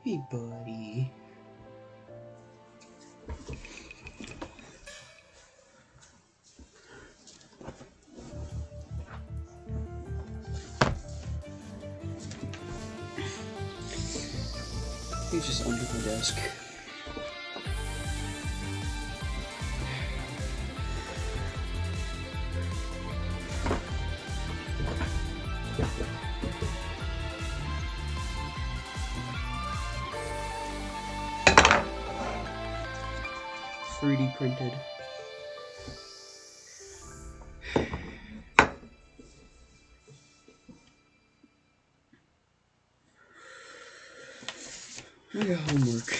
Hey, buddy. He's just under the desk. Printed. I got homework.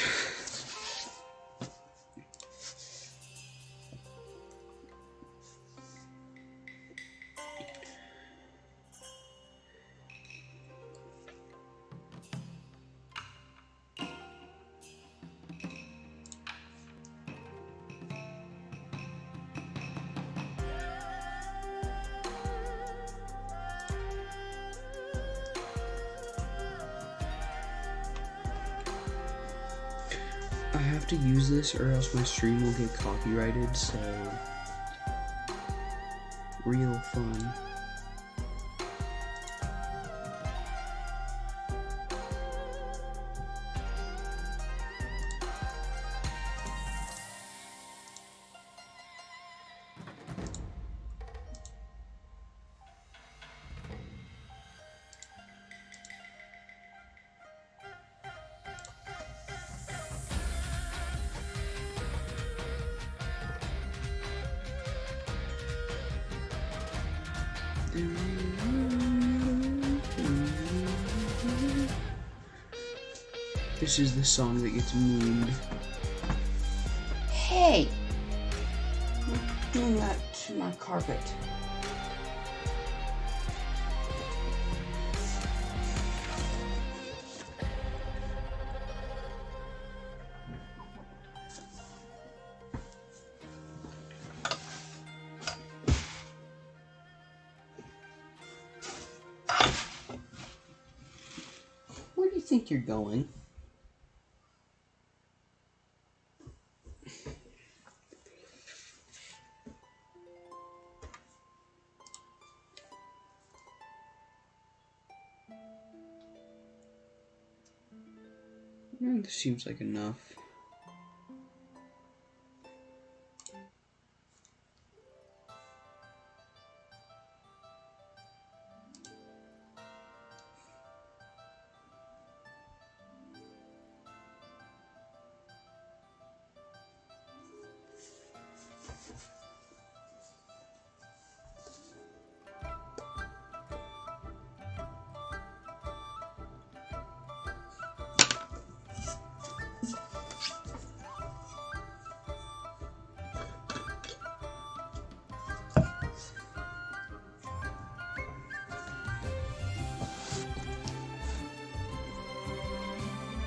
I have to use this or else my stream will get copyrighted, so real fun. This is the song that gets memed. Hey! You're doing that to my carpet. Where do you think you're going? This seems like enough.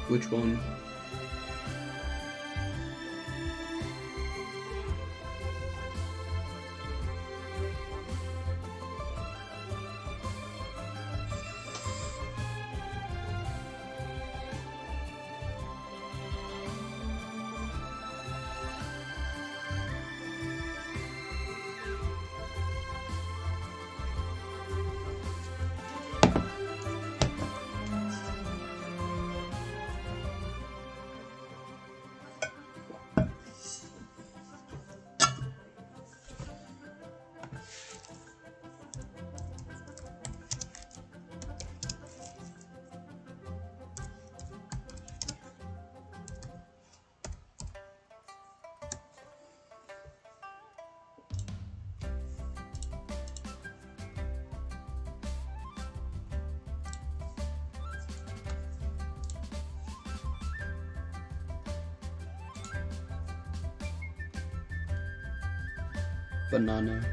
Which one? Banana.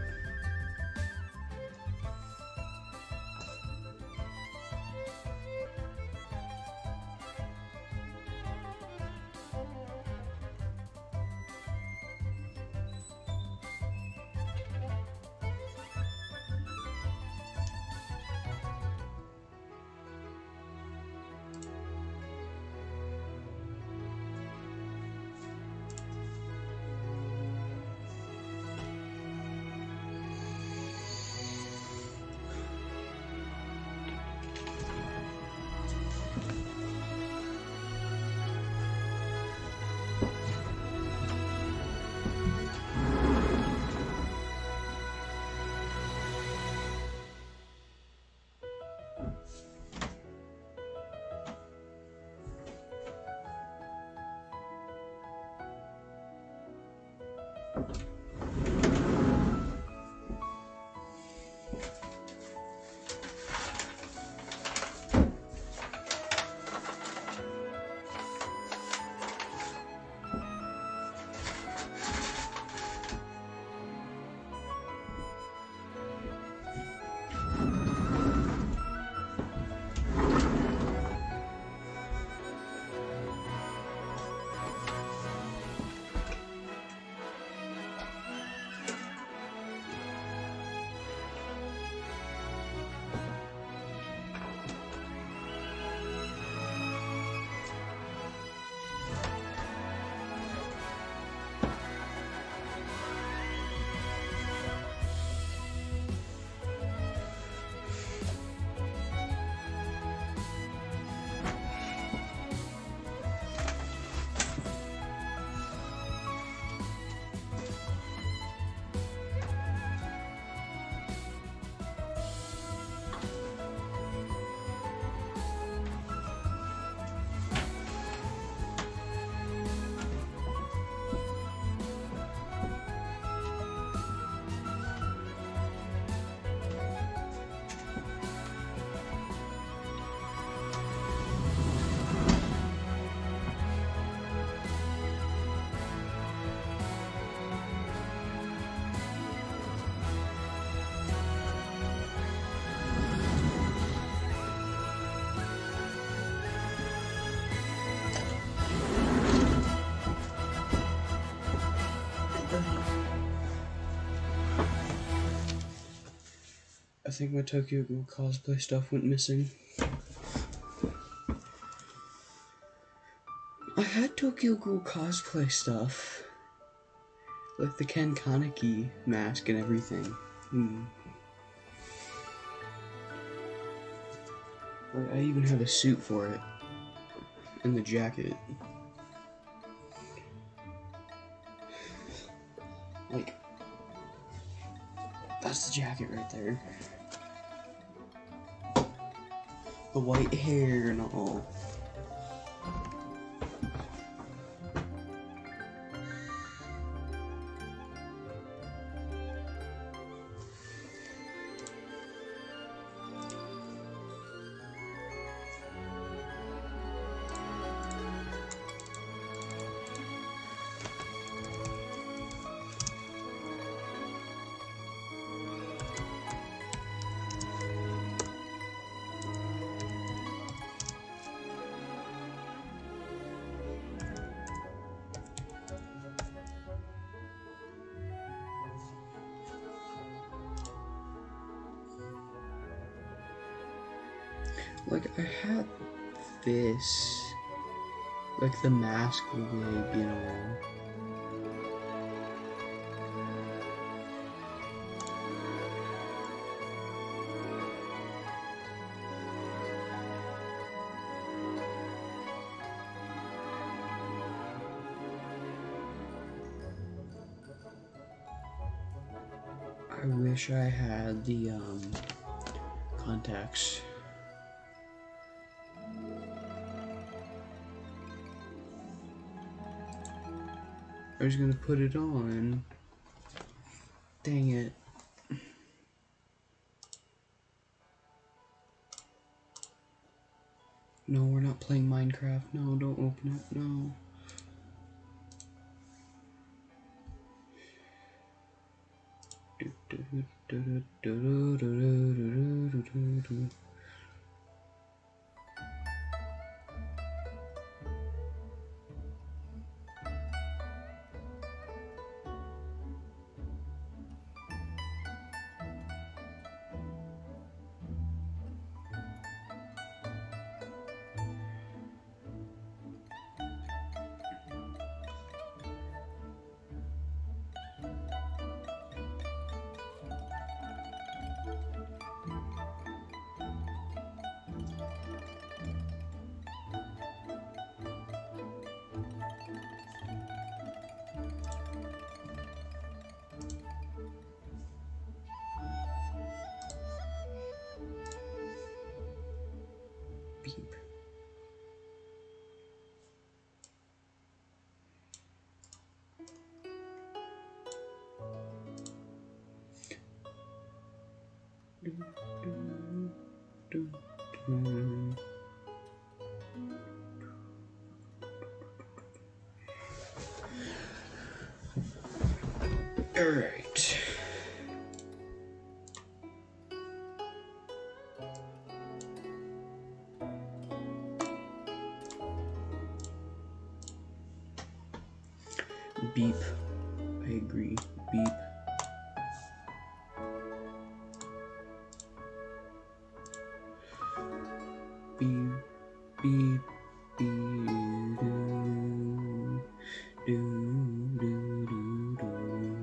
I think my Tokyo Ghoul cosplay stuff went missing. I had Tokyo Ghoul cosplay stuff. Like the Ken Kaneki mask and everything. Like, I even have a suit for it. And the jacket. Like, that's the jacket right there. The white hair and all. Like, I had this, like the mask wig, you know. I wish I had the, contacts. I was gonna put it on. Dang it. No, we're not playing Minecraft. No, don't open it. No. Beep. Alright. Beep. I agree. Beep. Beep. Beep. Beep. Do, do, do, do, do.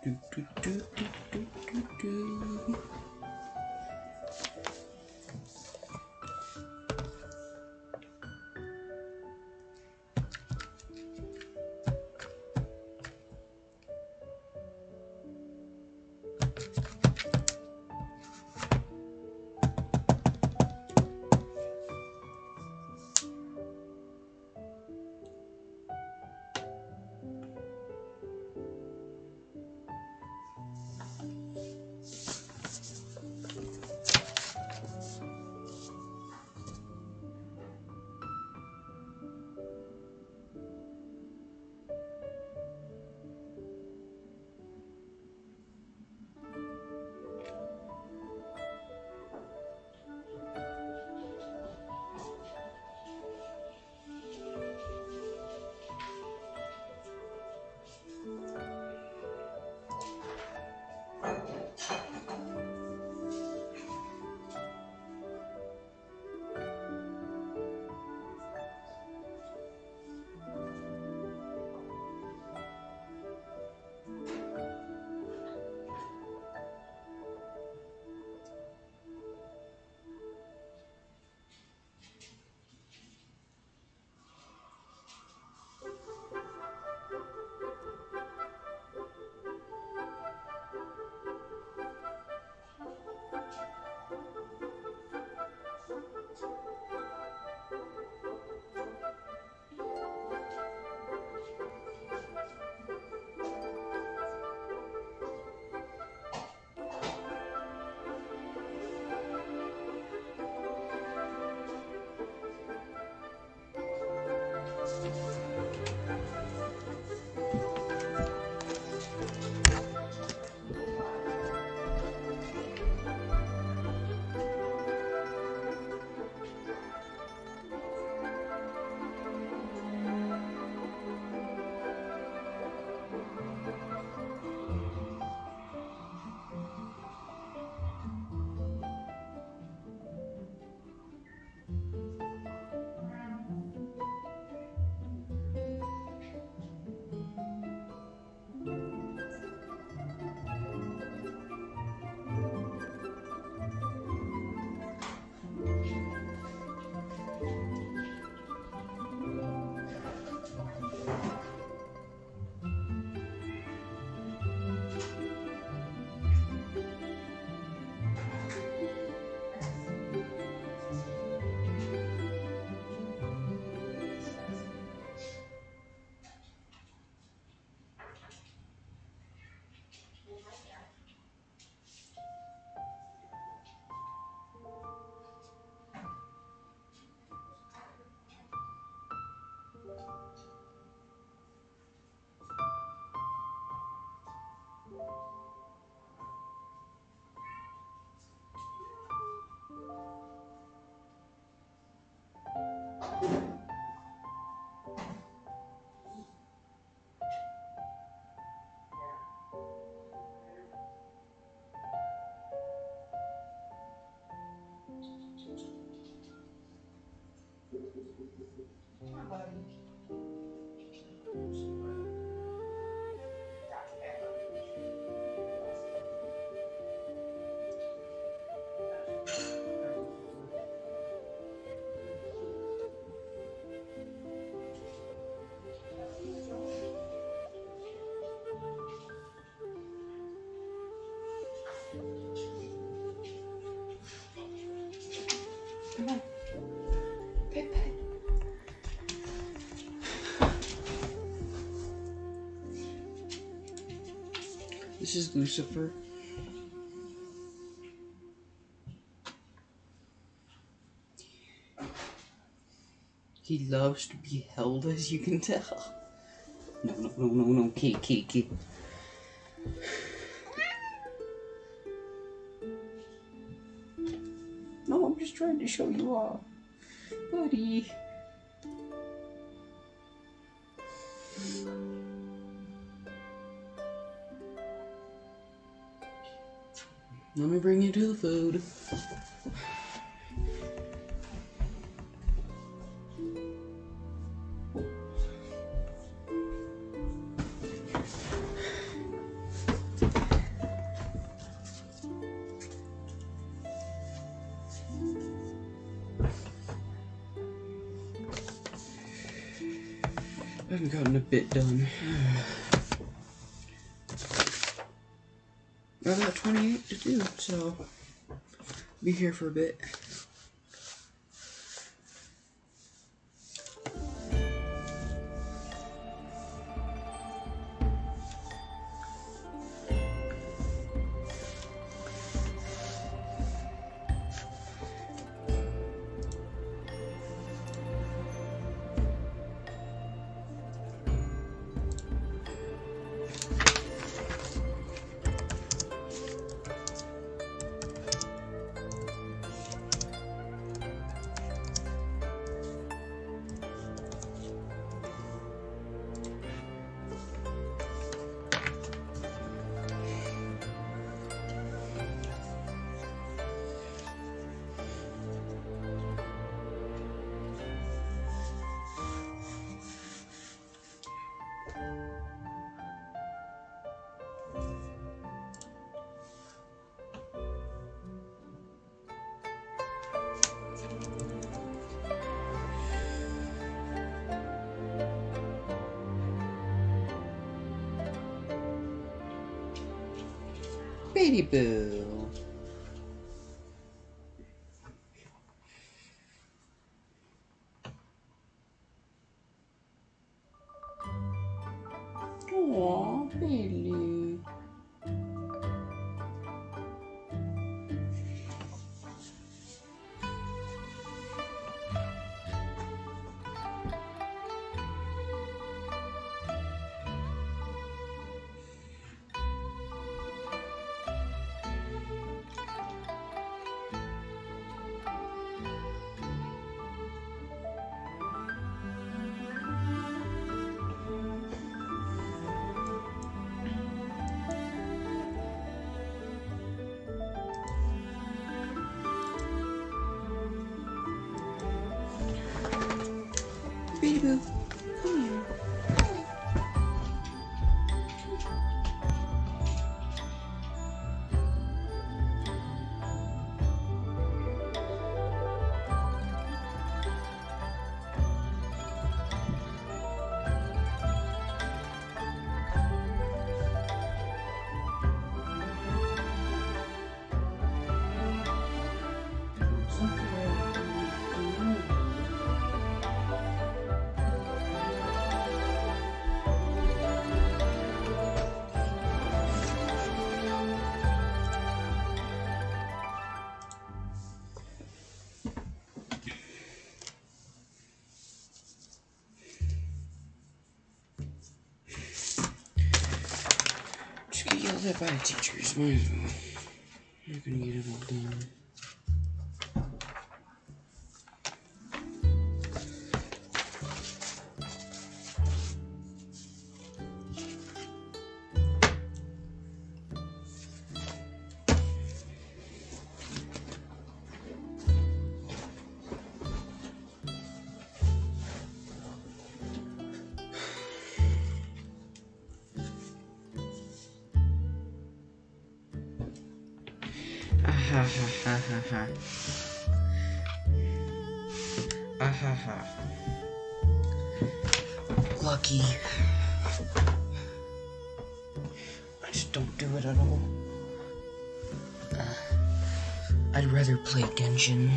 Do, do, do, do, do, do. Come on. Pet, pet. This is Lucifer. He loves to be held, as you can tell. No, kitty. No, I'm just trying to show you off. Buddy. Let me bring you to the food. I haven't gotten a bit done. I've got 28 to do, so be here for a bit. Baby boo. Aw, baby. Baby boo, come here. Just get yelled at by the teachers, might as well. I'm not gonna get it all done. ha ha ha ha ha. Ah ha ha. Lucky. I just don't do it at all. I'd rather play Genshin.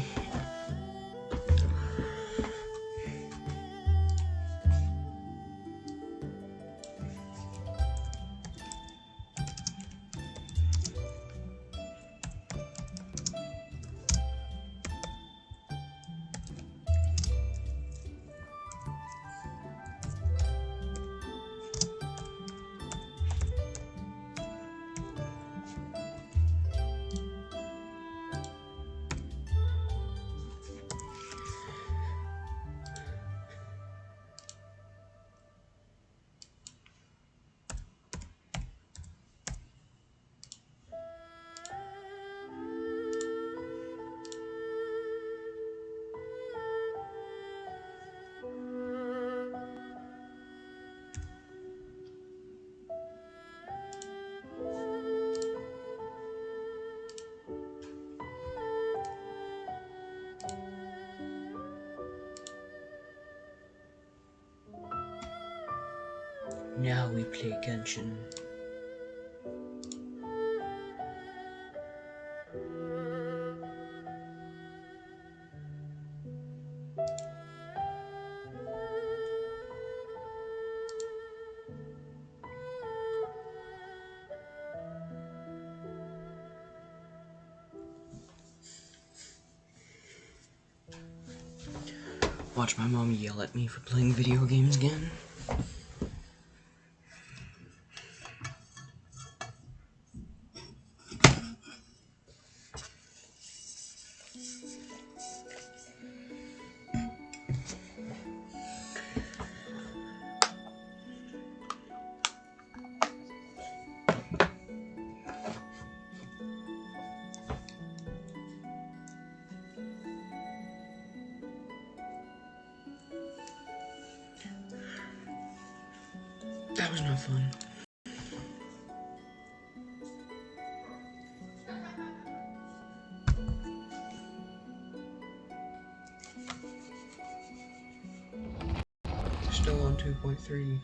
Now we play Genshin. Watch my mom yell at me for playing video games again. That was no fun. Still on 2.3.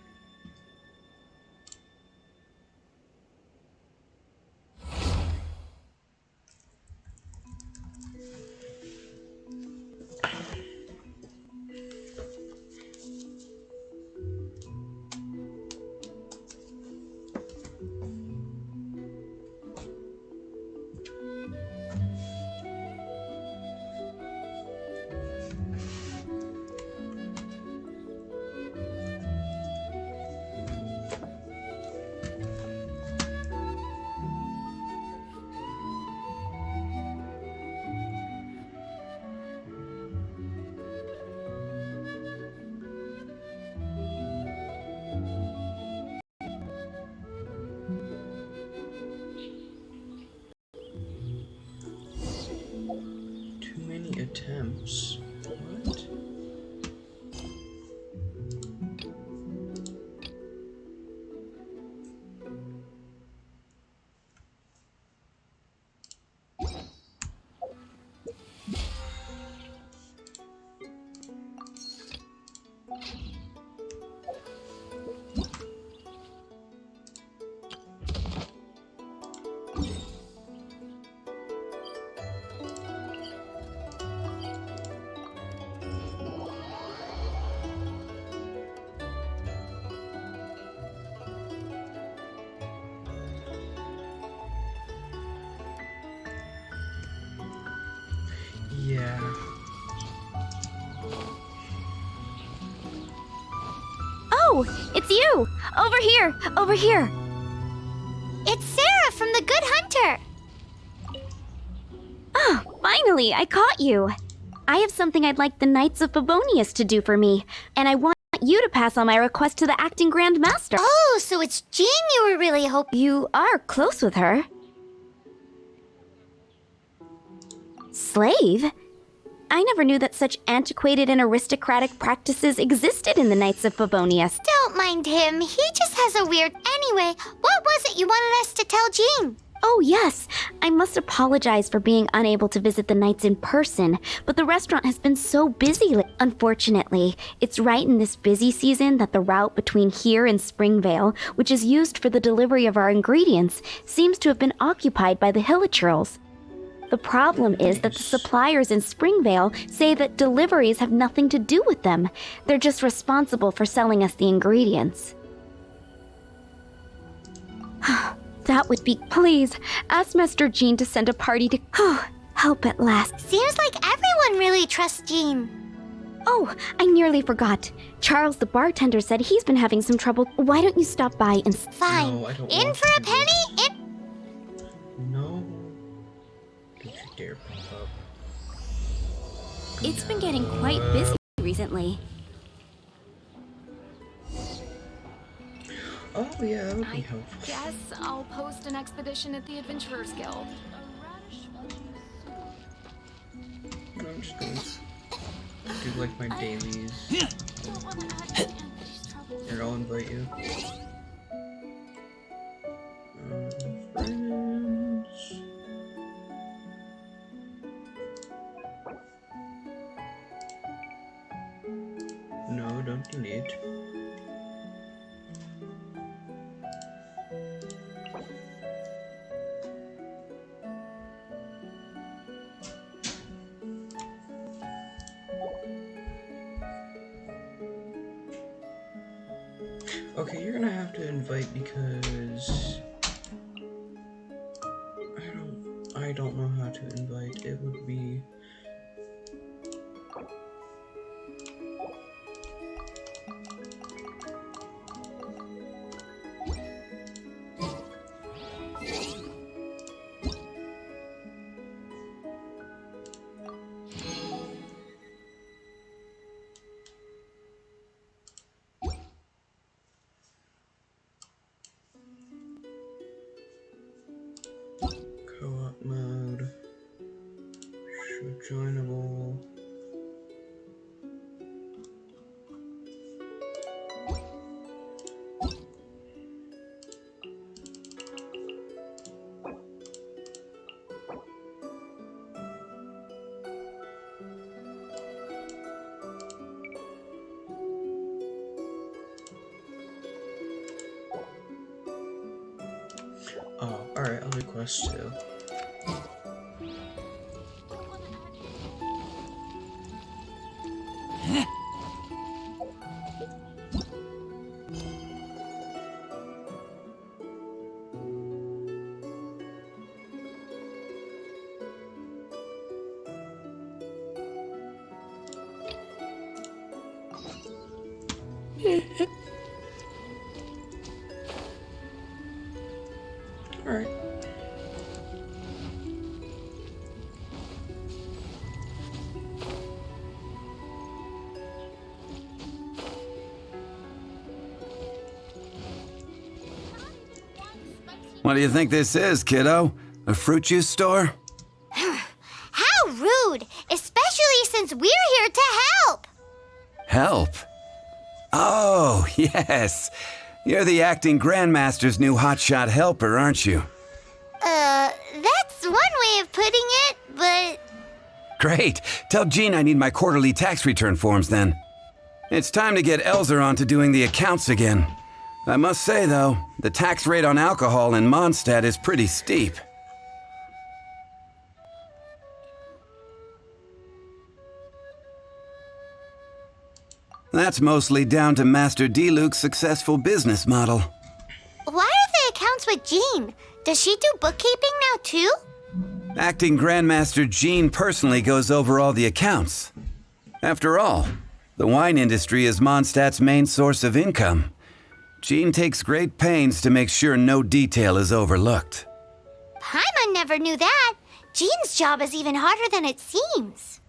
Attempts. What? Yeah. Oh, it's you! Over here! Over here! It's Sarah from the Good Hunter! Oh, finally, I caught you! I have something I'd like the Knights of Favonius to do for me, and I want you to pass on my request to the Acting Grand Master. Oh, so it's Jean you were really hoping... You are close with her. Slave? I never knew that such antiquated and aristocratic practices existed in the Knights of Favonius. Don't mind him, he just has a weird... Anyway, what was it you wanted us to tell Jean? Oh, yes. I must apologize for being unable to visit the Knights in person, but the restaurant has been so busy. Unfortunately, it's right in this busy season that the route between here and Springvale, which is used for the delivery of our ingredients, seems to have been occupied by the Hilichurls. The problem is that the suppliers in Springvale say that deliveries have nothing to do with them. They're just responsible for selling us the ingredients. That would be... Please, ask Master Jean to send a party to... help at last. Seems like everyone really trusts Jean. Oh, I nearly forgot. Charles the bartender said he's been having some trouble. Why don't you stop by and... Fine. No, I don't In want for a to. penny? No. Don't you dare pop up. It's been getting quite busy recently. Oh yeah, that would be I helpful. guess I'll post an expedition at the Adventurers Guild. I'm just going to do like my dailies. Here, I'll invite you. Friends. No, don't delete. Okay, you're gonna have to invite because I don't know how to invite. It would be co-op mode, show joinable. Oh, alright, I'll do quest 2. Alright. What do you think this is, kiddo? A fruit juice store? How rude! Especially since we're here to help! Help? Oh, yes. You're the acting Grandmaster's new hotshot helper, aren't you? That's one way of putting it, but... Great. Tell Jean I need my quarterly tax return forms then. It's time to get Elzer on to doing the accounts again. I must say, though, the tax rate on alcohol in Mondstadt is pretty steep. That's mostly down to Master D-Luke's successful business model. Why are the accounts with Jean? Does she do bookkeeping now too? Acting Grandmaster Jean personally goes over all the accounts. After all, the wine industry is Mondstadt's main source of income. Jean takes great pains to make sure no detail is overlooked. Paimon never knew that. Jean's job is even harder than it seems.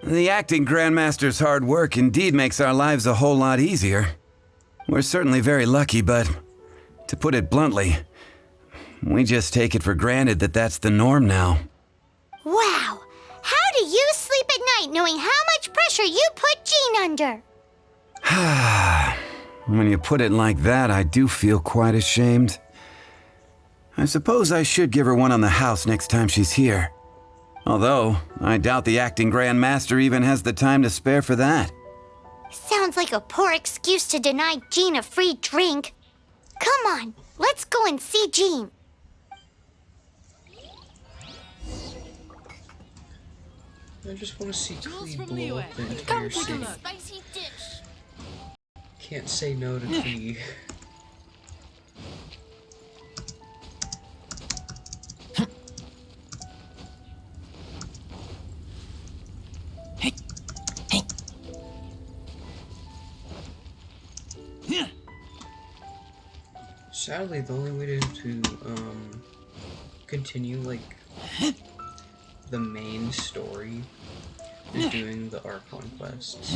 The acting Grandmaster's hard work indeed makes our lives a whole lot easier. We're certainly very lucky, but to put it bluntly, we just take it for granted that that's the norm now. Wow! How do you sleep at night knowing how much pressure you put Jean under? When you put it like that, I do feel quite ashamed. I suppose I should give her one on the house next time she's here. Although, I doubt the acting Grand Master even has the time to spare for that. Sounds like a poor excuse to deny Jean a free drink. Come on, let's go and see Jean. I just want to see Clee blow up the entire city. Spicy dish. Can't say no to Clee. Sadly, the only way to continue, like, the main story is doing the Archon quests.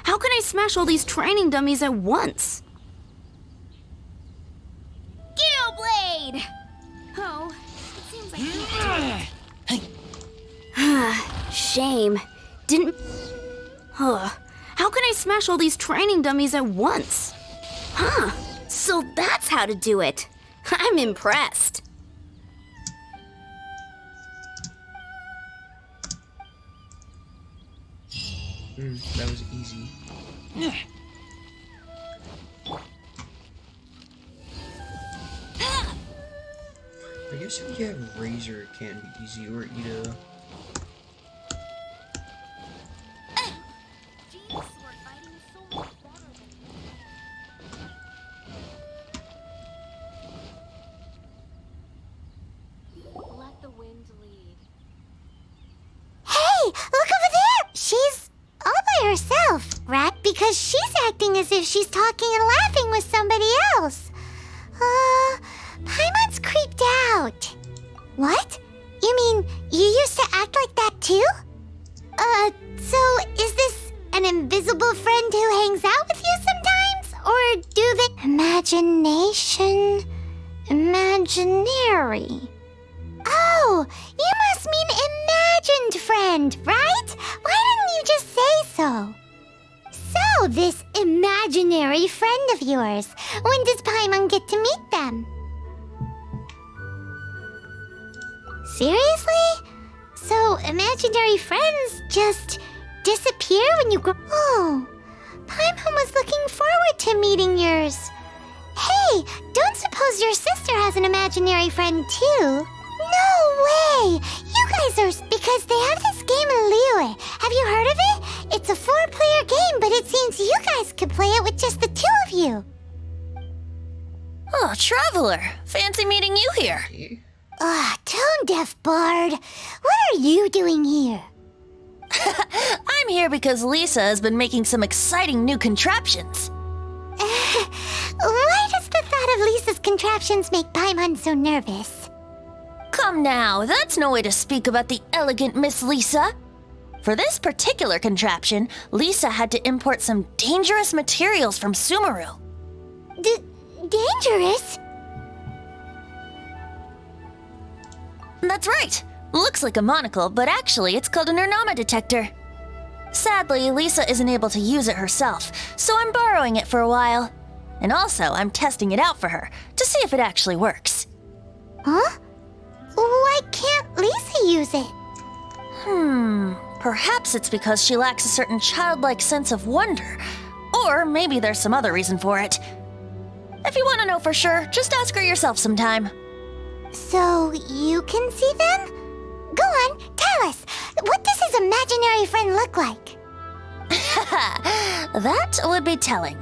How can I smash all these training dummies at once? Galeblade! Oh, it seems like you Shame. Didn't... How can I smash all these training dummies at once? Huh. So that's how to do it. I'm impressed. That was easy. I guess if you have Razor, it can be easy, or Ida. let the wind lead. Hey, look over there! She's all by herself, right? Because she's acting as if she's talking and laughing with somebody else. Paimon's creeped out. What? You mean you used to act like that too? So is this an invisible friend who hangs out with you sometimes? Or do they... Imaginary. Oh, you must mean imagined friend, right? Why didn't you just say so? So, this imaginary friend of yours, when does Paimon get to meet them? Seriously? So, imaginary friends just disappear when you grow... Oh, Paimon was looking forward to meeting yours. Hey, don't suppose your sister has an imaginary friend too? No way! You guys are... Because they have this game in Liyue. Have you heard of it? It's a 4-player game, but it seems you guys could play it with just the 2 of you. Oh, Traveler! Fancy meeting you here. Tone-deaf bard. What are you doing here? I'm here because Lisa has been making some exciting new contraptions. Why does the thought of Lisa's contraptions make Paimon so nervous? Come now, that's no way to speak about the elegant Miss Lisa. For this particular contraption, Lisa had to import some dangerous materials from Sumeru. Dangerous? That's right. Looks like a monocle, but actually it's called an Urnama detector. Sadly, Lisa isn't able to use it herself, so I'm borrowing it for a while. And also, I'm testing it out for her, to see if it actually works. Huh? Why can't Lisa use it? Perhaps it's because she lacks a certain childlike sense of wonder. Or maybe there's some other reason for it. If you want to know for sure, just ask her yourself sometime. So, you can see them? Go on, tell us. What does his imaginary friend look like? That would be telling.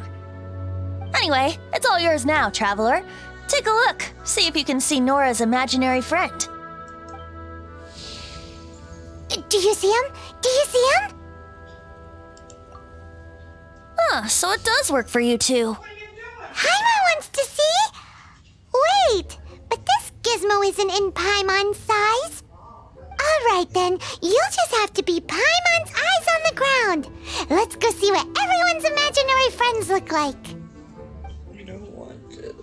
Anyway, it's all yours now, Traveler. Take a look, see if you can see Nora's imaginary friend. Do you see him? Do you see him? So it does work for you two. Paimon wants to see? Wait, but this Gizmo isn't in Paimon's size. Alright then, you'll just have to be Paimon's eyes on the ground. Let's go see what everyone's imaginary friends look like. I don't want it.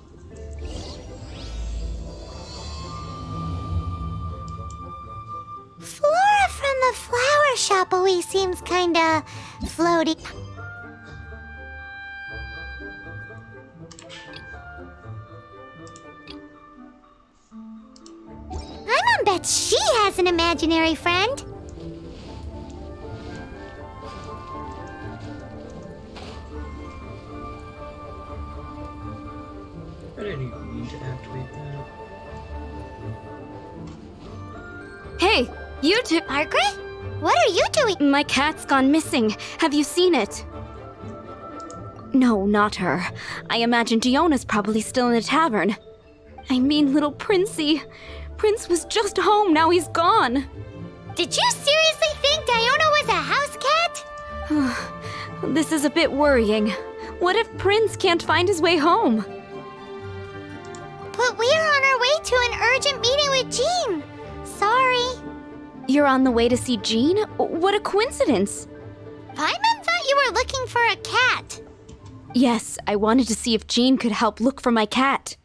Flora from the flower shop always seems kinda floaty. Paimon bets she has an imaginary friend. I didn't even mean to activate that. Hey, you two. Margaret? What are you doing? My cat's gone missing. Have you seen it? No, not her. I imagine Diona's probably still in the tavern. I mean, little Princey. Prince was just home, now he's gone. Did you seriously think Diona was a house cat? This is a bit worrying. What if Prince can't find his way home? But we are on our way to an urgent meeting with Jean. Sorry. You're on the way to see Jean? What a coincidence. Paimon thought you were looking for a cat. Yes, I wanted to see if Jean could help look for my cat.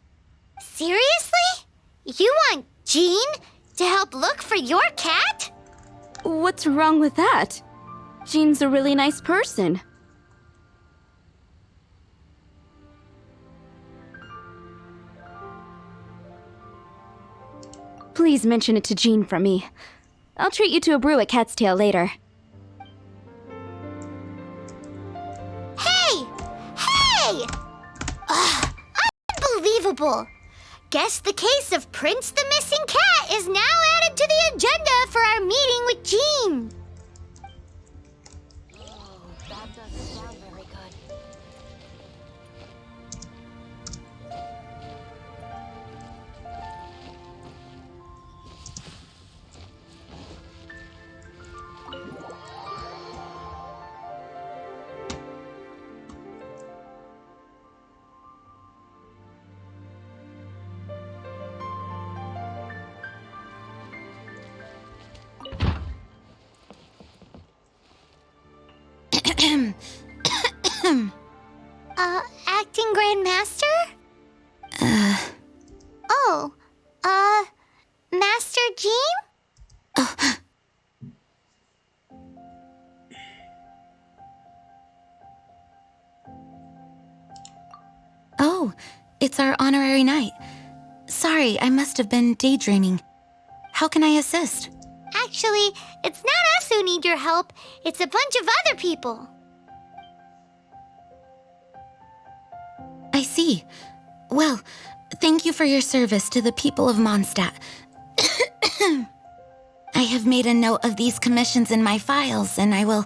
Seriously? You want Jean to help look for your cat? What's wrong with that? Jean's a really nice person. Please mention it to Jean from me. I'll treat you to a brew at Cat's Tail later. Hey! Hey! Ugh, unbelievable! Guess the case of Prince the Missing Cat is now added to the agenda for our meeting with Jean. That doesn't sound very good. Acting Grand Master? Master Jean? Oh, it's our honorary knight. Sorry, I must have been daydreaming. How can I assist? Actually, it's not us who need your help. It's a bunch of other people. I see. Well, thank you for your service to the people of Mondstadt. I have made a note of these commissions in my files, and I will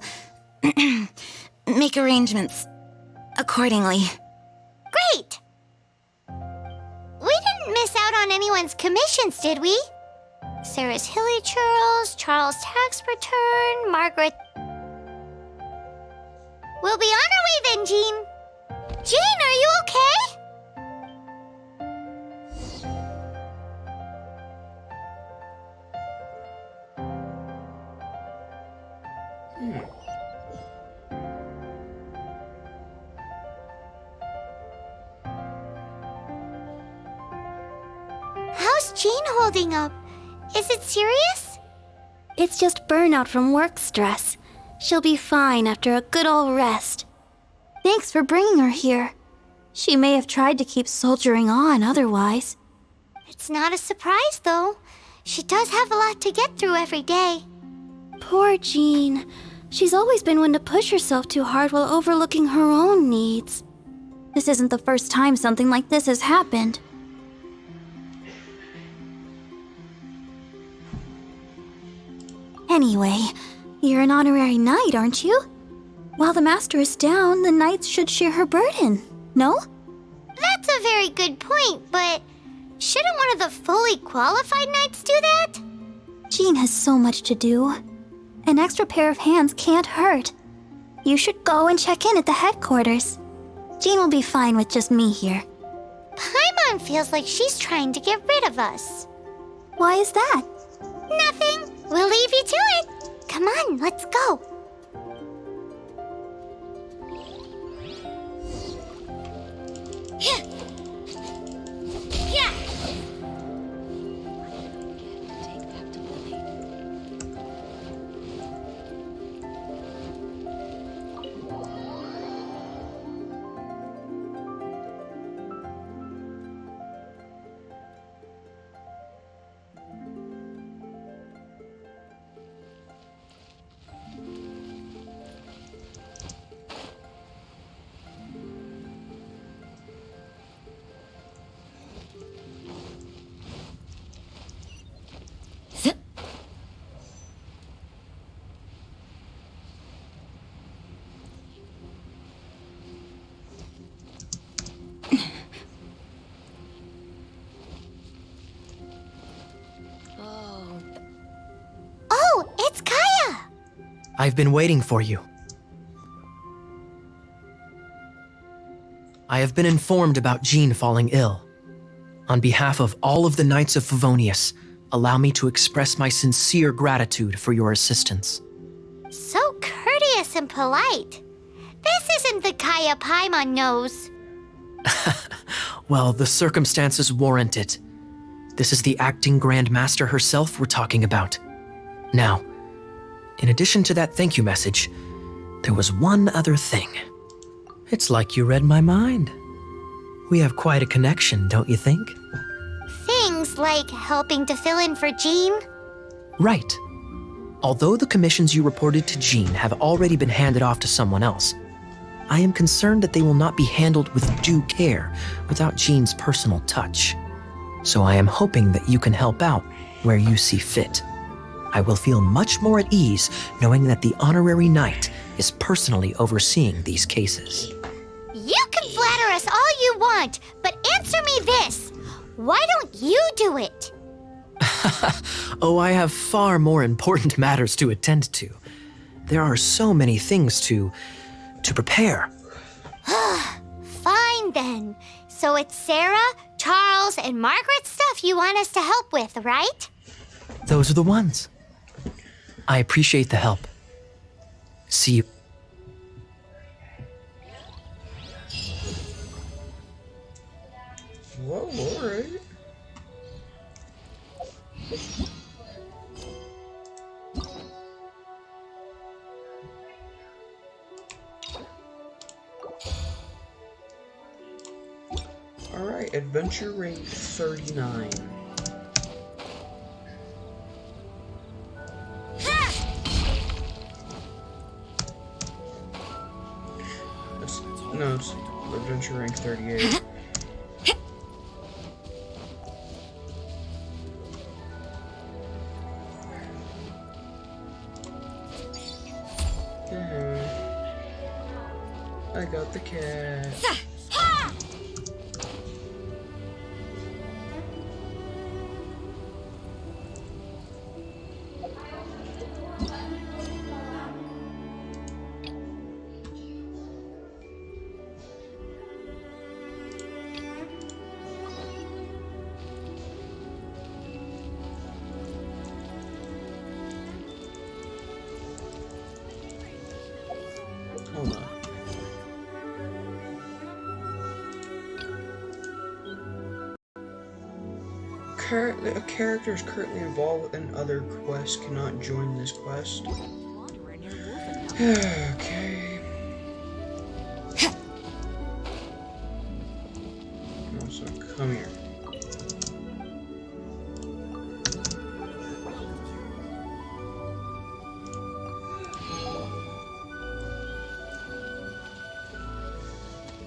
make arrangements accordingly. Great! We didn't miss out on anyone's commissions, did we? Sarah's Hilly Churls, Charles' tax return, Margaret... We'll be on our way then, Jean. Jean, are you okay? How's Jean holding up? Is it serious? It's just burnout from work stress. She'll be fine after a good old rest. Thanks for bringing her here. She may have tried to keep soldiering on otherwise. It's not a surprise, though. She does have a lot to get through every day. Poor Jean. She's always been one to push herself too hard while overlooking her own needs. This isn't the first time something like this has happened. Anyway, you're an honorary knight, aren't you? While the master is down, the knights should share her burden, no? That's a very good point, but shouldn't one of the fully qualified knights do that? Jean has so much to do. An extra pair of hands can't hurt. You should go and check in at the headquarters. Jean will be fine with just me here. Paimon feels like she's trying to get rid of us. Why is that? Nothing. We'll leave you to it. Come on, let's go. Oh, it's Kaya! I've been waiting for you. I have been informed about Jean falling ill. On behalf of all of the Knights of Favonius, allow me to express my sincere gratitude for your assistance. So courteous and polite. This isn't the Kaya Paimon knows. Well, the circumstances warrant it. This is the acting Grand Master herself we're talking about. Now, in addition to that thank you message, there was one other thing. It's like you read my mind. We have quite a connection, don't you think? Things like helping to fill in for Jean? Right. Although the commissions you reported to Jean have already been handed off to someone else, I am concerned that they will not be handled with due care without Jean's personal touch. So I am hoping that you can help out where you see fit. I will feel much more at ease knowing that the honorary knight is personally overseeing these cases. You can flatter us all you want, but answer me this. Why don't you do it? Oh, I have far more important matters to attend to. There are so many things to prepare. Fine then. So it's Sarah, Charles, and Margaret's stuff you want us to help with, right? Those are the ones. I appreciate the help. See you. Whoa, alright. Alright, adventure rate 39. No, it's adventure rank 38. I got the cat. Hold on. A character is currently involved in other quests cannot join this quest. Okay. Also, come here.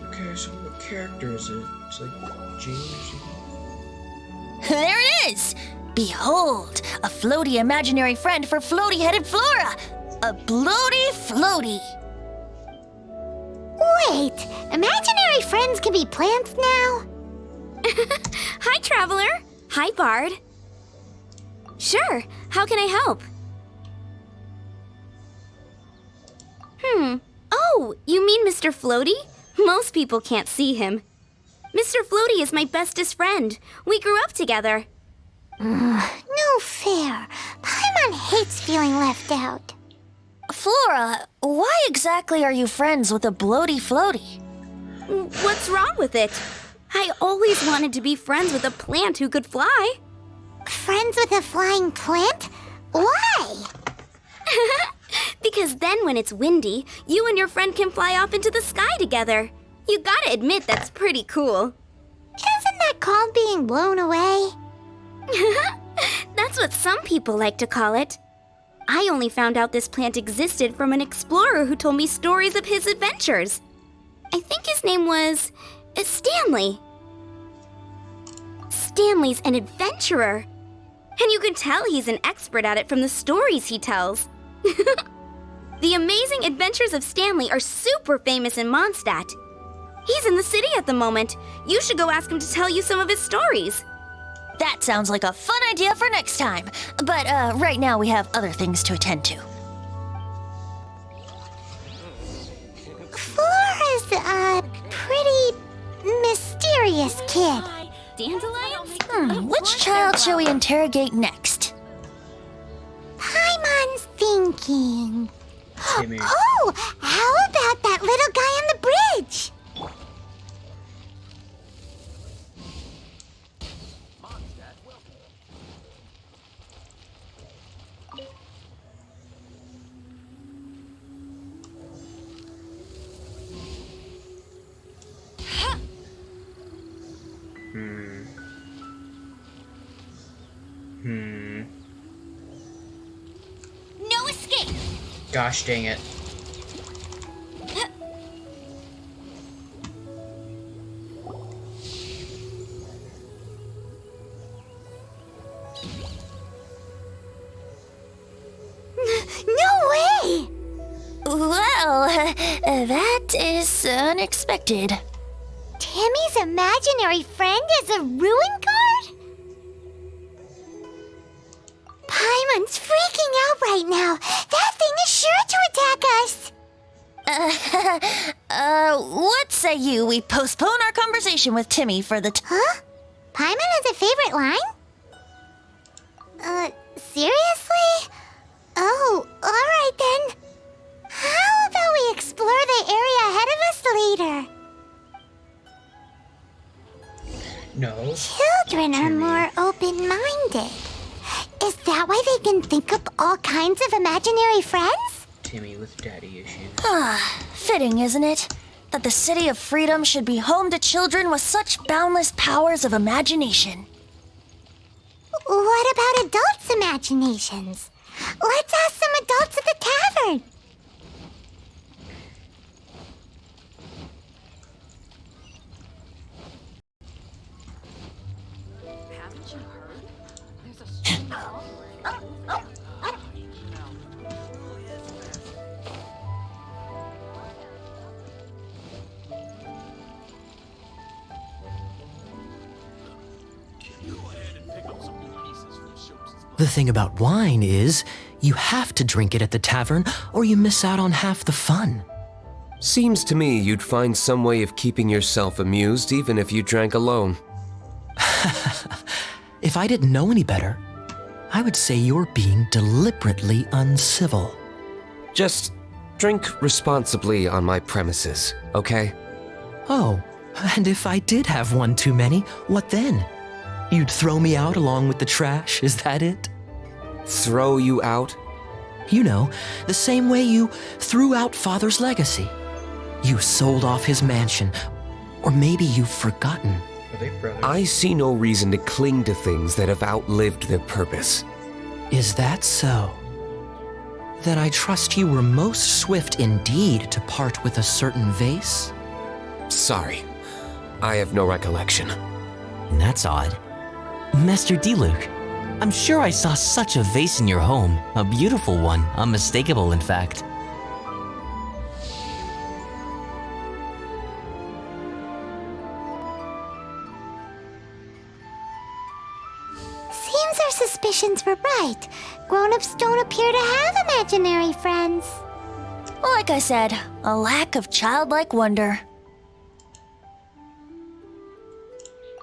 Okay, so what character is it? It's like Jean or something? There it is! Behold, a floaty imaginary friend for floaty-headed Flora! A bloaty floaty! Wait, imaginary friends can be plants now? Hi, Traveler. Hi, Bard. Sure, how can I help? Oh, you mean Mr. Floaty? Most people can't see him. Mr. Floaty is my bestest friend. We grew up together. No fair. Paimon hates feeling left out. Flora, why exactly are you friends with a bloaty floaty? What's wrong with it? I always wanted to be friends with a plant who could fly. Friends with a flying plant? Why? Because then when it's windy, you and your friend can fly off into the sky together. You gotta admit that's pretty cool. Isn't that called being blown away? That's what some people like to call it. I only found out this plant existed from an explorer who told me stories of his adventures. I think his name was Stanley. Stanley's an adventurer. And you can tell he's an expert at it from the stories he tells. The amazing adventures of Stanley are super famous in Mondstadt. He's in the city at the moment. You should go ask him to tell you some of his stories. That sounds like a fun idea for next time. But right now we have other things to attend to. Flora's a pretty mysterious kid. Dandelions? Which child shall we interrogate next? Paimon's thinking. Timmy. Oh, how about that little guy on the bridge? No escape! Gosh dang it. No way! Well, that is unexpected. Timmy's imaginary friend is a ruin guard? Paimon's freaking out right now. That thing is sure to attack us. What say we postpone our conversation with Timmy for the Huh? Paimon has a favorite line? Seriously? Oh, alright then. How about we explore the area ahead of us later? No. Children are more open-minded. Is that why they can think up all kinds of imaginary friends? Timmy with daddy issues. Fitting, isn't it? That the City of Freedom should be home to children with such boundless powers of imagination. What about adults' imaginations? Let's ask some adults at the tavern. Haven't you heard? There's a The thing about wine is, you have to drink it at the tavern or you miss out on half the fun. Seems to me you'd find some way of keeping yourself amused even if you drank alone. If I didn't know any better, I would say you're being deliberately uncivil. Just drink responsibly on my premises, okay? Oh, and if I did have one too many, what then? You'd throw me out along with the trash, is that it? Throw you out? You know, the same way you threw out Father's legacy. You sold off his mansion, or maybe you've forgotten. Are they brothers? I see no reason to cling to things that have outlived their purpose. Is that so? Then I trust you were most swift indeed to part with a certain vase? Sorry, I have no recollection. That's odd. Master Diluc, I'm sure I saw such a vase in your home. A beautiful one, unmistakable in fact. Seems our suspicions were right. Grown-ups don't appear to have imaginary friends. Like I said, a lack of childlike wonder.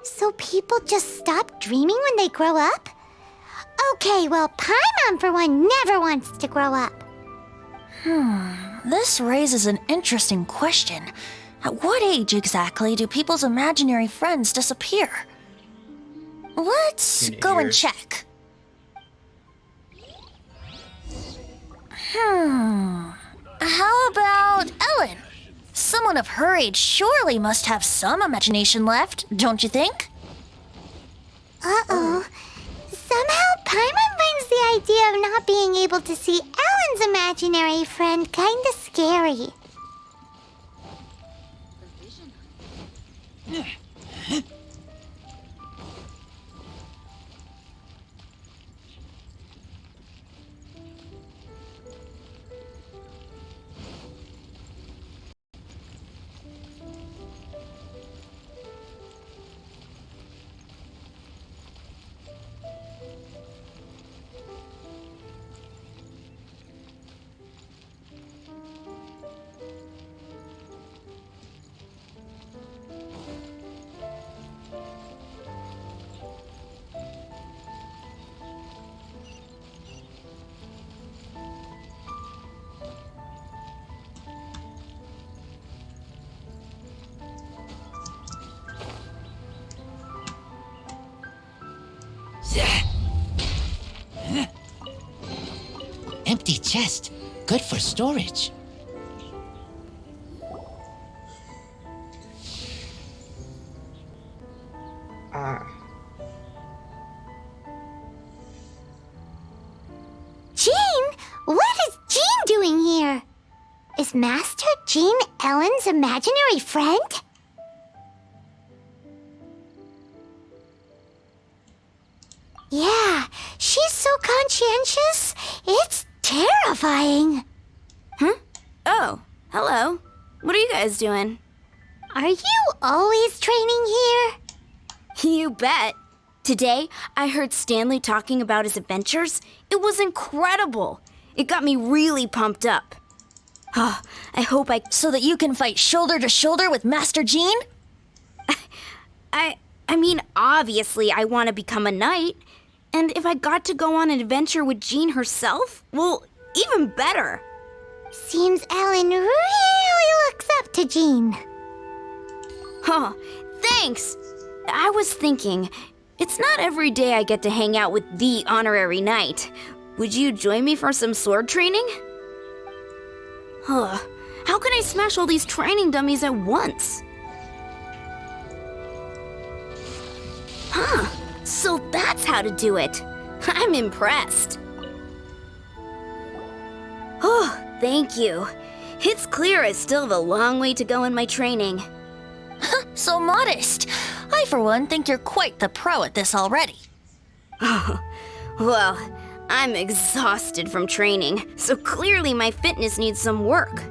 So people just stop dreaming when they grow up? Okay, well, Paimon, for one, never wants to grow up. This raises an interesting question. At what age exactly do people's imaginary friends disappear? Let's go and check. How about Ellen? Someone of her age surely must have some imagination left, don't you think? Uh-oh. Somehow, Paimon finds the idea of not being able to see Ellen's imaginary friend kinda scary. Empty chest. Good for storage. Jean? What is Jean doing here? Is Master Jean Ellen's imaginary friend? Yeah, she's so conscientious. It's terrifying. Huh? Oh, hello. What are you guys doing? Are you always training here? You bet. Today, I heard Stanley talking about his adventures. It was incredible. It got me really pumped up. Oh, I hope So that you can fight shoulder to shoulder with Master Jean? I mean, obviously I want to become a knight. And if I got to go on an adventure with Jean herself, well, even better. Seems Ellen really looks up to Jean. Oh, thanks. I was thinking, it's not every day I get to hang out with the honorary knight. Would you join me for some sword training? Huh. How can I smash all these training dummies at once? Huh. So that's how to do it. I'm impressed. Oh, thank you. It's clear I still have a long way to go in my training. So modest. I, for one, think you're quite the pro at this already. Well, I'm exhausted from training, so clearly my fitness needs some work.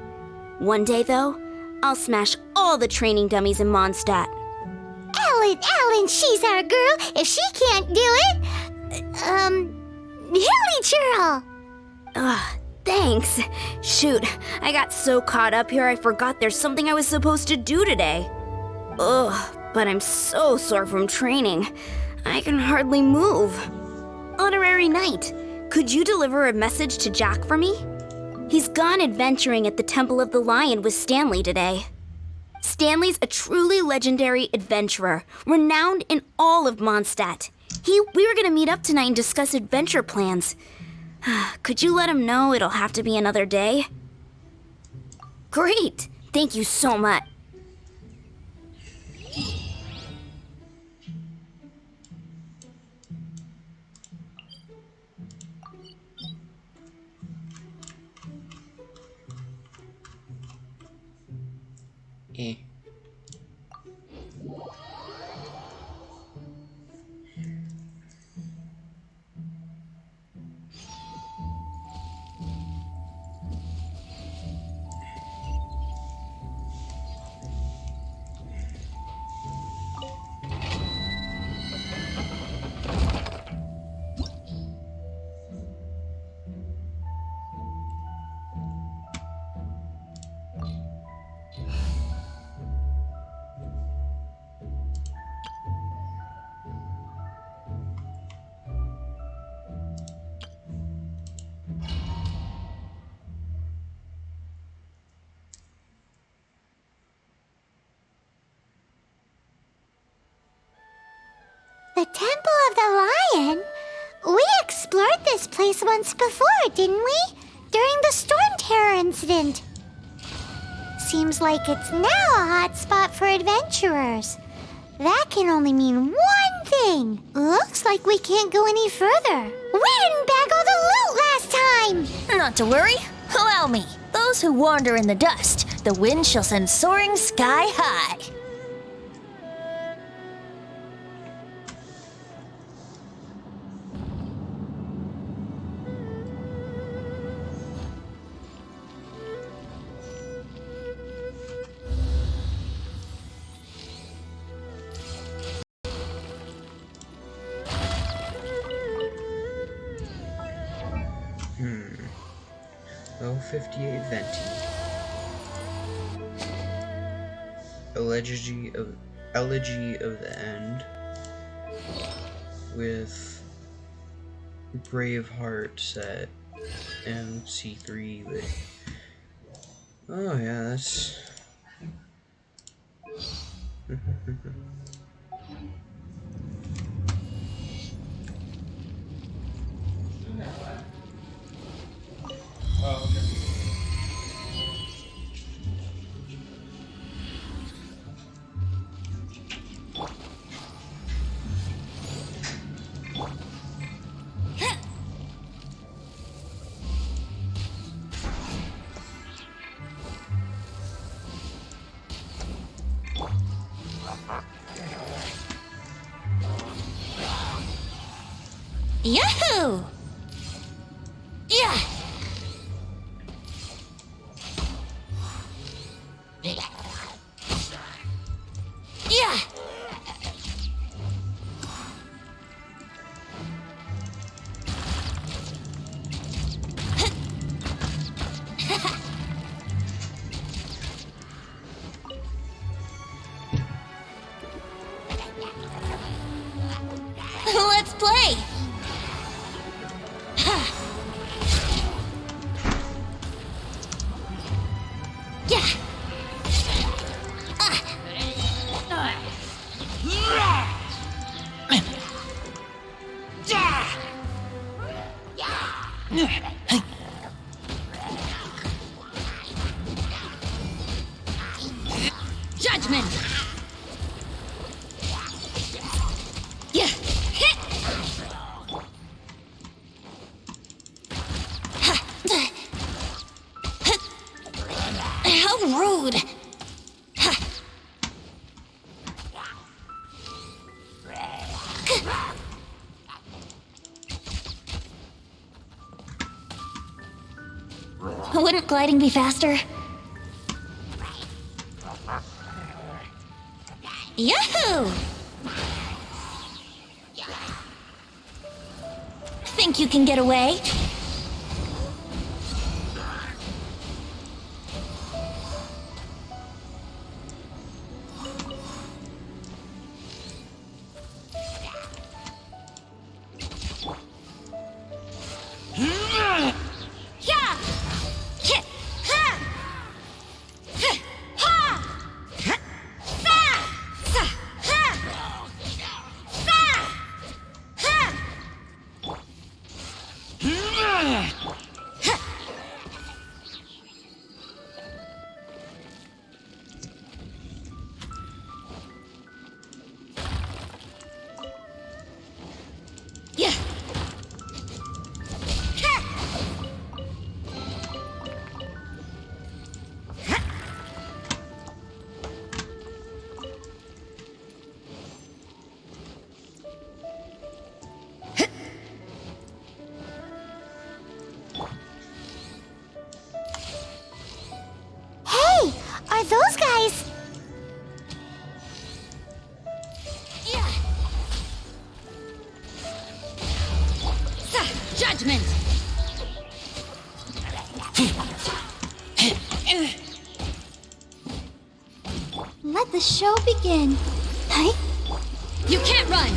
One day, though, I'll smash all the training dummies in Mondstadt. Ellen, she's our girl. If she can't do it, Hilly Churl. Thanks. Shoot, I got so caught up here I forgot there's something I was supposed to do today. Ugh, but I'm so sore from training. I can hardly move. Honorary Knight, could you deliver a message to Jack for me? He's gone adventuring at the Temple of the Lion with Stanley today. Stanley's a truly legendary adventurer, renowned in all of Mondstadt. We were gonna meet up tonight and discuss adventure plans. Could you let him know it'll have to be another day? Great! Thank you so much. Temple of the Lion? We explored this place once before, didn't we? During the Storm Terror incident. Seems like it's now a hot spot for adventurers. That can only mean one thing. Looks like we can't go any further. We didn't bag all the loot last time! Not to worry. Allow me. Those who wander in the dust, the wind shall send soaring sky high. Level 58 Venti. Elegy of the End. With Braveheart set. MC3 with. Oh yeah, that's. Oh, okay. Yahoo! Yeah! Yeah! Let's play! Yeah! Judgment! Yeah! How rude! Wouldn't gliding be faster? Yahoo! Think you can get away? Are those guys? Judgment! Let the show begin. Hey? You can't run!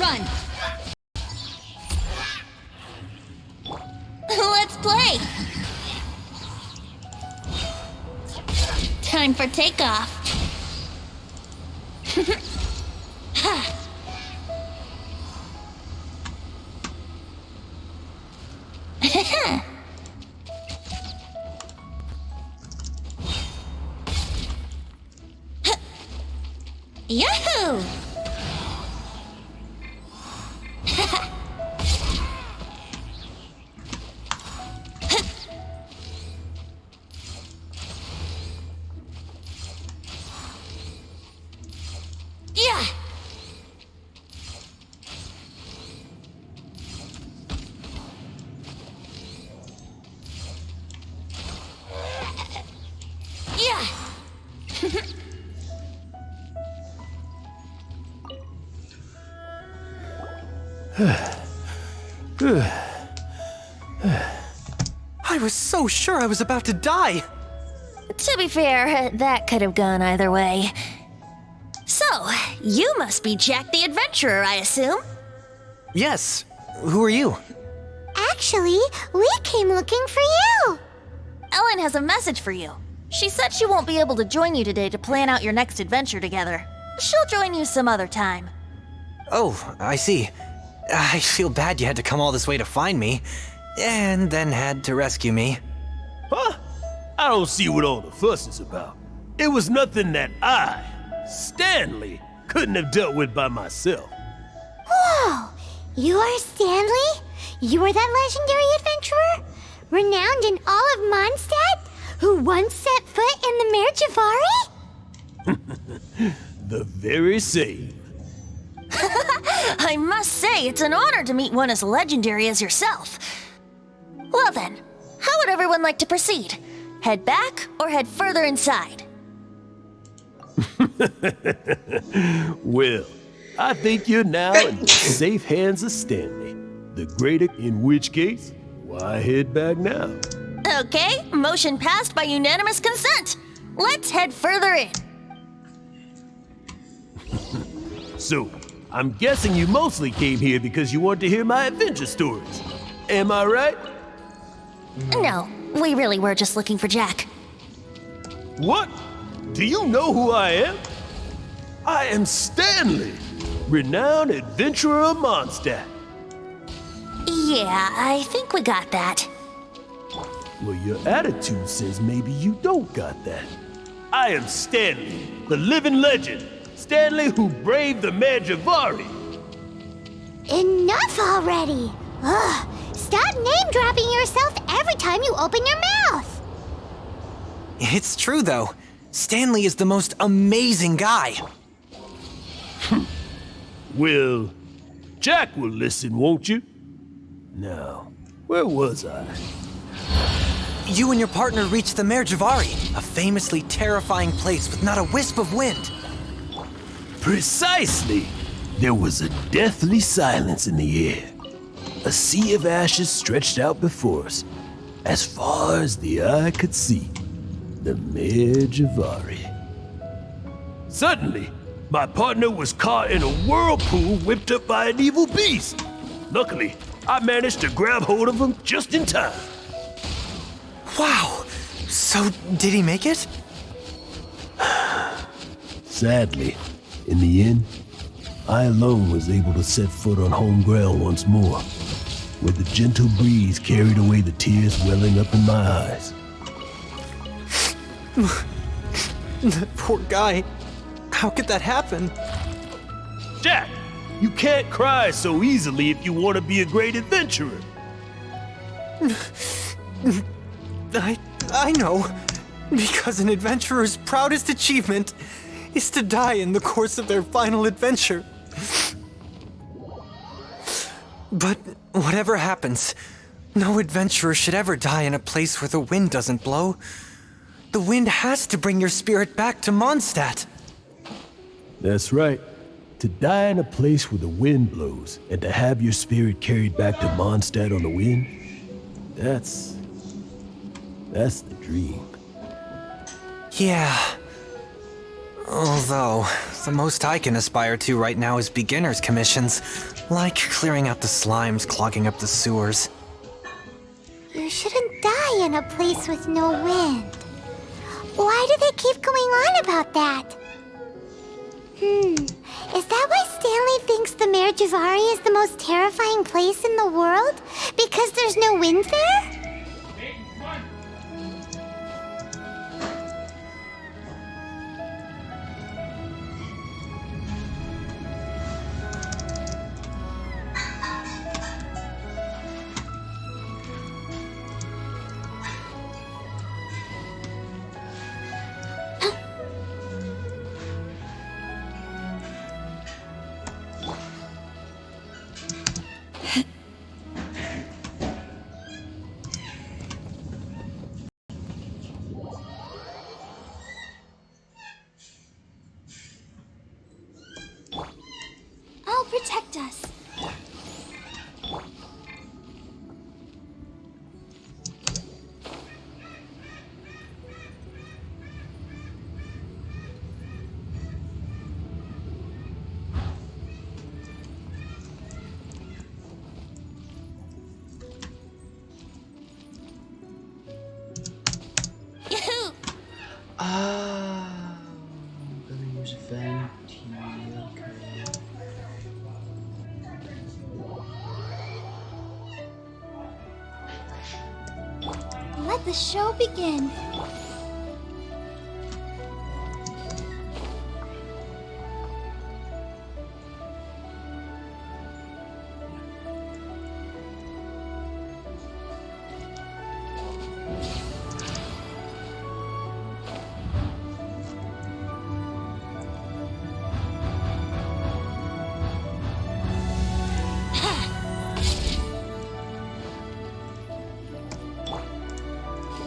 fun! Let's play! Time for takeoff. Yahoo! Yeah! Yeah! I was so sure I was about to die. To be fair, that could have gone either way. So, you must be Jack the Adventurer, I assume? Yes. Who are you? Actually, we came looking for you. Ellen has a message for you. She said she won't be able to join you today to plan out your next adventure together. She'll join you some other time. Oh, I see. I feel bad you had to come all this way to find me, and then had to rescue me. Huh? I don't see what all the fuss is about. It was nothing that I, Stanley, couldn't have dealt with by myself. Whoa! You are Stanley? You are that legendary adventurer? Renowned in all of Mondstadt? Who once set foot in the Mare Javari? The very same. I must say, it's an honor to meet one as legendary as yourself. Well then, how would everyone like to proceed? Head back or head further inside? Well, I think you're now in the safe hands of Stanley, the greater, in which case, why head back now? Okay, motion passed by unanimous consent. Let's head further in. So, I'm guessing you mostly came here because you want to hear my adventure stories. Am I right? No, we really were just looking for Jack. What? Do you know who I am? I am Stanley, renowned adventurer of Mondstadt. Yeah, I think we got that. Well, your attitude says maybe you don't got that. I am Stanley, the living legend. Stanley who braved the Mare Javari. Enough already! Ugh! Stop name-dropping yourself every time you open your mouth! It's true, though. Stanley is the most amazing guy. Well, Jack will listen, won't you? Now, where was I? You and your partner reached the Mare Javari, a famously terrifying place with not a wisp of wind. Precisely! There was a deathly silence in the air. A sea of ashes stretched out before us, as far as the eye could see. The Mare Javari. Suddenly, my partner was caught in a whirlpool whipped up by an evil beast. Luckily, I managed to grab hold of him just in time. Wow! So, did he make it? Sadly, in the end, I alone was able to set foot on home ground once more, where the gentle breeze carried away the tears welling up in my eyes. That poor guy. How could that happen? Jack, you can't cry so easily if you want to be a great adventurer. I know. Because an adventurer's proudest achievement is to die in the course of their final adventure. But whatever happens, no adventurer should ever die in a place where the wind doesn't blow. The wind has to bring your spirit back to Mondstadt. That's right. To die in a place where the wind blows, and to have your spirit carried back to Mondstadt on the wind, that's the dream. Yeah. Although, the most I can aspire to right now is beginner's commissions. Like clearing out the slimes clogging up the sewers. You shouldn't die in a place with no wind. Why do they keep going on about that? Is that why Stanley thinks the Mare Javari is the most terrifying place in the world? Because there's no wind there? I'll protect us. Yahoo! I'm gonna use Venti. Okay. Let the show begin.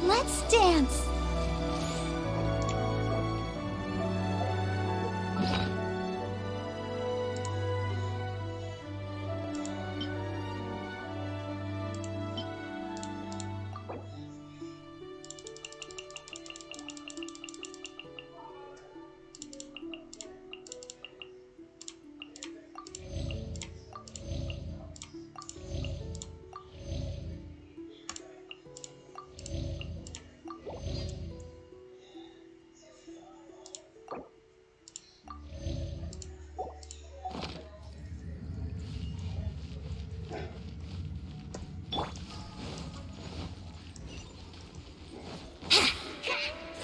Let's dance.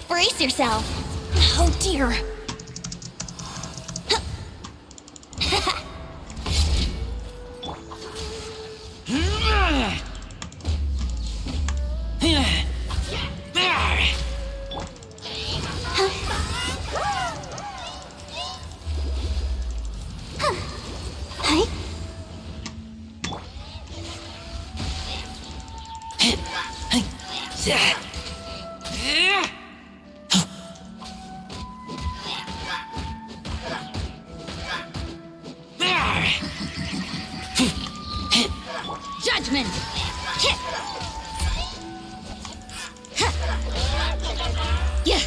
Brace yourself. Oh dear. Judgment! Yeah.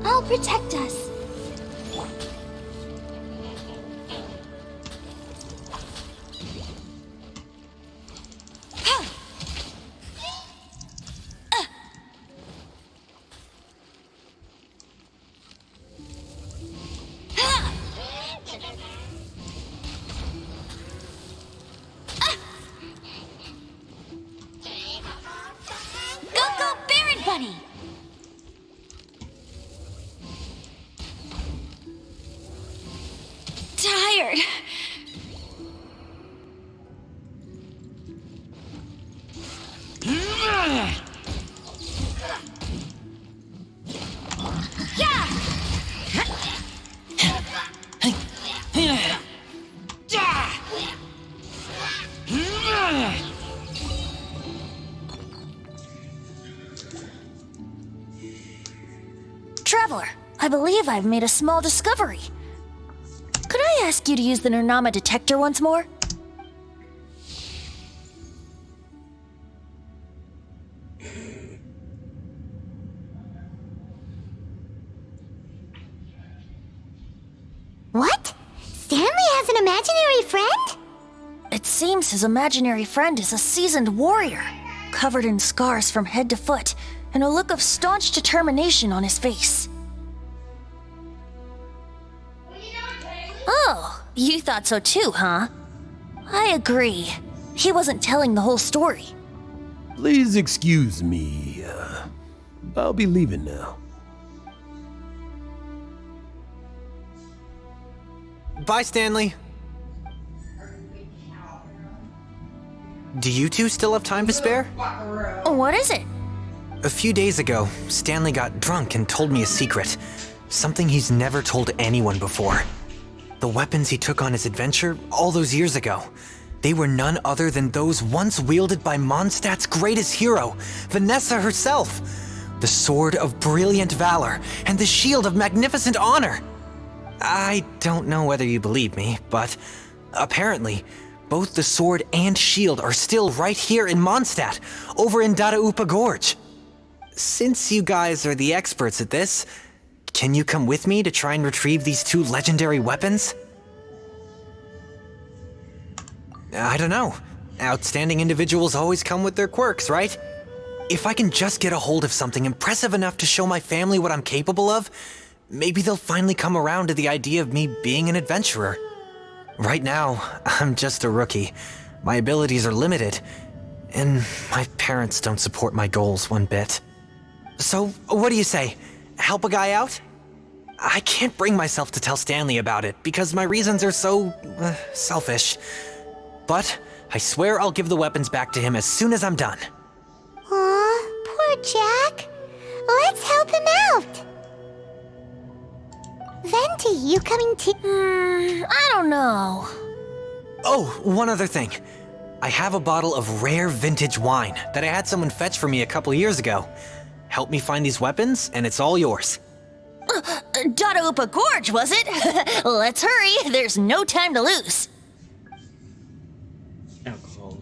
I'll protect us. Tired. traveler. I believe I've made a small discovery. Could I ask you to use the Nernama detector once more? What? Stanley has an imaginary friend? It seems his imaginary friend is a seasoned warrior, covered in scars from head to foot, and a look of staunch determination on his face. Oh, you thought so too, huh? I agree. He wasn't telling the whole story. Please excuse me. I'll be leaving now. Bye, Stanley. Do you two still have time to spare? What is it? A few days ago, Stanley got drunk and told me a secret. Something he's never told anyone before. The weapons he took on his adventure all those years ago, they were none other than those once wielded by Mondstadt's greatest hero, Vanessa herself. The Sword of Brilliant Valor and the Shield of Magnificent Honor. I don't know whether you believe me, but apparently, both the sword and shield are still right here in Mondstadt, over in Dadaupa Gorge. Since you guys are the experts at this, can you come with me to try and retrieve these two legendary weapons? I don't know. Outstanding individuals always come with their quirks, right? If I can just get a hold of something impressive enough to show my family what I'm capable of, maybe they'll finally come around to the idea of me being an adventurer. Right now, I'm just a rookie. My abilities are limited, and my parents don't support my goals one bit. So, what do you say? Help a guy out? I can't bring myself to tell Stanley about it because my reasons are so selfish. But I swear I'll give the weapons back to him as soon as I'm done. Aw, poor Jack. Let's help him out. Venti, you coming too? I don't know. Oh, one other thing. I have a bottle of rare vintage wine that I had someone fetch for me a couple years ago. Help me find these weapons, and it's all yours. Dadaupa Gorge, was it? Let's hurry. There's no time to lose. Alcoholic.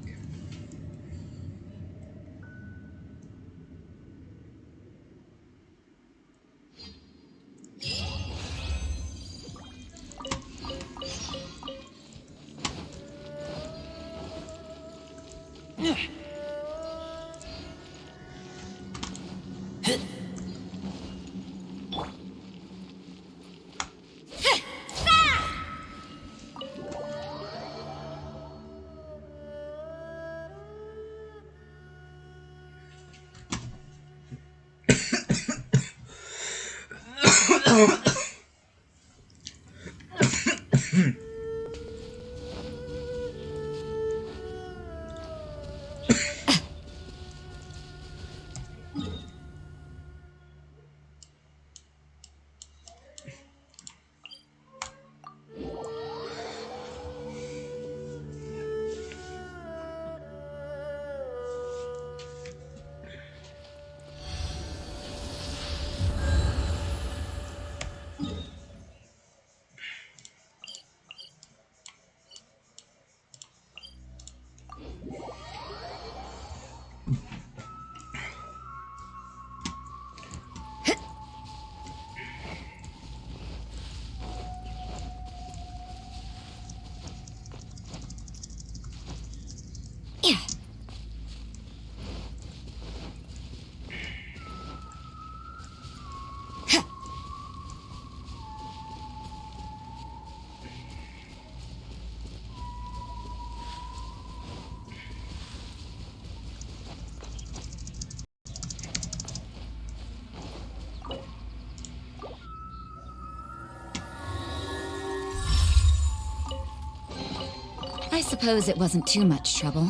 I suppose it wasn't too much trouble.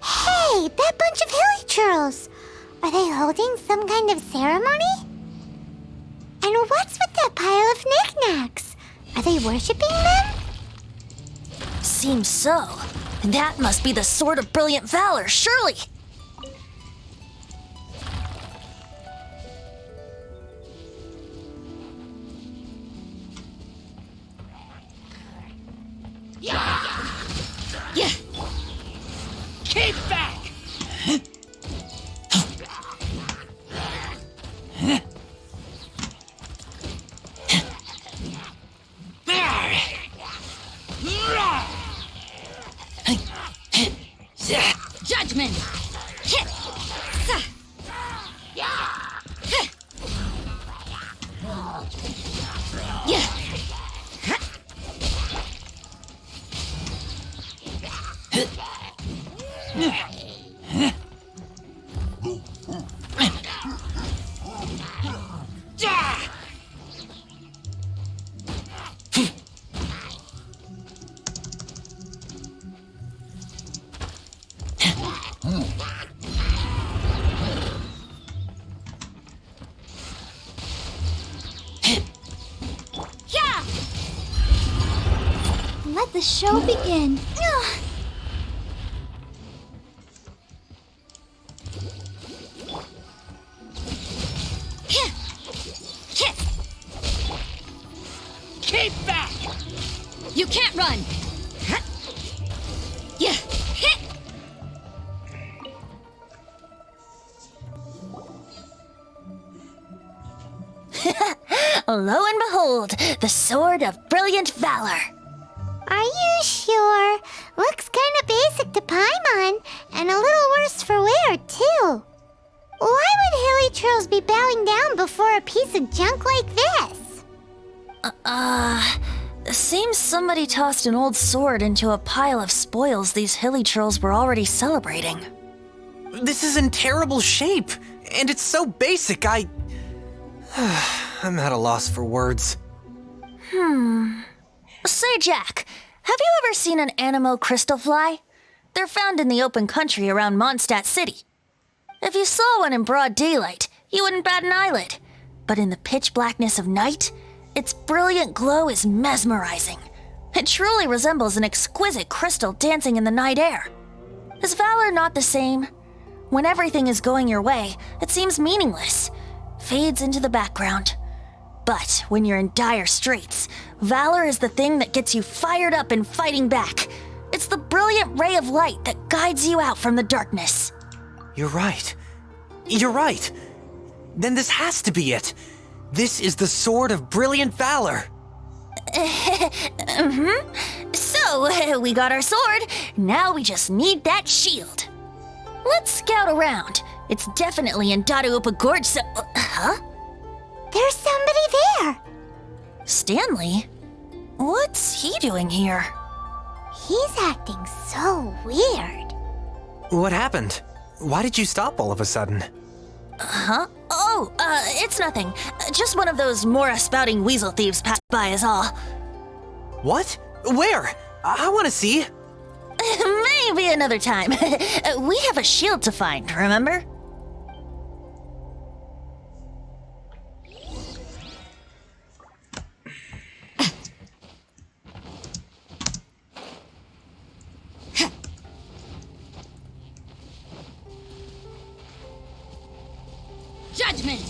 Hey, that bunch of hilly churls! Are they holding some kind of ceremony? And what's with that pile of knickknacks? Are they worshipping them? seems so. That must be the Sword of Brilliant Valor, surely! Yeah! Keep back! Judgment! Let the show begin. Keep back! You can't run! Yeah! Lo and behold, the Sword of Brilliant Valor. Are you sure? Looks kinda basic to Paimon, and a little worse for wear, too. Why would Hilichurls be bowing down before a piece of junk like this? Seems somebody tossed an old sword into a pile of spoils these Hilichurls were already celebrating. This is in terrible shape, and it's so basic, I'm at a loss for words. Say, Jack, have you ever seen an Anemo crystal fly? They're found in the open country around Mondstadt City. If you saw one in broad daylight, you wouldn't bat an eyelid. But in the pitch blackness of night, its brilliant glow is mesmerizing. It truly resembles an exquisite crystal dancing in the night air. Is Valor not the same? When everything is going your way, it seems meaningless, fades into the background. But when you're in dire straits, Valor is the thing that gets you fired up and fighting back. It's the brilliant ray of light that guides you out from the darkness. You're right. You're right. Then this has to be it. This is the Sword of Brilliant Valor. So, we got our sword. Now we just need that shield. Let's scout around. It's definitely in Dadaupa Gorge, so... Huh? There's somebody there. Stanley? What's he doing here? He's acting so weird. What happened? Why did you stop all of a sudden? Huh? Oh, it's nothing. Just one of those Mora-spouting weasel thieves passed by is all. What? Where? I want to see. Maybe another time. We have a shield to find, remember? Judgment!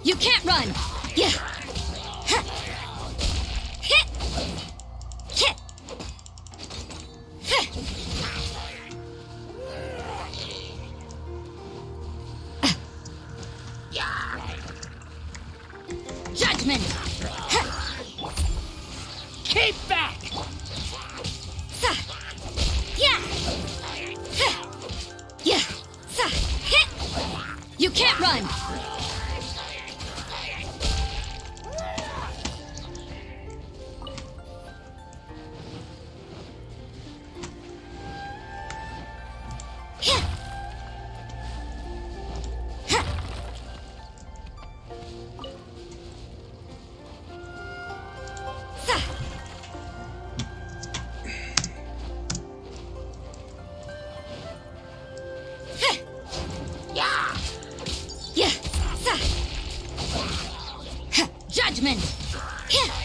You can't run! Yeah! Judgment! Keep back! Yeah! Yeah! You can't run! Yeah! Judgment! Yeah.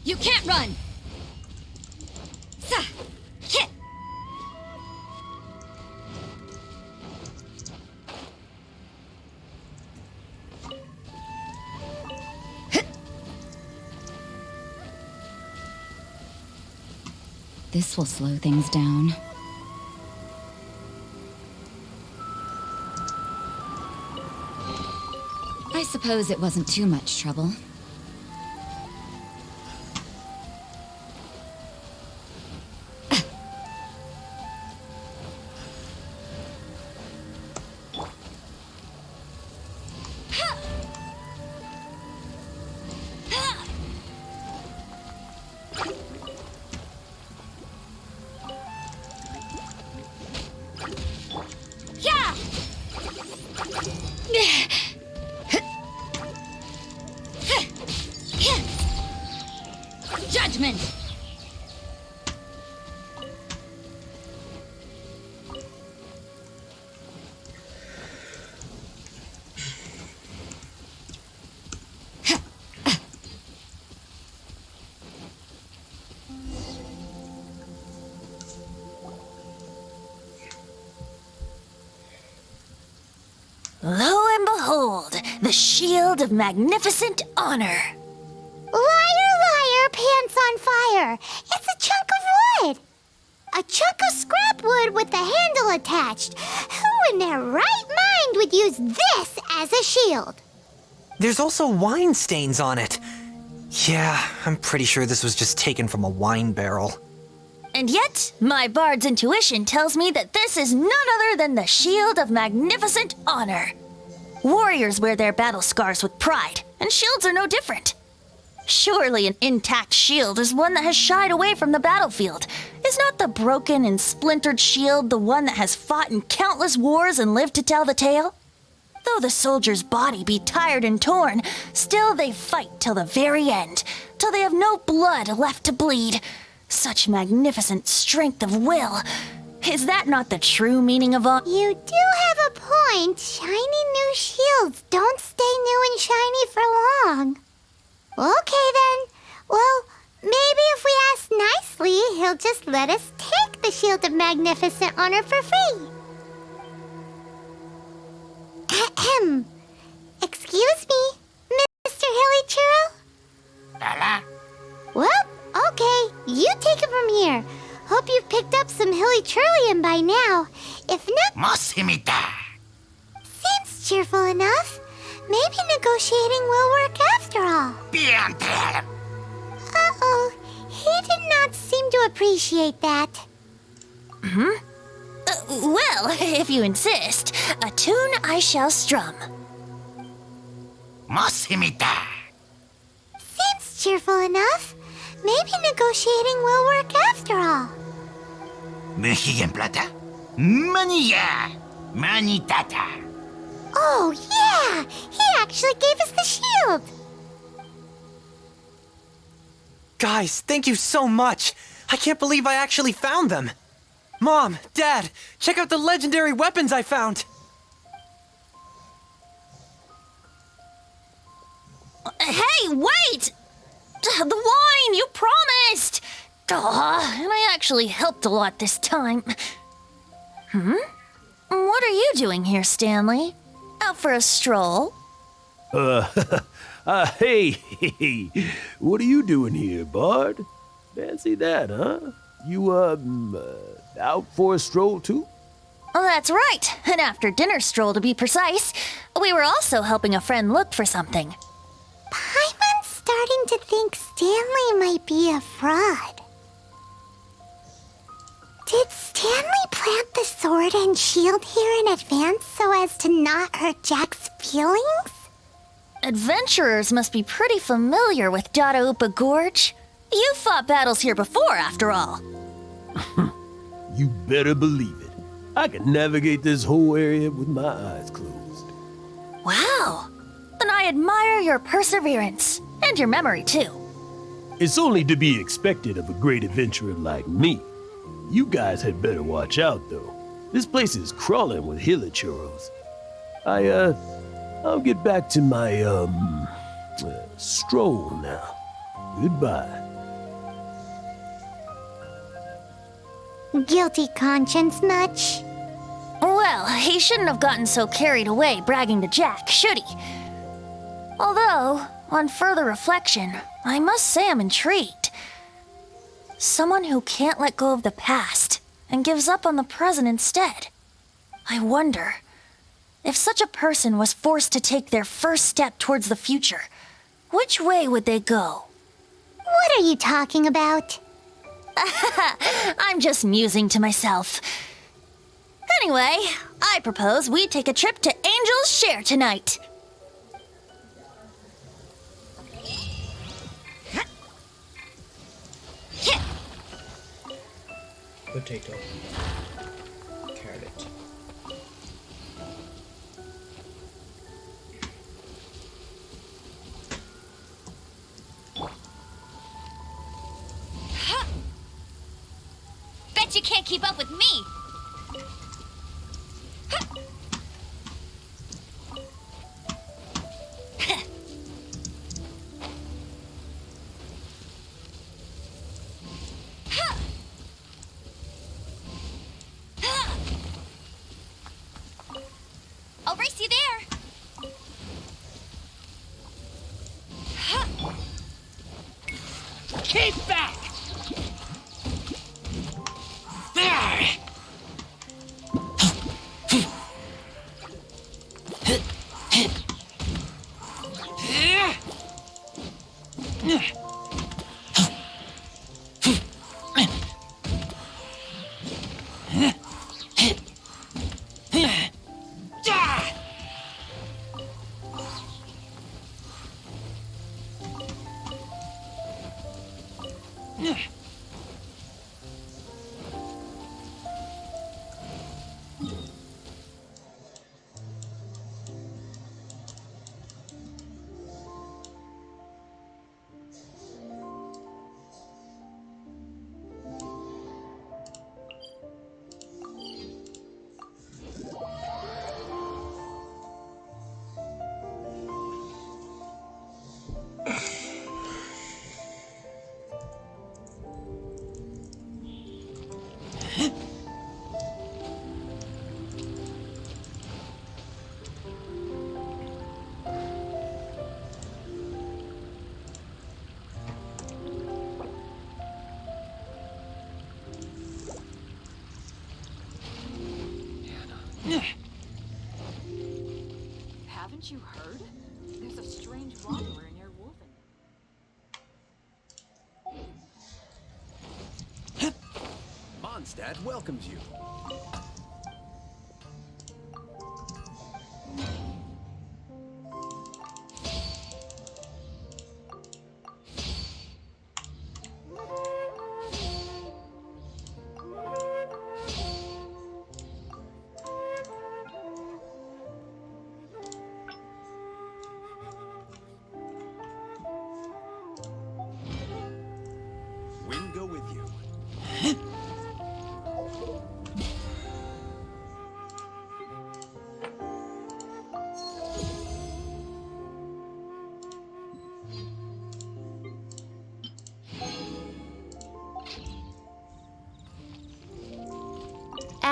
You can't run! This will slow things down. I suppose it wasn't too much trouble. Judgment! Lo and behold, the shield of magnificent honor. Liar, liar, pants on fire. It's a chunk of wood. A chunk of scrap wood with the handle attached. Who in their right mind would use this as a shield? There's also wine stains on it. Yeah, I'm pretty sure this was just taken from a wine barrel. And yet, my bard's intuition tells me that this is none other than the shield of magnificent honor. Warriors wear their battle scars with pride, and shields are no different. Surely an intact shield is one that has shied away from the battlefield. Is not the broken and splintered shield the one that has fought in countless wars and lived to tell the tale? Though the soldier's body be tired and torn, still they fight till the very end, till they have no blood left to bleed. Such magnificent strength of will. Is that not the true meaning of honor? You do have a point. Shiny new shields don't stay new and shiny for long. Okay then. Well, maybe if we ask nicely, he'll just let us take the Shield of Magnificent Honor for free. Ahem. Excuse me, Mr. Hilly Churro? Lala? Well, okay. You take it from here. Hope you've picked up some Hilly Churlium by now. If not... Mosimita! Seems cheerful enough. Maybe negotiating will work after all. Uh-oh. He did not seem to appreciate that. Well, if you insist, a tune I shall strum. Mosimita! Seems cheerful enough. Maybe negotiating will work after all. Mexican plata? Manilla! Manitata! Oh, yeah! He actually gave us the shield! Guys, thank you so much! I can't believe I actually found them! Mom, Dad, check out the legendary weapons I found! Hey, wait! The wine, you promised! And I actually helped a lot this time. What are you doing here, Stanley? Out for a stroll? Hey, what are you doing here, Bard? Fancy that, huh? You, out for a stroll too? Oh, that's right. An after-dinner stroll, to be precise. We were also helping a friend look for something. Paimon's starting to think Stanley might be a fraud. Did Stanley plant the sword and shield here in advance so as to not hurt Jack's feelings? Adventurers must be pretty familiar with Dadaupa Gorge. You fought battles here before, after all. You better believe it. I can navigate this whole area with my eyes closed. Wow. Then I admire your perseverance. And your memory, too. It's only to be expected of a great adventurer like me. You guys had better watch out, though. This place is crawling with hilichurros. I'll get back to my, stroll now. Goodbye. Guilty conscience much? Well, he shouldn't have gotten so carried away bragging to Jack, should he? Although, on further reflection, I must say I'm intrigued. Someone who can't let go of the past and gives up on the present instead. I wonder, if such a person was forced to take their first step towards the future, which way would they go? What are you talking about? I'm just musing to myself. Anyway, I propose we take a trip to Angel's Share tonight. Potato. Carrot. Bet you can't keep up with me! I'll race you there! Keep back! There! Haven't you heard? There's a strange wanderer near Wolven. Mondstadt welcomes you. Wind go with you.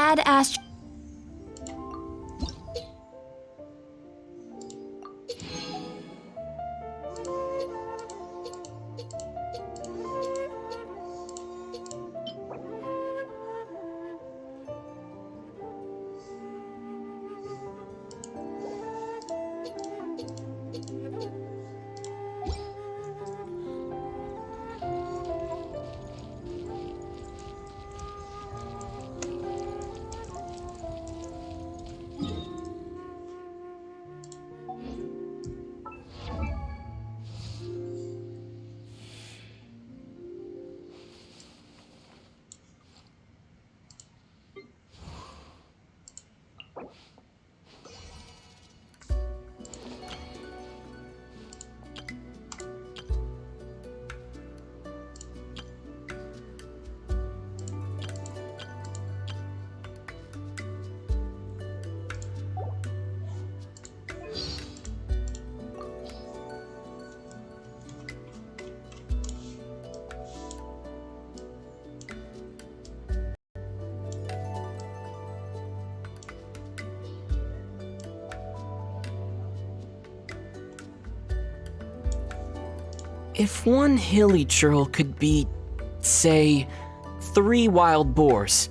badass. If one hilly churl could beat, say, 3 wild boars,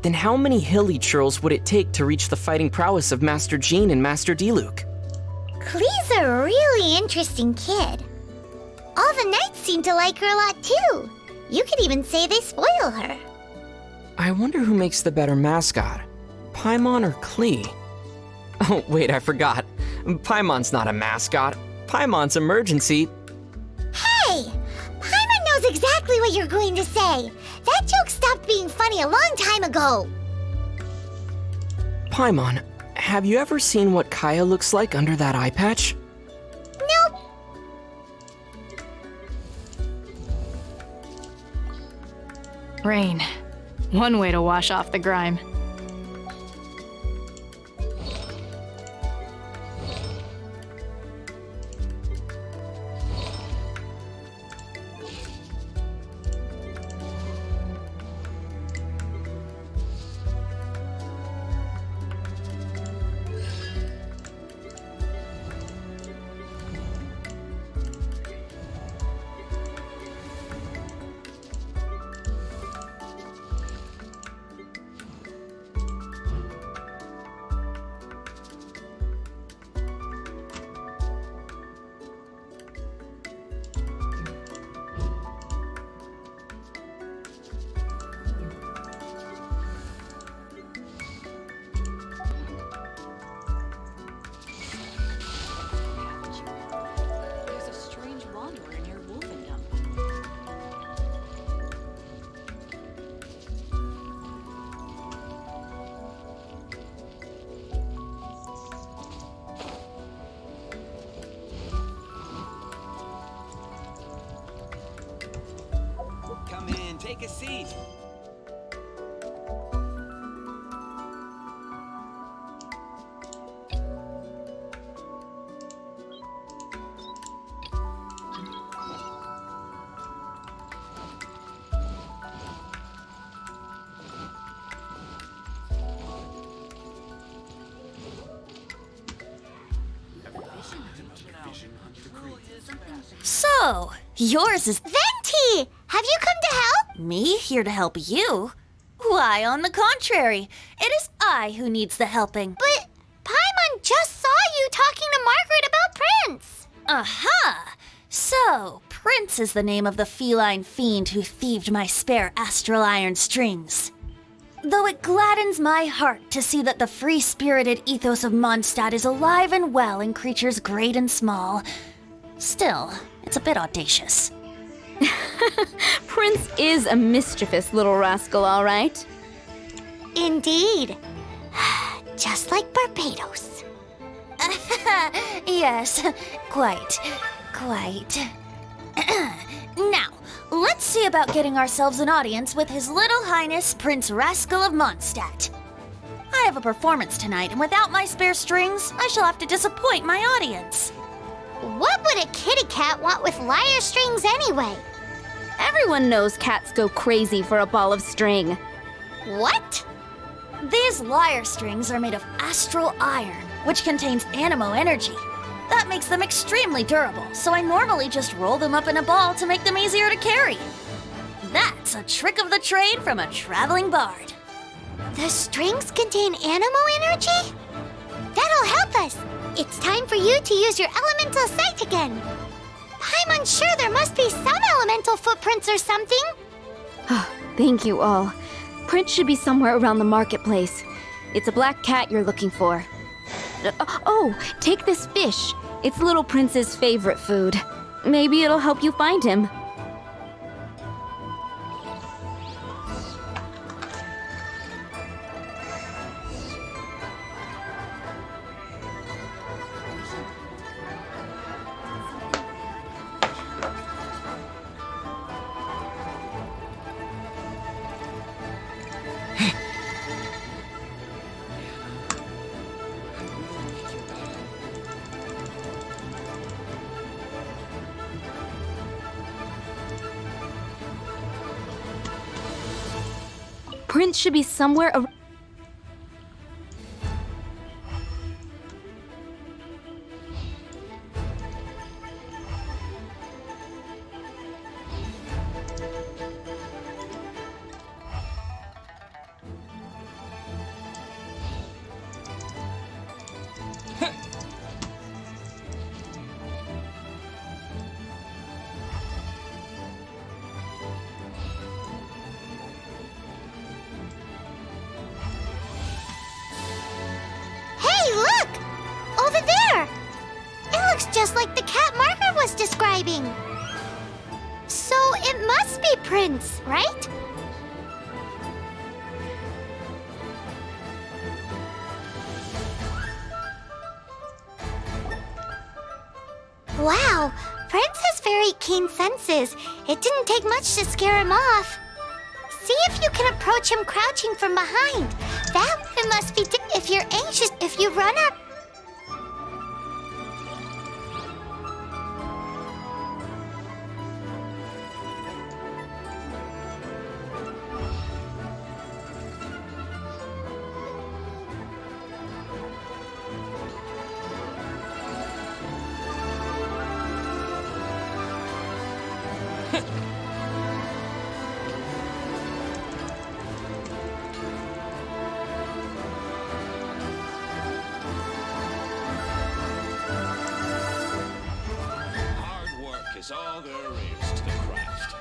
then how many hilly churls would it take to reach the fighting prowess of Master Jean and Master Diluc? Klee's a really interesting kid. All the knights seem to like her a lot too. You could even say they spoil her. I wonder who makes the better mascot, Paimon or Klee? Oh, wait, I forgot. Paimon's not a mascot. Paimon's emergency. Hey! Paimon knows exactly what you're going to say. That joke stopped being funny a long time ago. Paimon, have you ever seen what Kaya looks like under that eye patch? Nope. Rain. One way to wash off the grime. Take a seat. So, yours is... Venti! Have you come to help? Me here to help you? Why, on the contrary, it is I who needs the helping. But Paimon just saw you talking to Margaret about Prince. Aha! So, Prince is the name of the feline fiend who thieved my spare astral iron strings. Though it gladdens my heart to see that the free-spirited ethos of Mondstadt is alive and well in creatures great and small, still, it's a bit audacious. Prince is a mischievous little rascal, all right. Indeed. Just like Barbados. Yes, quite. Now, let's see about getting ourselves an audience with His Little Highness Prince Rascal of Mondstadt. I have a performance tonight, and without my spare strings, I shall have to disappoint my audience. What would a kitty cat want with lyre strings anyway? Everyone knows cats go crazy for a ball of string. What? These lyre strings are made of astral iron, which contains anemo energy. That makes them extremely durable, so I normally just roll them up in a ball to make them easier to carry. That's a trick of the trade from a traveling bard. The strings contain anemo energy? That'll help us. It's time for you to use your elemental sight again. I'm unsure, there must be some elemental footprints or something. Thank you all. Prince should be somewhere around the marketplace. It's a black cat you're looking for. Oh, take this fish. It's Little Prince's favorite food. Maybe it'll help you find him. Prince should be somewhere around. Just like the cat Margaret was describing. So it must be Prince, right? Wow, Prince has very keen senses. It didn't take much to scare him off. See if you can approach him crouching from behind. That it must be if you're anxious, if you run up. Is all there is to the craft.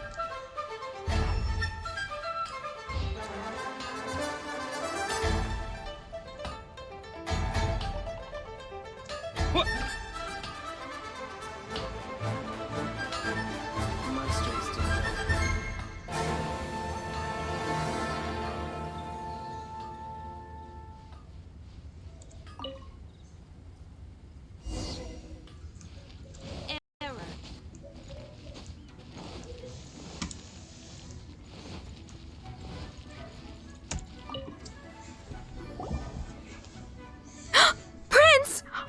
What?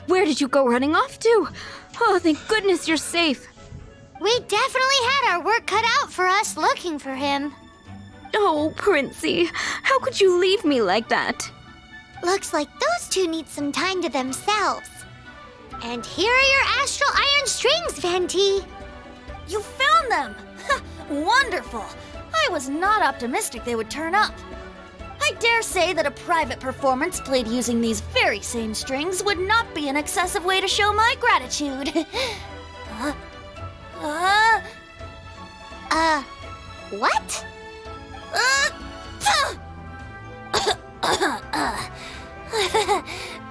Where did you go running off to? Oh, thank goodness you're safe. We definitely had our work cut out for us looking for him. Oh, Princey, how could you leave me like that? Looks like those two need some time to themselves. And here are your astral iron strings, Venti. You found them! Wonderful! I was not optimistic they would turn up. I dare say that a private performance played using these very same strings would not be an excessive way to show my gratitude. What?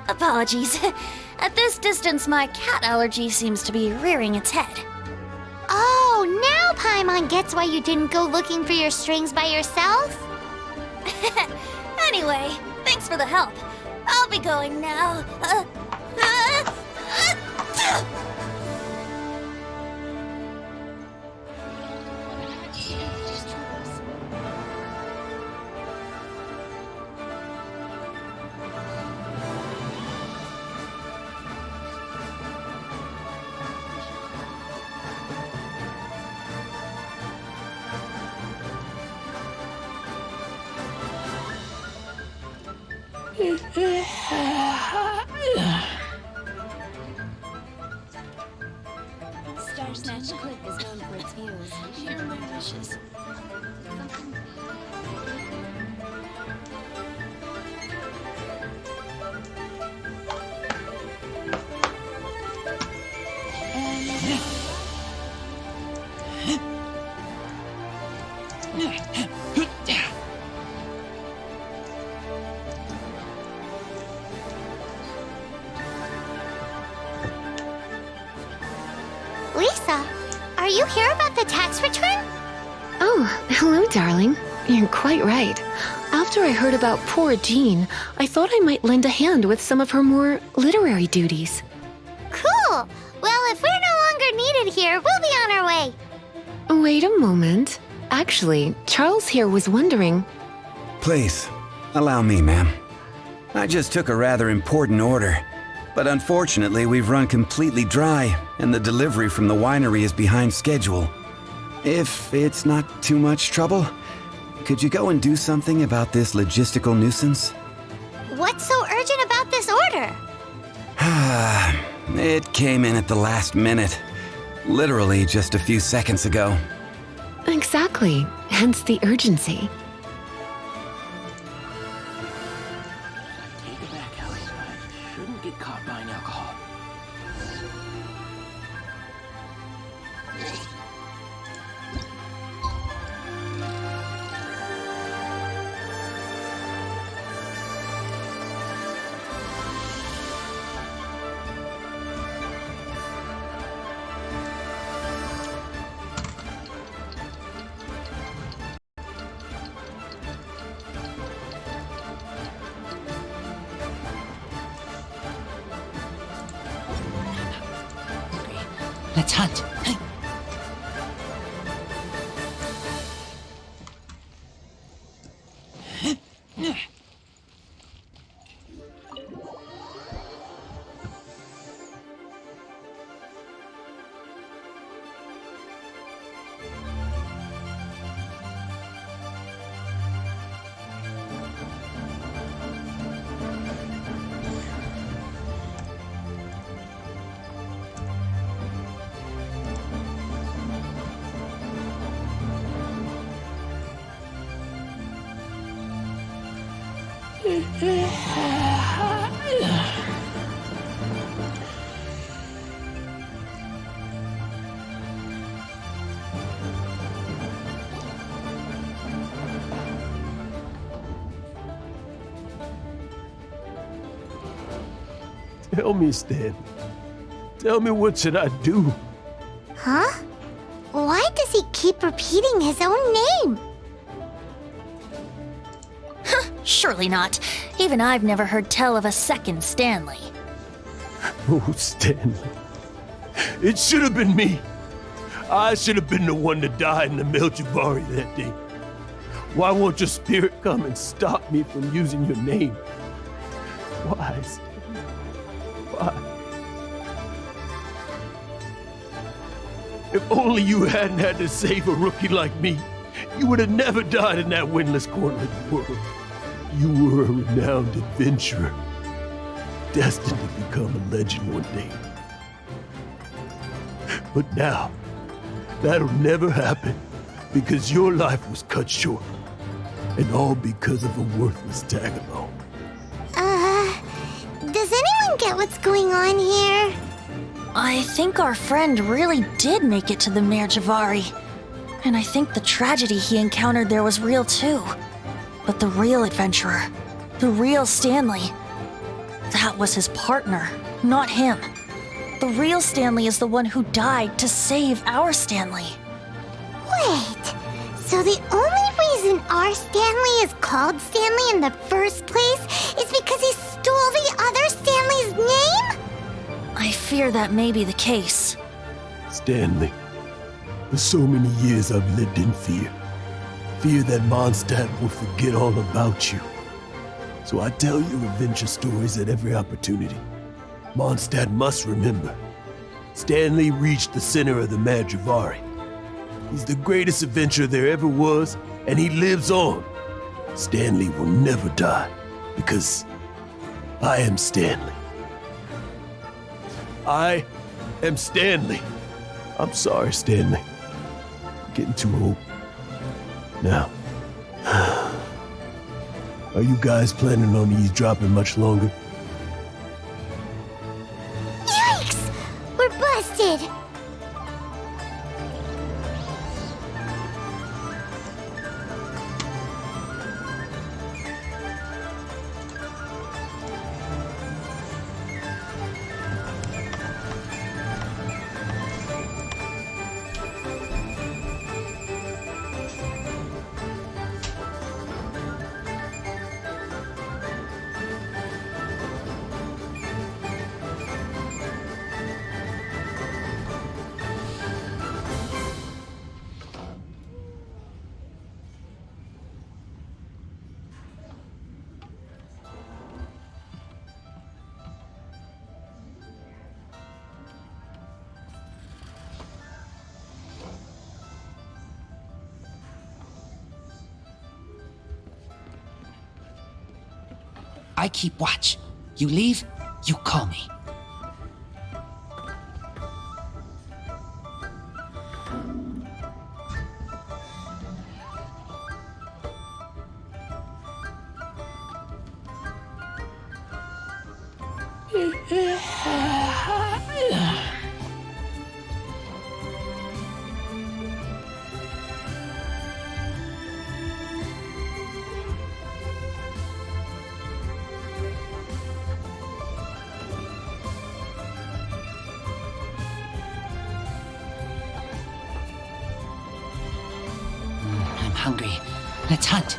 Apologies. At this distance, my cat allergy seems to be rearing its head. Oh, now Paimon gets why you didn't go looking for your strings by yourself? Anyway, thanks for the help. I'll be going now. Star Snatch Cliff is known for its views. Hear my wishes. Lisa, are you here about the tax return? Oh, hello, darling. You're quite right. After I heard about poor Jean, I thought I might lend a hand with some of her more literary duties. Cool! Well, if we're no longer needed here, we'll be on our way. Wait a moment. Actually, Charles here was wondering... Please, allow me, ma'am. I just took a rather important order, but unfortunately we've run completely dry, and the delivery from the winery is behind schedule. If it's not too much trouble, could you go and do something about this logistical nuisance? What's so urgent about this order? It came in at the last minute. Literally just a few seconds ago. Exactly, hence the urgency. Take it back, Ellie. I shouldn't get caught buying alcohol. Let's hunt. Tell me, Stan. Tell me, what should I do? Huh? Why does he keep repeating his own name? Surely not. Even I've never heard tell of a second Stanley. Oh, Stanley. It should have been me. I should have been the one to die in the Melchivari that day. Why won't your spirit come and stop me from using your name? Why, Stanley? Why? If only you hadn't had to save a rookie like me, you would have never died in that windless corner of the world. You were a renowned adventurer, destined to become a legend one day. But now, that'll never happen, because your life was cut short, and all because of a worthless tag-along. Does anyone get what's going on here? I think our friend really did make it to the Merjavari. And I think the tragedy he encountered there was real too. But the real adventurer, the real Stanley, that was his partner, not him. The real Stanley is the one who died to save our Stanley. Wait, so the only reason our Stanley is called Stanley in the first place is because he stole the other Stanley's name? I fear that may be the case. Stanley, for so many years I've lived in fear. Fear that Mondstadt will forget all about you. So I tell you adventure stories at every opportunity. Mondstadt must remember. Stanley reached the center of the Merjavari. He's the greatest adventurer there ever was, and he lives on. Stanley will never die, because I am Stanley. I am Stanley. I'm sorry, Stanley. I'm getting too old. Now, are you guys planning on eavesdropping much longer? Yikes! We're busted! I keep watch. You leave, you call me. I'm hungry. Let's hunt.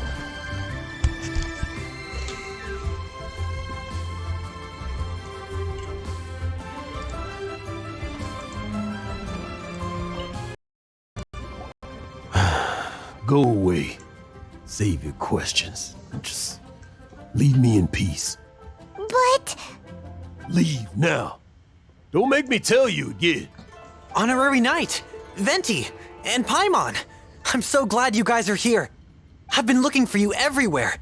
Go away. Save your questions. And just leave me in peace. But... Leave now. Don't make me tell you again. Honorary Knight, Venti, and Paimon. I'm so glad you guys are here. I've been looking for you everywhere.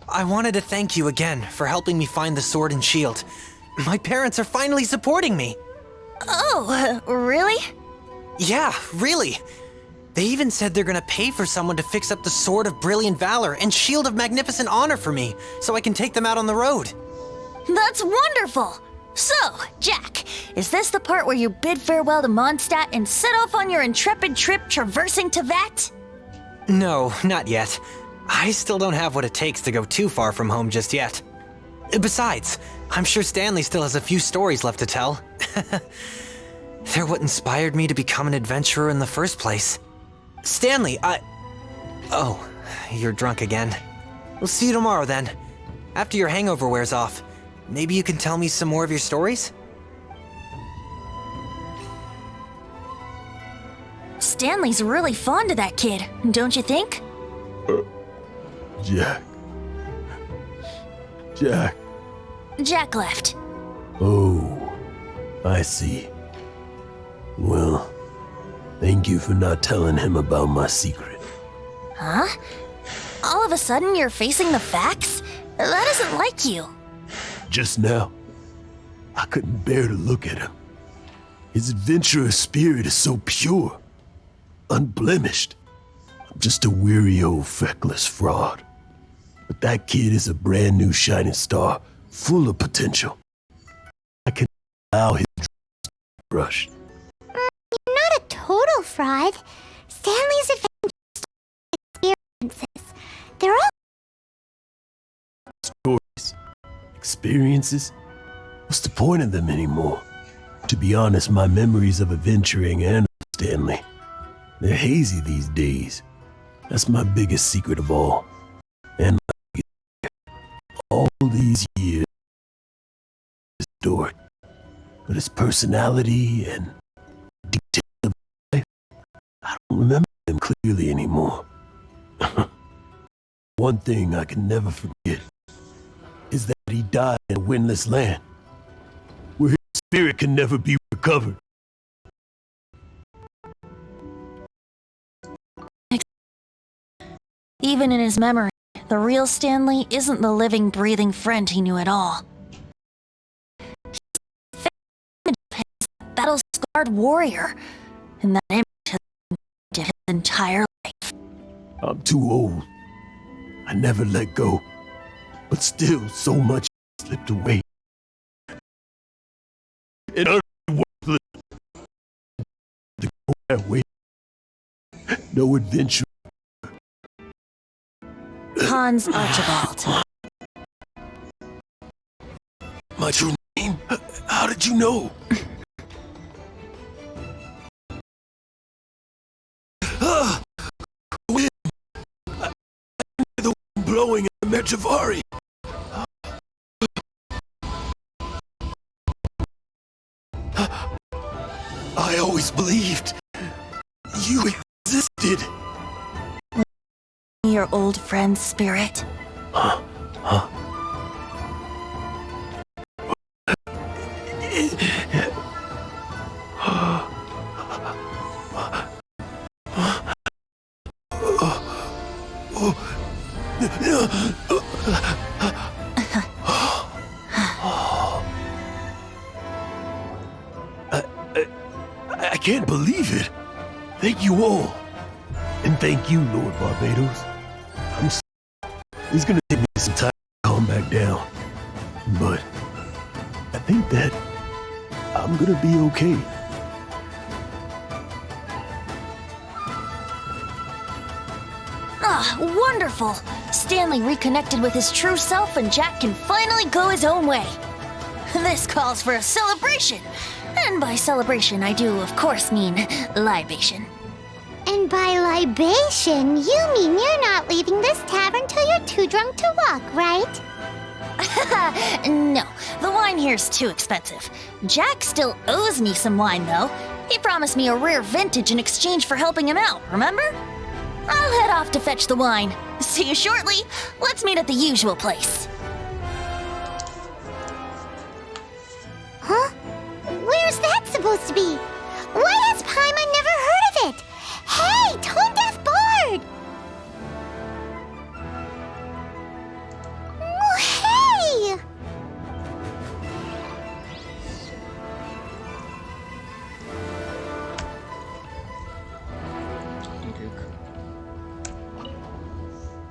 I wanted to thank you again for helping me find the sword and shield. My parents are finally supporting me. Oh, really? Yeah, really. They even said they're gonna pay for someone to fix up the Sword of Brilliant Valor and Shield of Magnificent Honor for me, so I can take them out on the road. That's wonderful! So, Jack, is this the part where you bid farewell to Mondstadt and set off on your intrepid trip traversing Tevat? No, not yet. I still don't have what it takes to go too far from home just yet. Besides, I'm sure Stanley still has a few stories left to tell. They're what inspired me to become an adventurer in the first place. Stanley, Oh, you're drunk again. We'll see you tomorrow then. After your hangover wears off, maybe you can tell me some more of your stories? Stanley's really fond of that kid, don't you think? Jack. Jack. Jack left. Oh, I see. Well, thank you for not telling him about my secret. Huh? All of a sudden you're facing the facts? That isn't like you. Just now, I couldn't bear to look at him. His adventurous spirit is so pure, unblemished. I'm just a weary old feckless fraud. But that kid is a brand new shining star, full of potential. I can allow his dreams to be brushed. You're not a total fraud. Stanley's experiences. They're all stories, experiences. What's the point of them anymore? To be honest, my memories of adventuring and Stanley, they're hazy these days. That's my biggest secret of all. And all these years restored. But his personality and details of life, I don't remember them clearly anymore. One thing I can never forget is that he died in a windless land, where his spirit can never be recovered. Even in his memory, the real Stanley isn't the living, breathing friend he knew at all. avant-garde warrior, and that image has been his entire life. I'm too old. I never let go. But still, so much slipped away. It utterly worthless to go that way. No adventure. Hans Archibald. My true name? How did you know? Wind. The wind blowing at the Metrovari. I always believed you existed. Your old friend's spirit. I can't believe it. Thank you all. And thank you, Lord Barbados. It's gonna take me some time to calm back down. But I think that I'm gonna be okay. Ah, wonderful! Stanley reconnected with his true self and Jack can finally go his own way. This calls for a celebration. And by celebration, I do, of course, mean libation. And by libation, you mean you're not leaving this tavern till you're too drunk to walk, right? No, the wine here's too expensive. Jack still owes me some wine, though. He promised me a rare vintage in exchange for helping him out, remember? I'll head off to fetch the wine. See you shortly. Let's meet at the usual place. Huh? Where's that supposed to be? Why has Paimon never heard of it? Hey, Tone Deaf Bard! Oh, hey!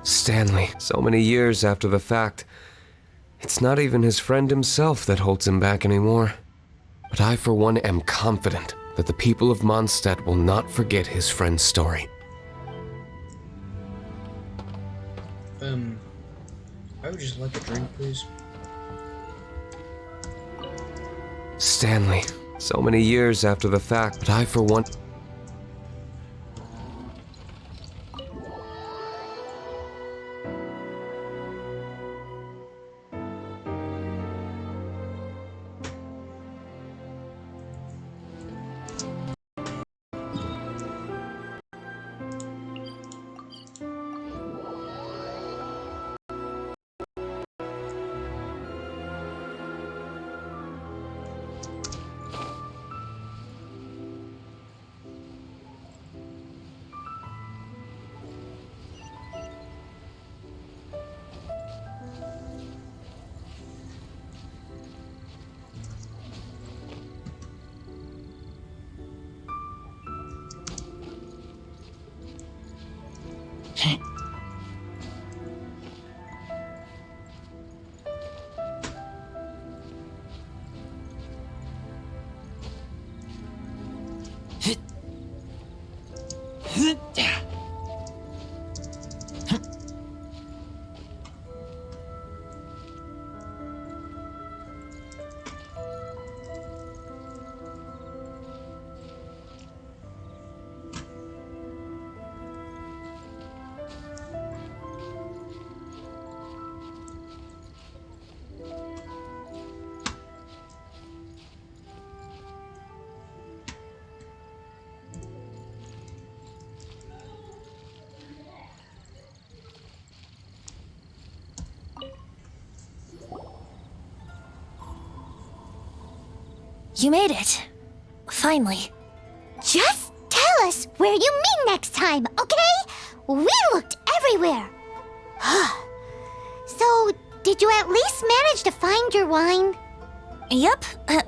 Stanley, so many years after the fact. It's not even his friend himself that holds him back anymore. But I, for one, am confident that the people of Mondstadt will not forget his friend's story. I would just like a drink, please. Stanley, so many years after the fact, but I, for one... You made it. Finally. Just tell us where you meet next time, okay? We looked everywhere. So, did you at least manage to find your wine? Yep.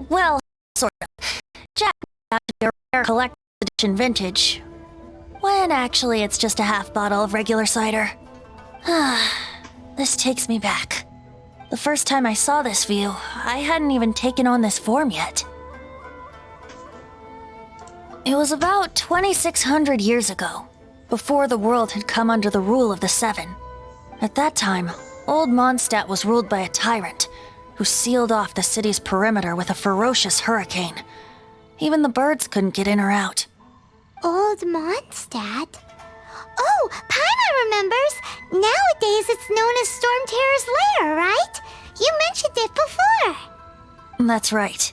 Well, sort of. Jack out rare collector's edition vintage, when actually it's just a half bottle of regular cider. This takes me back. The first time I saw this view, I hadn't even taken on this form yet. It was about 2,600 years ago, before the world had come under the rule of the Seven. At that time, Old Mondstadt was ruled by a tyrant who sealed off the city's perimeter with a ferocious hurricane. Even the birds couldn't get in or out. Old Mondstadt? Oh, Paimon remembers! Nowadays it's known as Storm Terror's lair, right? You mentioned it before. That's right.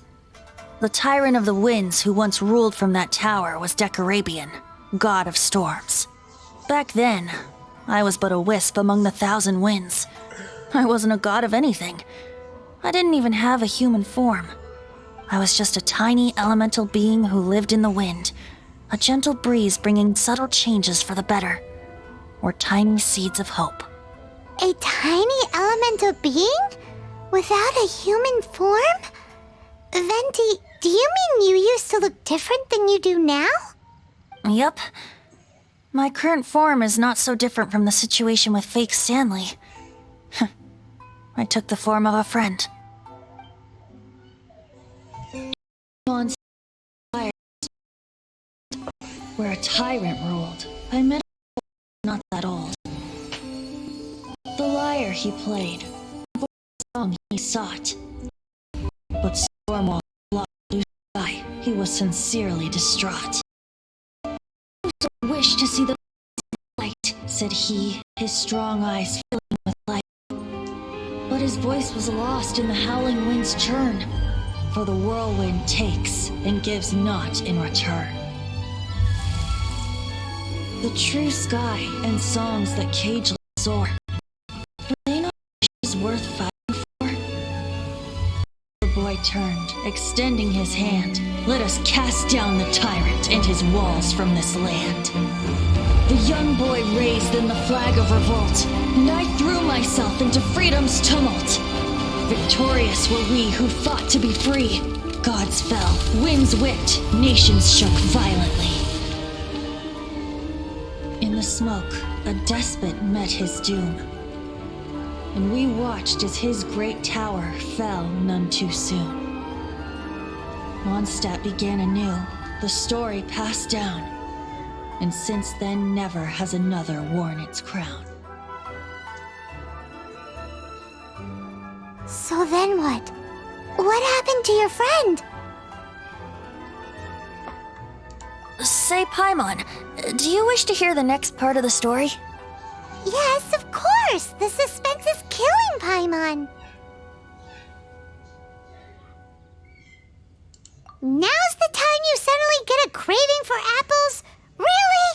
The Tyrant of the Winds who once ruled from that tower was Decarabian, god of storms. Back then, I was but a wisp among the 1,000 winds. I wasn't a god of anything. I didn't even have a human form. I was just a tiny elemental being who lived in the wind, a gentle breeze bringing subtle changes for the better, or tiny seeds of hope. A tiny elemental being? Without a human form? Venti, do you mean you used to look different than you do now? Yep. My current form is not so different from the situation with fake Stanley. I took the form of a friend. Where a tyrant ruled, I met a not that old. The lyre he played, the song he sought. But Stormwall blocked blue sky, he was sincerely distraught. "I wish to see the light," said he, his strong eyes filling with light. But his voice was lost in the howling wind's churn, for the whirlwind takes and gives not in return. The true sky and songs that cageless soar, were they not wishes worth fighting for? The boy turned, extending his hand. "Let us cast down the tyrant and his walls from this land." The young boy raised then the flag of revolt, and I threw myself into freedom's tumult. Victorious were we who fought to be free. Gods fell, winds whipped, nations shook violently. In the smoke, a despot met his doom, and we watched as his great tower fell none too soon. Mondstadt began anew, the story passed down, and since then never has another worn its crown. So then what? What happened to your friend? Say, Paimon, do you wish to hear the next part of the story? Yes, of course! The suspense is killing Paimon! Now's the time you suddenly get a craving for apples? Really?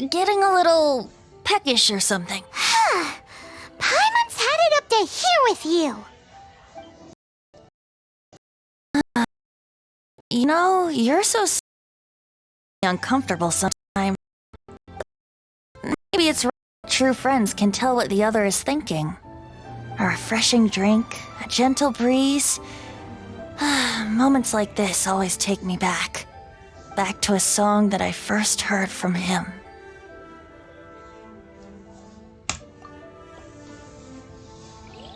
Getting a little peckish or something. Paimon's had it up to here with you! You know, you're so uncomfortable sometimes. Maybe it's right that true friends can tell what the other is thinking. A refreshing drink, a gentle breeze. Moments like this always take me back. Back to a song that I first heard from him.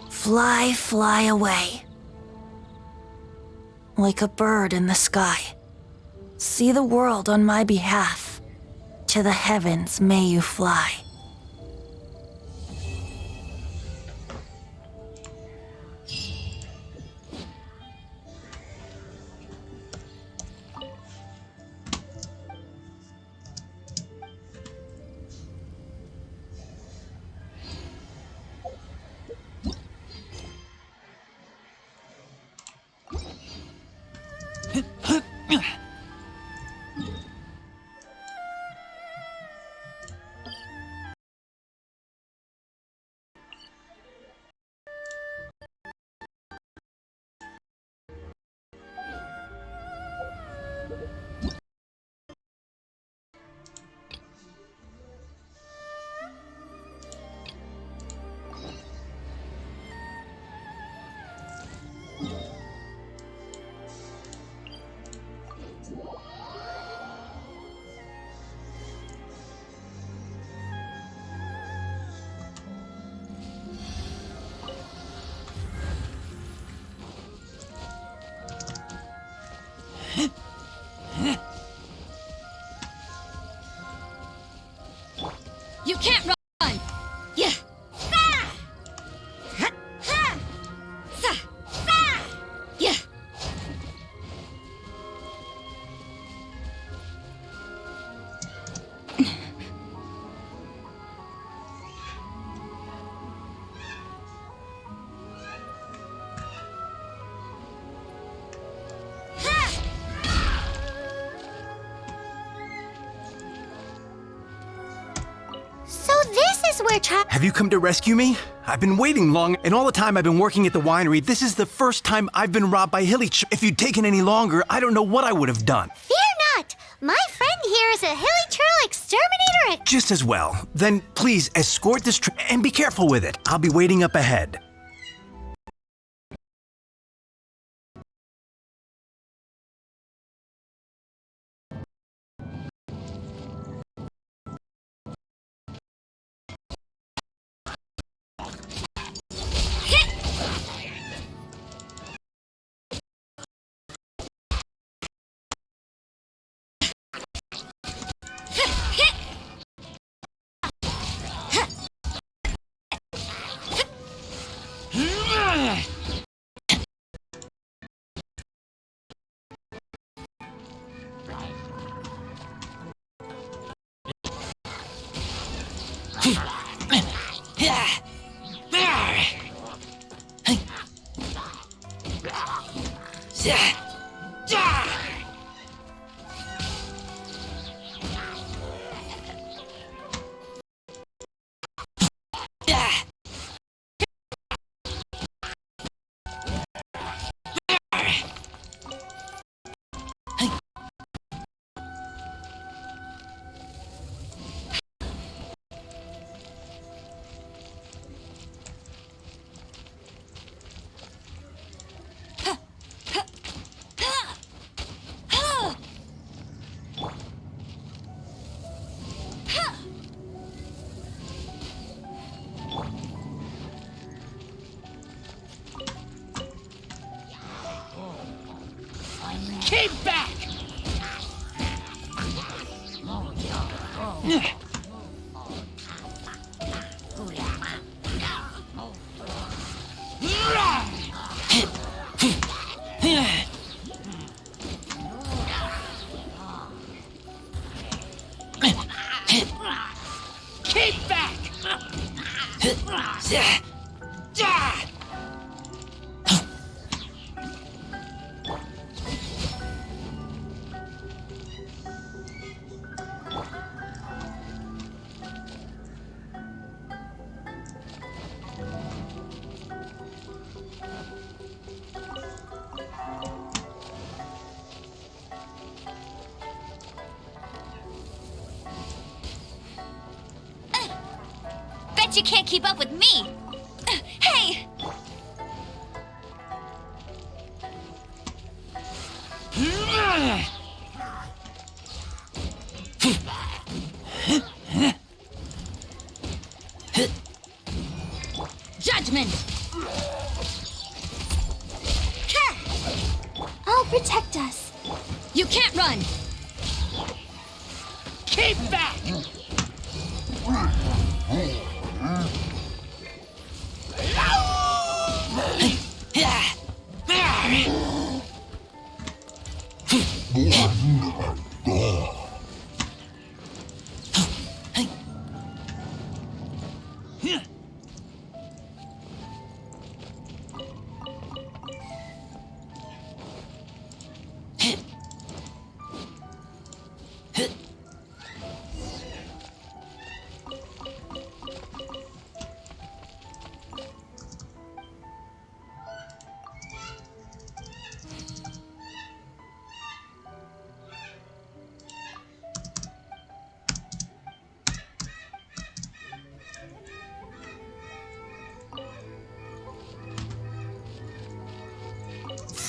Fly, fly away. Like a bird in the sky. See the world on my behalf. To the heavens may you fly. is where Have you come to rescue me? I've been waiting long, and all the time I've been working at the winery, this is the first time I've been robbed by Hilly. If you'd taken any longer, I don't know what I would have done. Fear not! My friend here is a Hilly Churl exterminator. Just as well. Then please escort this and be careful with it. I'll be waiting up ahead. Keep back! Keep back! Bet you can't keep up with me! Hey! Judgment! I'll protect us. You can't run! Keep back!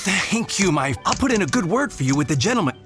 Thank you, I'll put in a good word for you with the gentleman.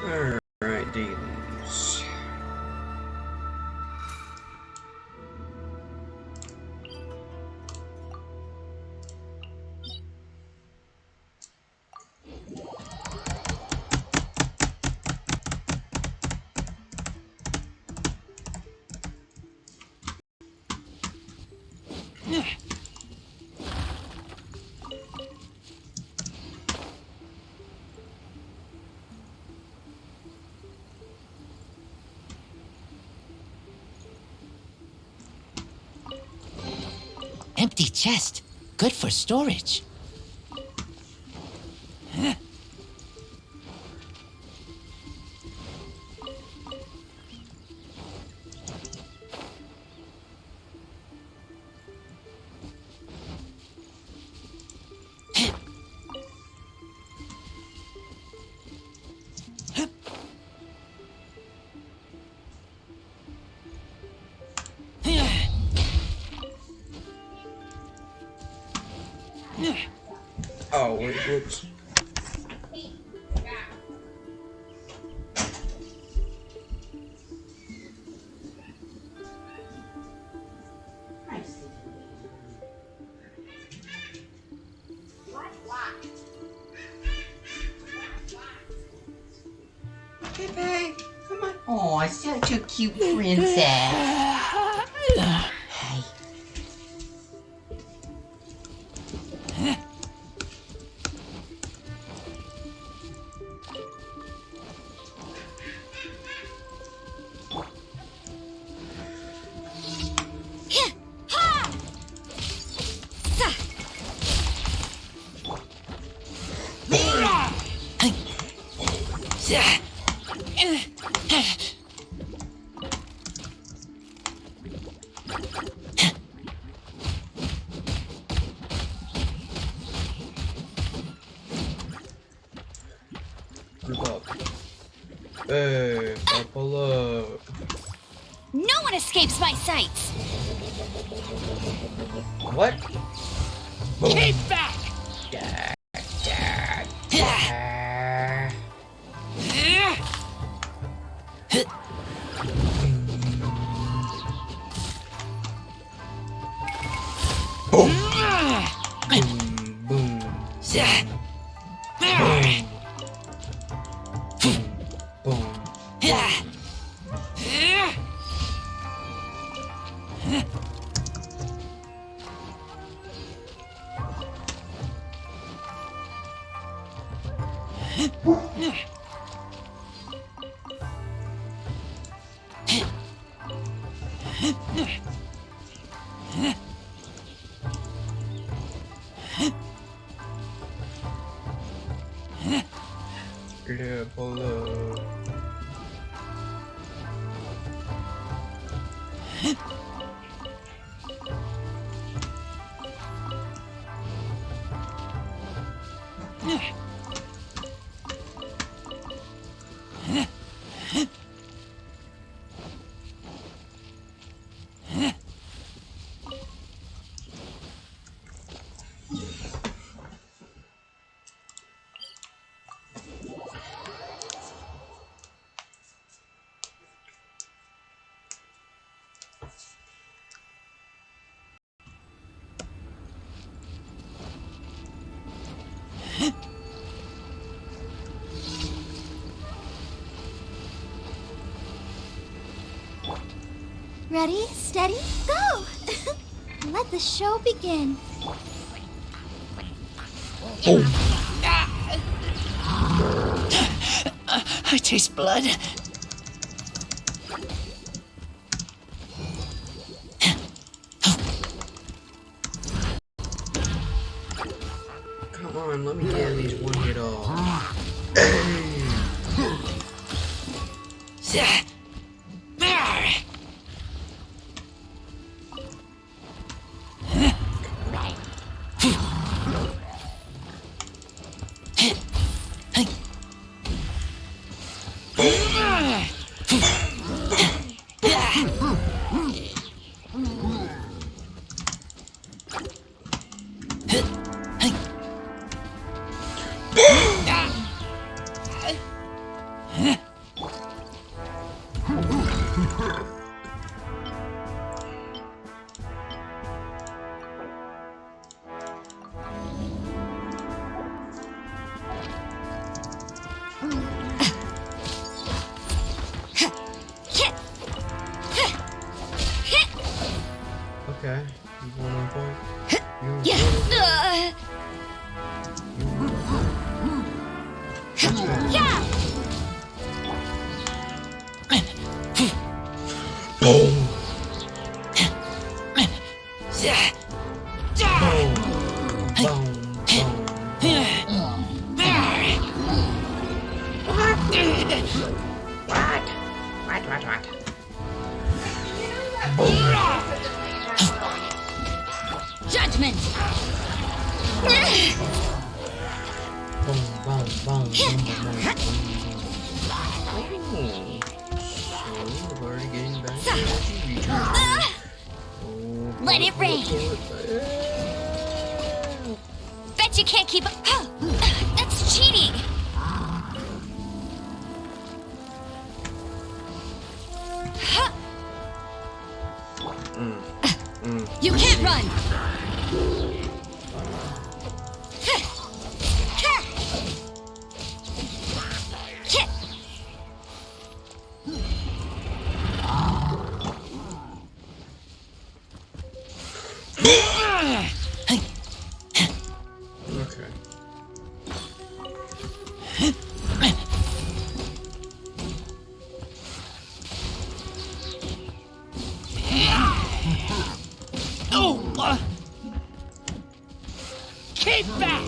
Alright, dailies. Empty chest. Good for storage. Oh, wait, whoops. Pepe, come on. Oh, such a cute princess. Hey. Hey, pull up. No one escapes my sights. What? Keep back. Yeah, pull up. Ready, steady, go! Let the show begin. I taste blood. Come on, let me get at least one hit off. Huh? Okay. You one on point. Boom. Judgment. Let it rain. Bet you can't keep up. That's cheating. You can't run. Keep back!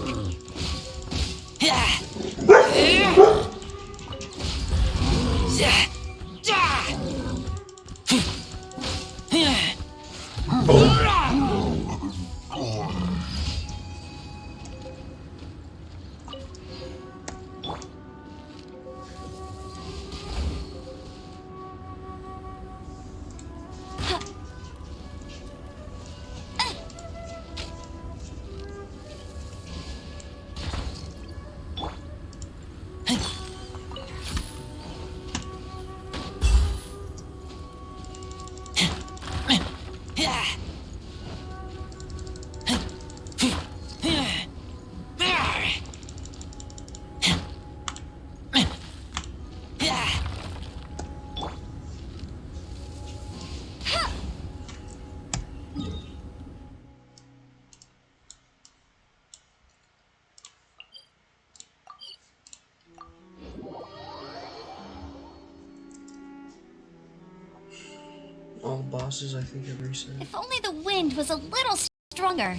All the bosses, I think, have reset. If only the wind was a little stronger.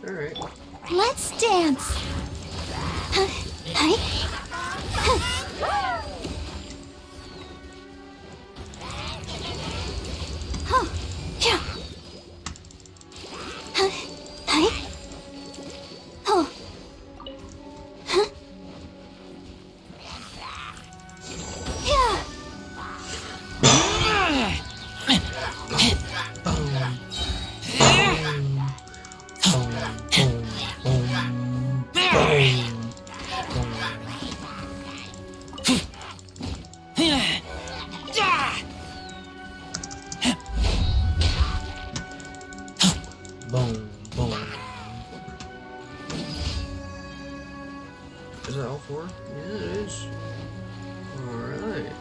Alright. Let's dance. Boom, boom. Is that all four? Yeah, it is. Alright.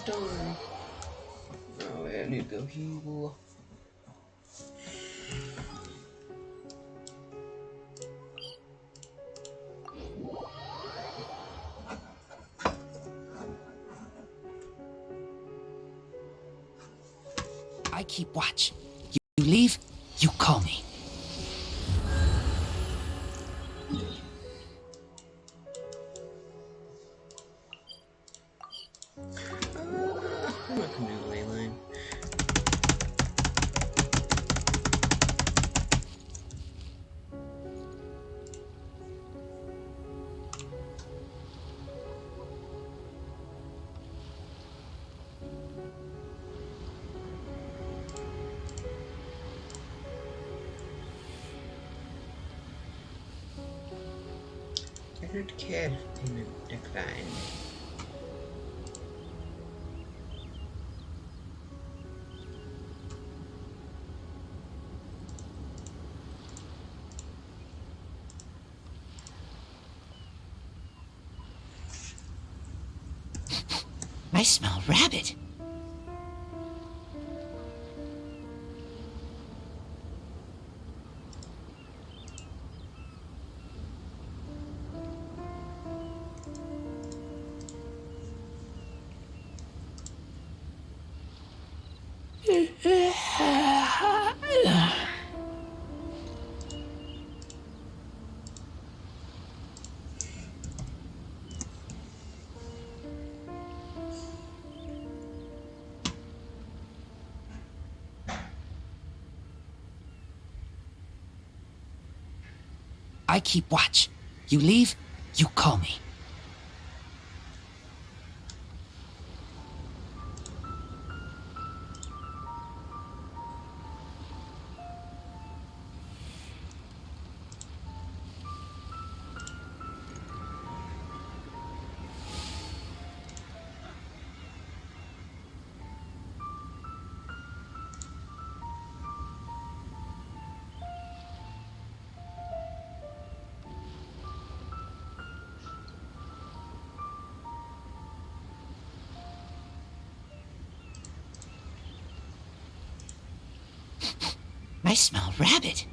Done. Oh, yeah, I need to go heal. I keep watch. You leave, you call me. I'm not gonna do the ley line. Credit care payment decline. I smell rabbit. I keep watch. You leave, you call me. I smell rabbit.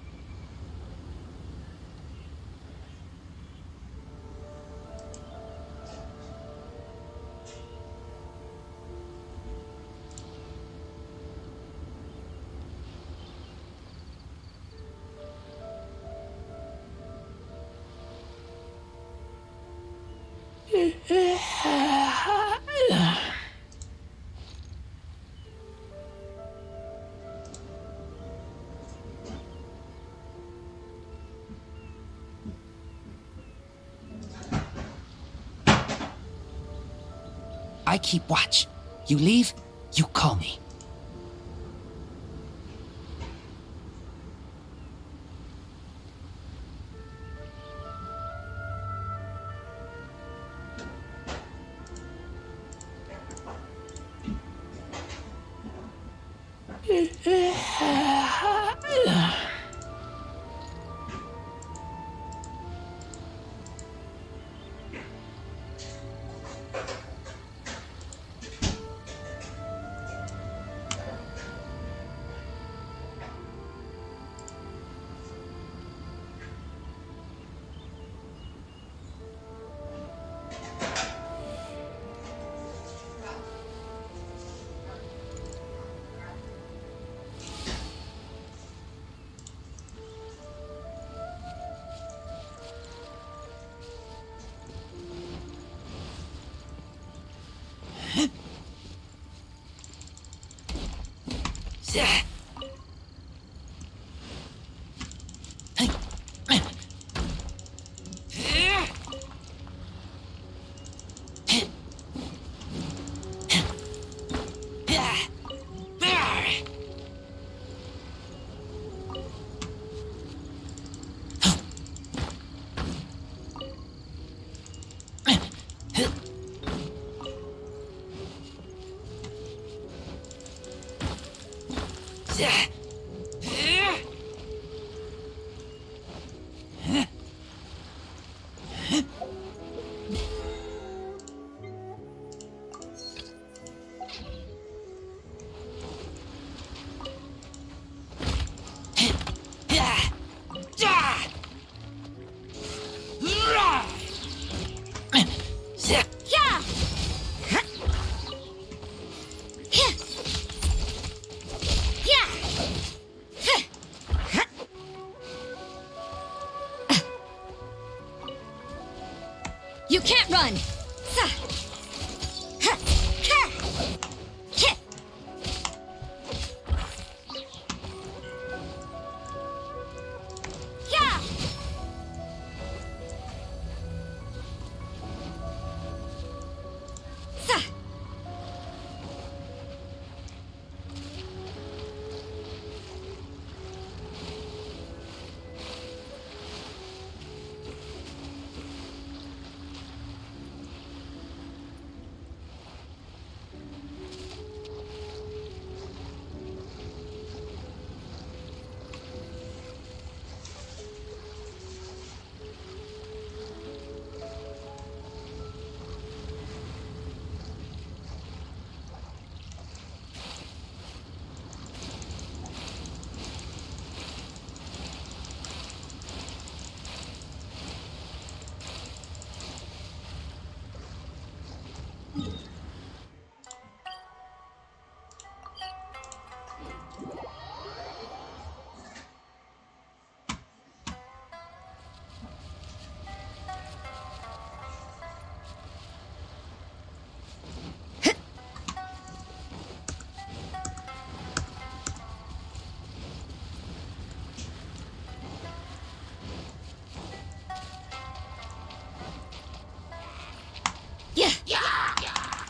I keep watch. You leave, you call me. You can't run! Sa! Ha! Ha! Hit! Yeah! Sa!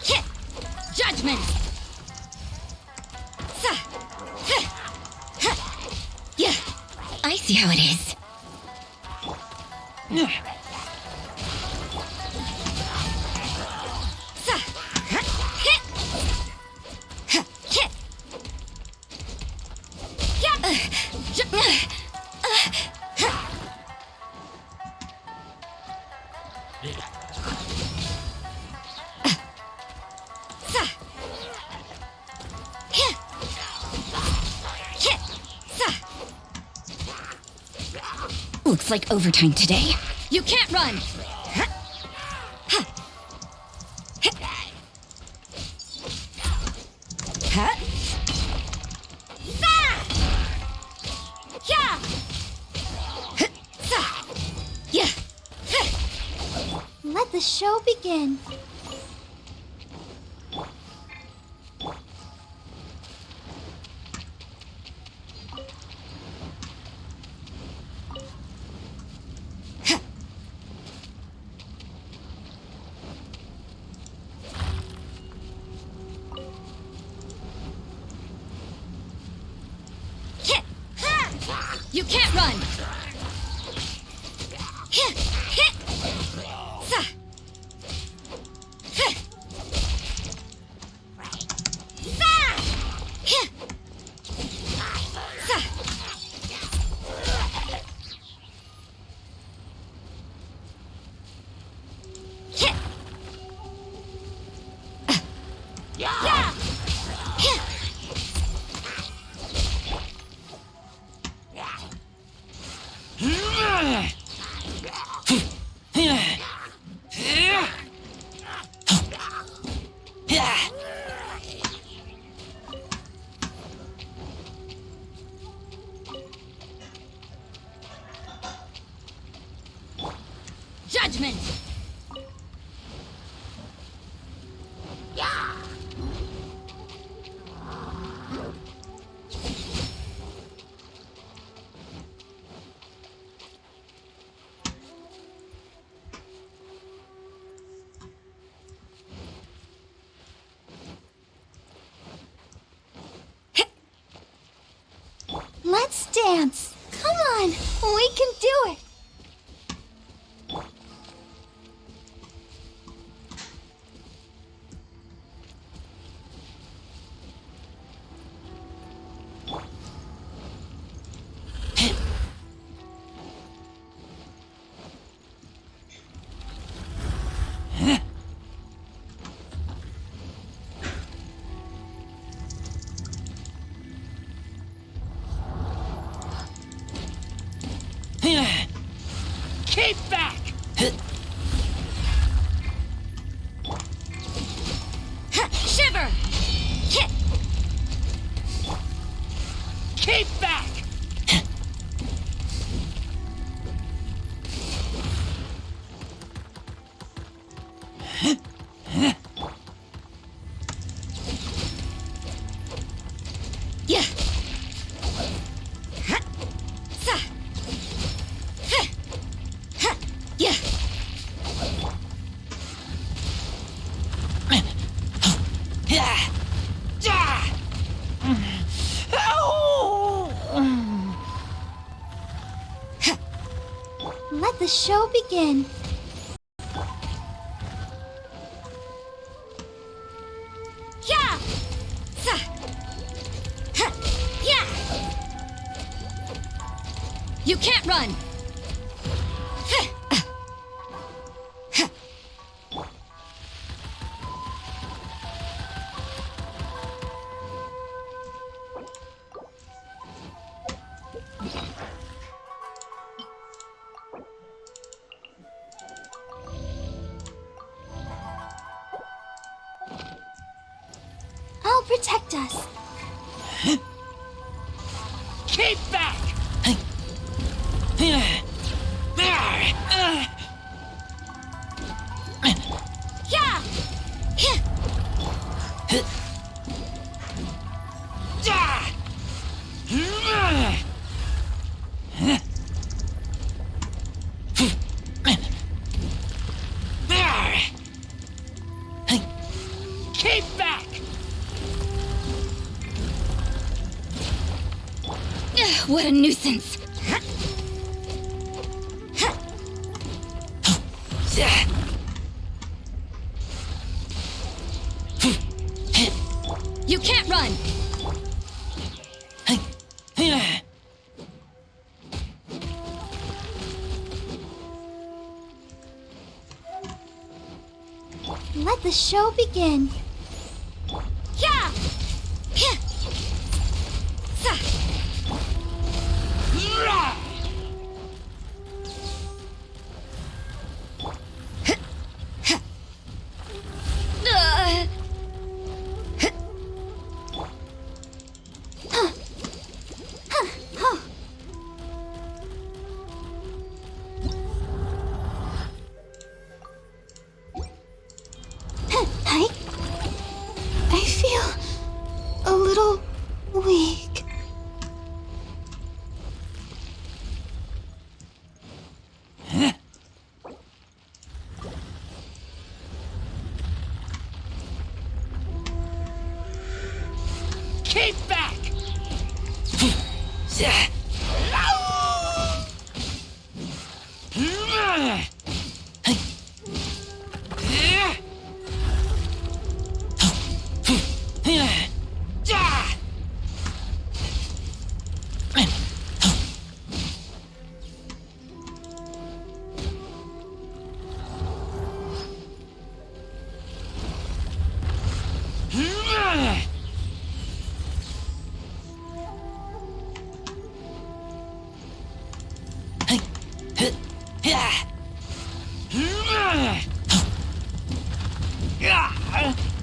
Hit! Judgment! Sa! Yeah! I see how it is. Sa! Hit! Hit! Yeah! Looks like overtime today. You can't run! Let the show begin. You can't run! Hit! Sa! Sa! Hit! Sa! Hit! Yeah! Hit! Judgment! Let's dance. Come on, we can do it. Keep back! Shiver! Hit! Keep back! the show begin. Yeah! Sa! Ha! Yeah! You can't run! I'll protect us. Keep back! Yeah! Keep back! What a nuisance! You can't run! Let the show begin. Yeah! Sa! I feel a little weak. Keep back!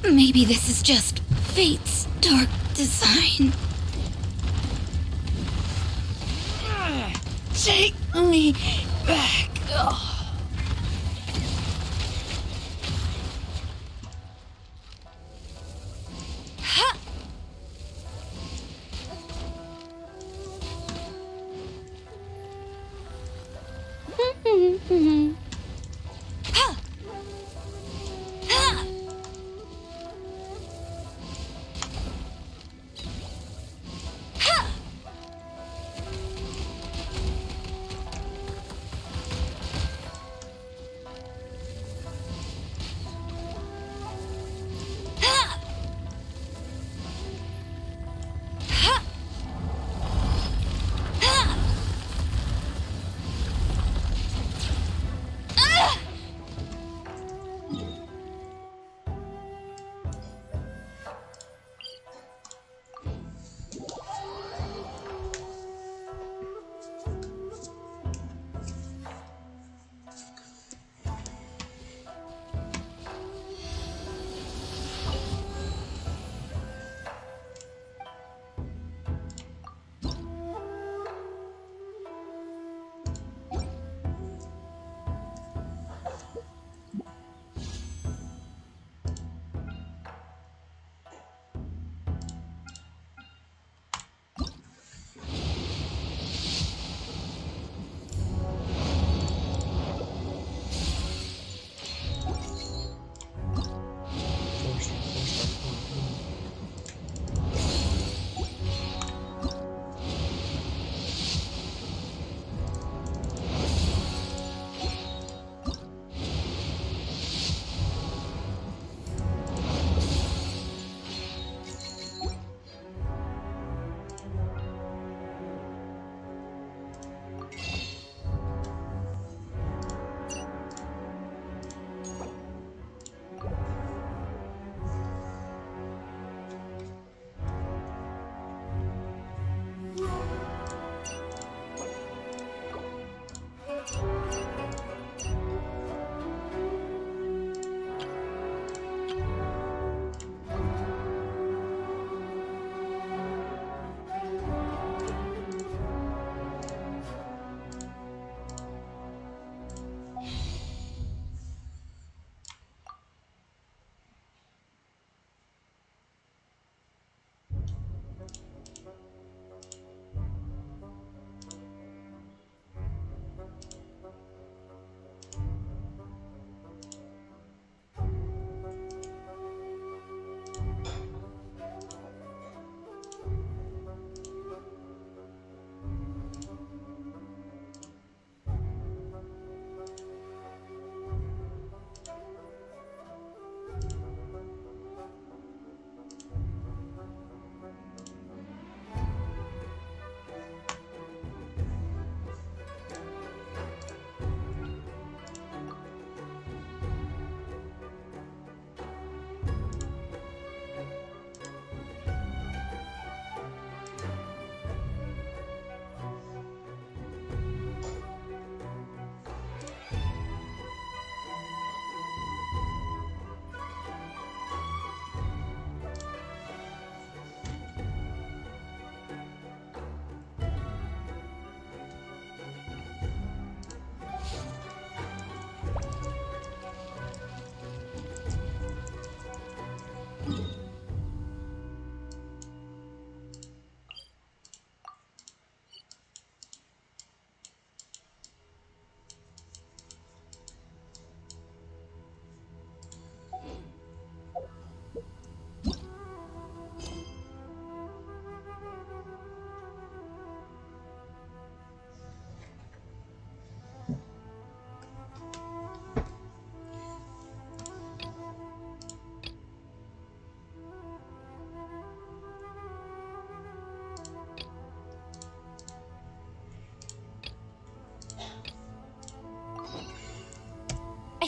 Maybe this is just fate's dark design. Take me back.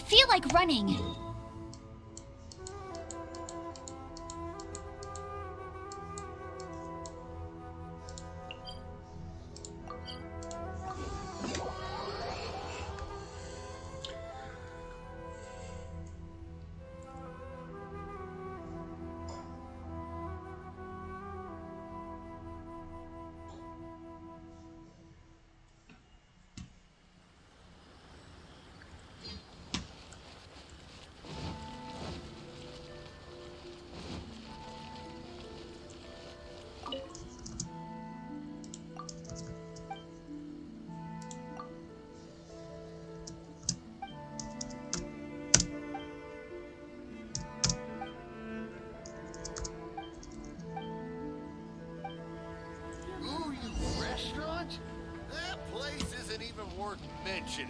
feel like running. That place isn't even worth mentioning.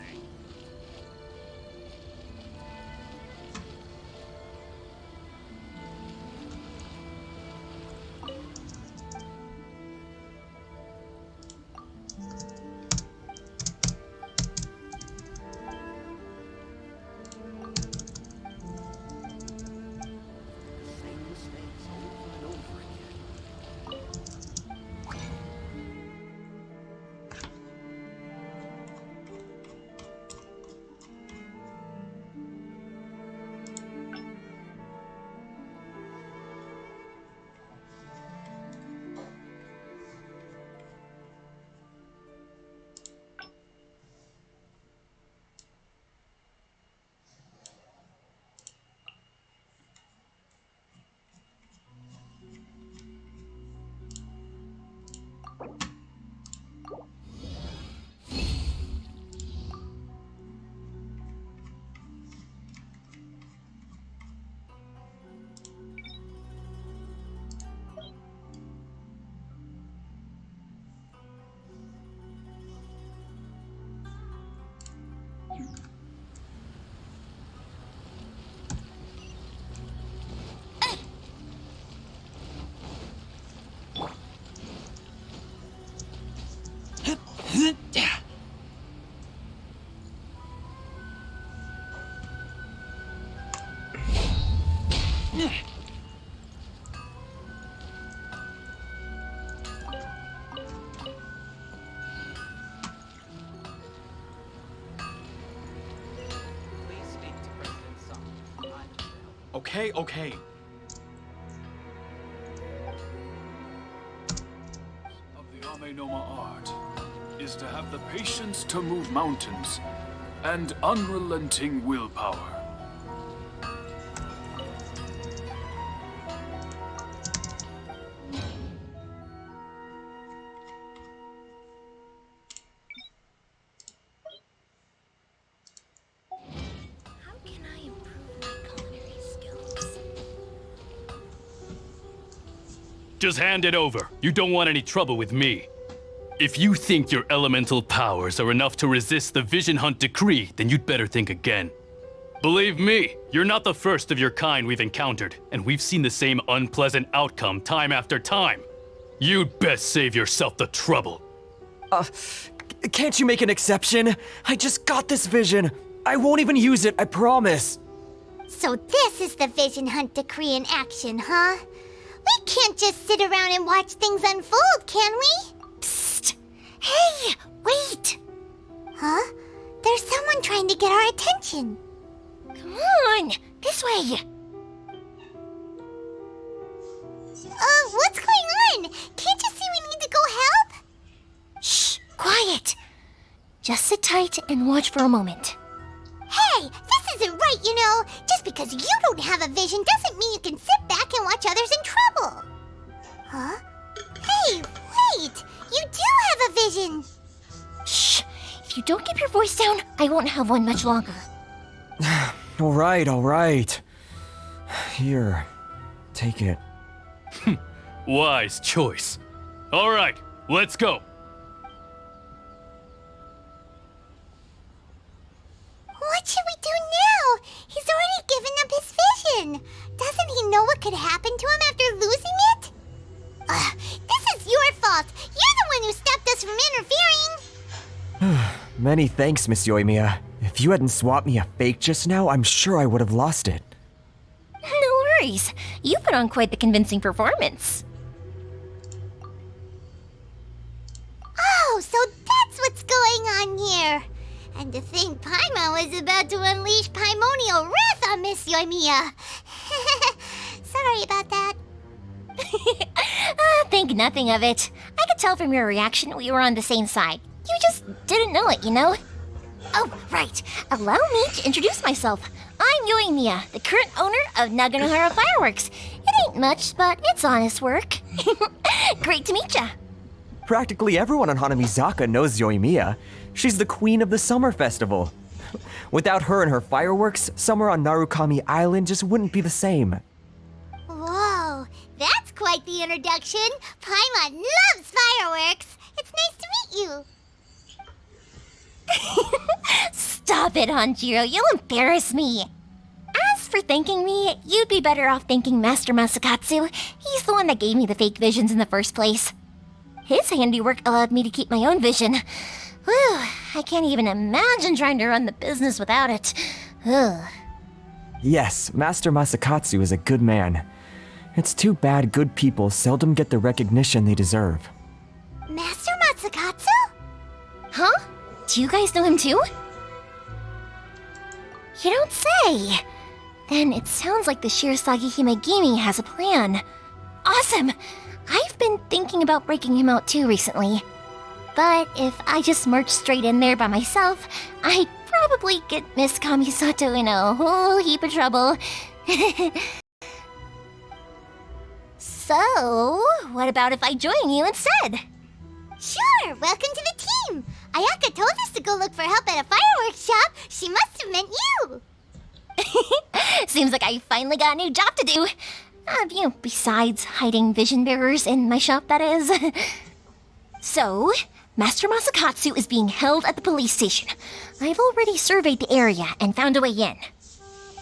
Okay. Of the Amenoma art is to have the patience to move mountains and unrelenting willpower. Just hand it over. You don't want any trouble with me. If you think your elemental powers are enough to resist the Vision Hunt decree, then you'd better think again. Believe me, you're not the first of your kind we've encountered, and we've seen the same unpleasant outcome time after time. You'd best save yourself the trouble. Can't you make an exception? I just got this vision. I won't even use it, I promise. So this is the Vision Hunt decree in action, huh? We can't just sit around and watch things unfold, can we? Psst! Hey, wait! Huh? There's someone trying to get our attention. Come on, this way. What's going on? Can't you see we need to go help? Shh, quiet. Just sit tight and watch for a moment. Hey, this isn't right, you know. Just because you don't have a vision doesn't mean you can sit back and watch others in trouble. Huh? Hey, wait! You do have a vision! Shh! If you don't keep your voice down, I won't have one much longer. All right. Here, take it. Wise choice. All right, let's go. What should we do now? He's already given up his vision. Doesn't he know what could happen to him after losing it? This is your fault. You're the one who stopped us from interfering. Many thanks, Miss Yoimiya. If you hadn't swapped me a fake just now, I'm sure I would have lost it. No worries. You put on quite the convincing performance. Oh, so that's what's going on here. And to think Paimon was about to unleash Paimonial wrath on Miss Yoimiya. Sorry about that. Think nothing of it. I could tell from your reaction we were on the same side. You just didn't know it, you know? Oh, right. Allow me to introduce myself. I'm Yoimiya, the current owner of Naganohara Fireworks. It ain't much, but it's honest work. Great to meet ya. Practically everyone on Hanamizaka knows Yoimiya. She's the queen of the summer festival. Without her and her fireworks, summer on Narukami Island just wouldn't be the same. Whoa, that's quite the introduction. Paimon loves fireworks. It's nice to meet you. Stop it, Hanjiro. You'll embarrass me. As for thanking me, you'd be better off thanking Master Masakatsu. He's the one that gave me the fake visions in the first place. His handiwork allowed me to keep my own vision. Whew, I can't even imagine trying to run the business without it. Ugh. Yes, Master Masakatsu is a good man. It's too bad good people seldom get the recognition they deserve. Master Masakatsu? Huh? Do you guys know him too? You don't say! Then it sounds like the Shirasagi Himegimi has a plan. Awesome! I've been thinking about breaking him out too recently. But if I just march straight in there by myself, I'd probably get Miss Kamisato in a whole heap of trouble. So, what about if I join you instead? Sure, welcome to the team. Ayaka told us to go look for help at a fireworks shop. She must have meant you. Seems like I finally got a new job to do. Besides hiding vision bearers in my shop, that is. So, Master Masakatsu is being held at the police station. I've already surveyed the area and found a way in.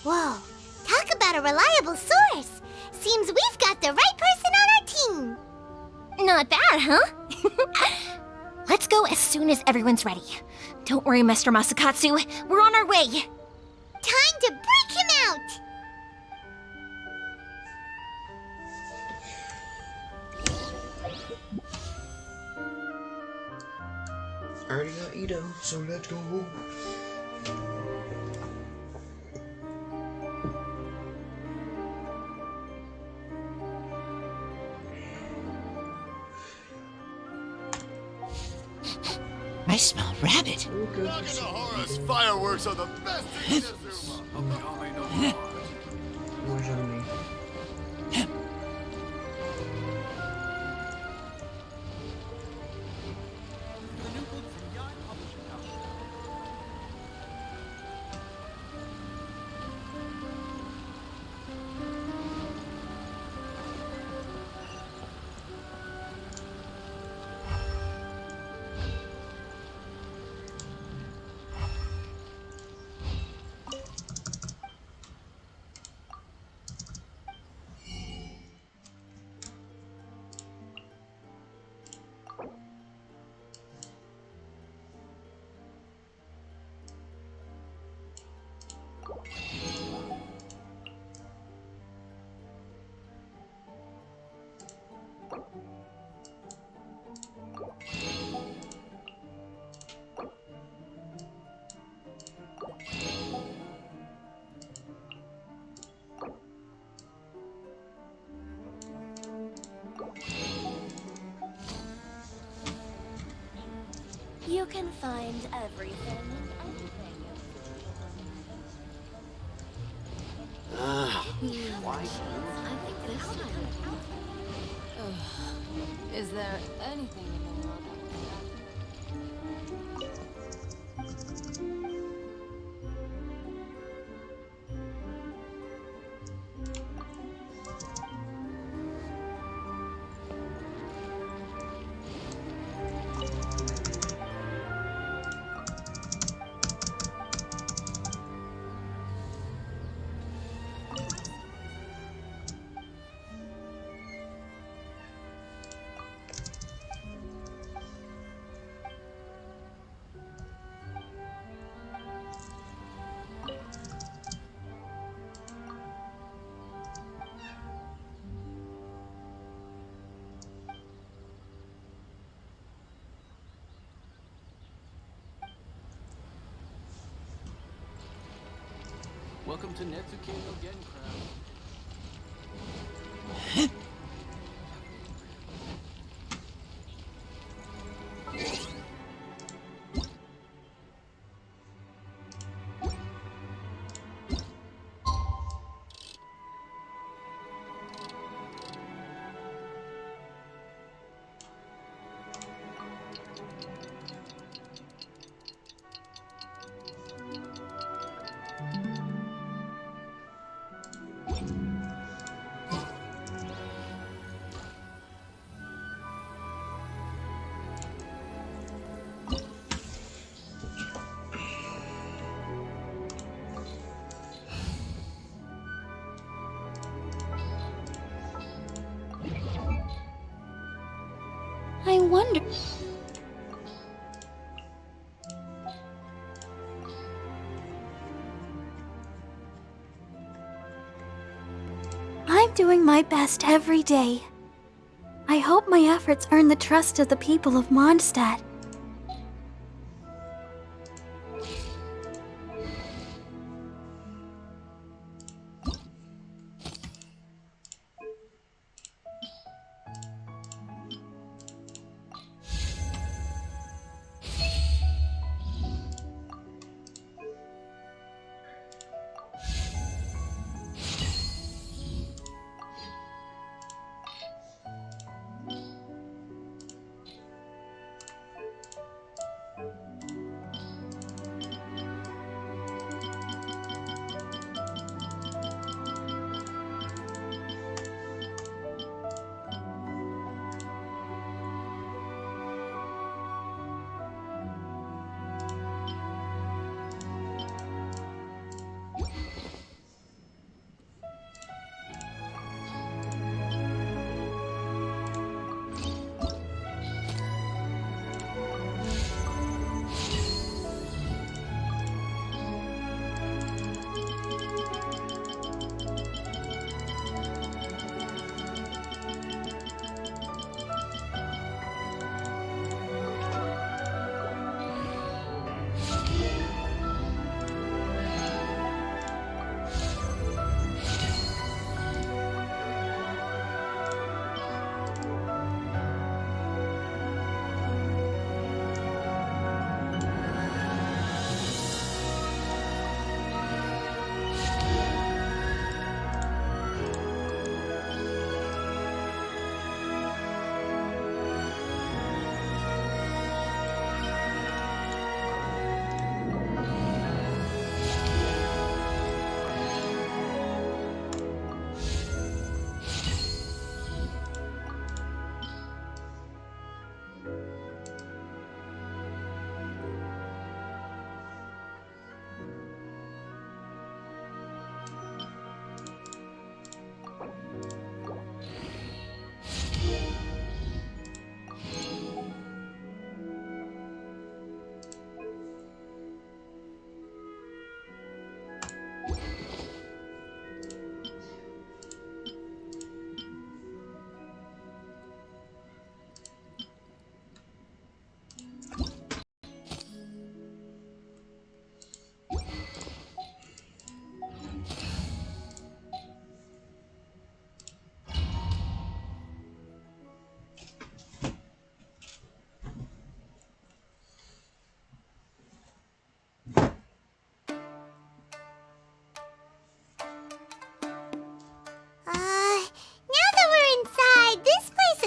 Whoa, talk about a reliable source. Seems we've got the right person on our team. Not bad, huh? Let's go as soon as everyone's ready. Don't worry, Master Masakatsu. We're on our way. Time to break him out. I already got Ito, so let's go. I smell rabbit. Naganohara's fireworks are the best in Inazuma. Where's on me? You can find everything and anything. Why? I think this time. Is there anything in the world Welcome to Netsuke no Gencraft. I wonder... I'm doing my best every day. I hope my efforts earn the trust of the people of Mondstadt.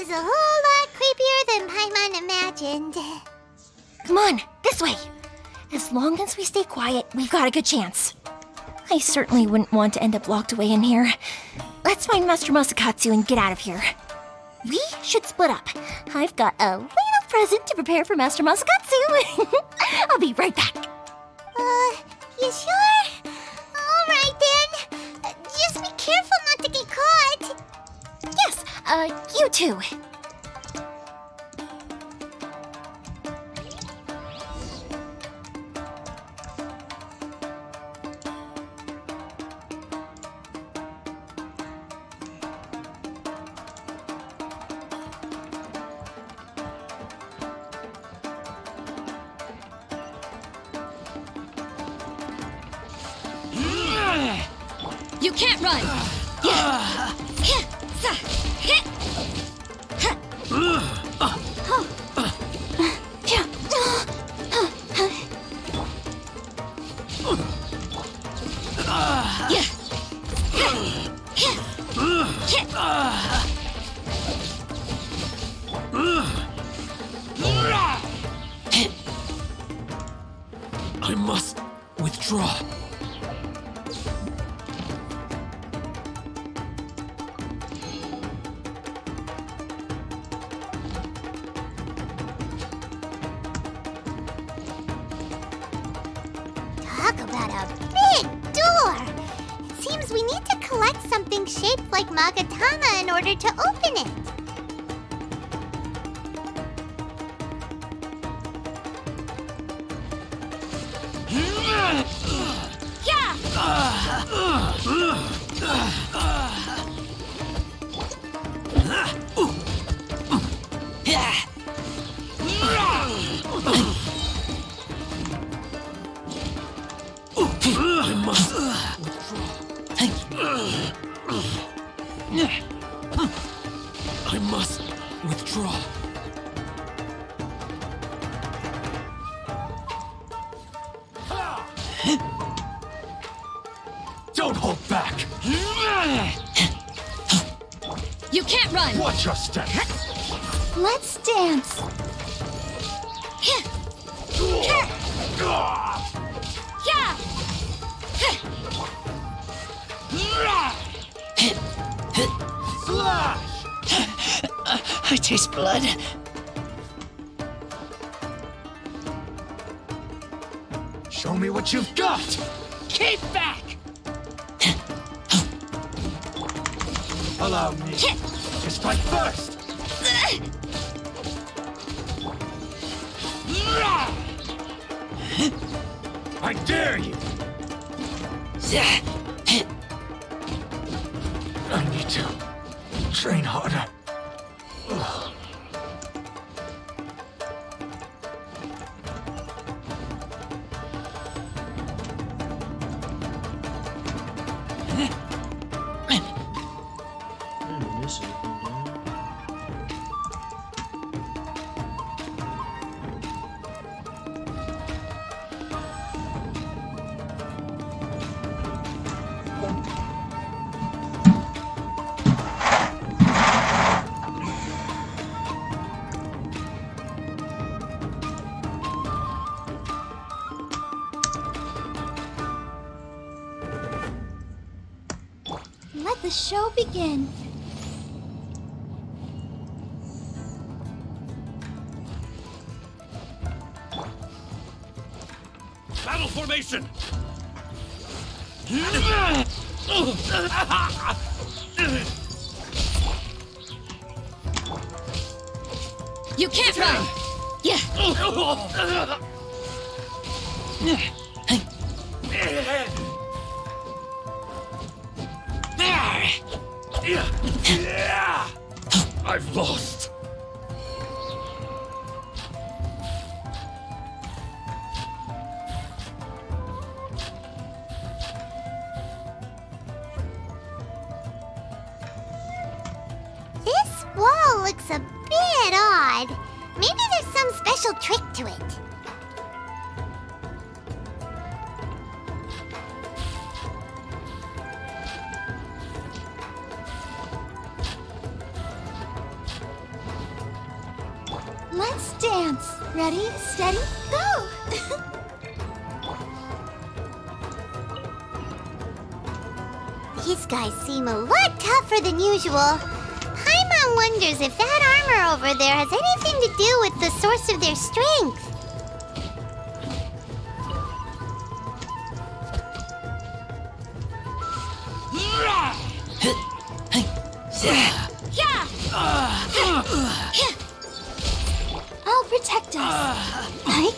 A whole lot creepier than Paimon imagined. Come on, this way. As long as we stay quiet, we've got a good chance. I certainly wouldn't want to end up locked away in here. Let's find Master Masakatsu and get out of here. We should split up. I've got a little present to prepare for Master Masakatsu. I'll be right back. You sure? Alright then. Just be careful not to get caught. Yes, you too. You can't run! I must withdraw. Talk about a big door! It seems we need to collect something shaped like Magatama in order to open it. I must withdraw. Don't hold back. You can't run! Watch your step. Let's dance! Slash! I taste blood. Show me what you've got! Keep back! Allow me to strike first! I dare you! I need to train harder. Let the show begin. Battle formation! You can't run! I've lost. This wall looks a bit odd. Maybe there's some special trick to it. Let's dance! Ready, steady, go! These guys seem a lot tougher than usual. Paimon wonders if that armor over there has anything to do with the source of their strength. I'll protect us. Right?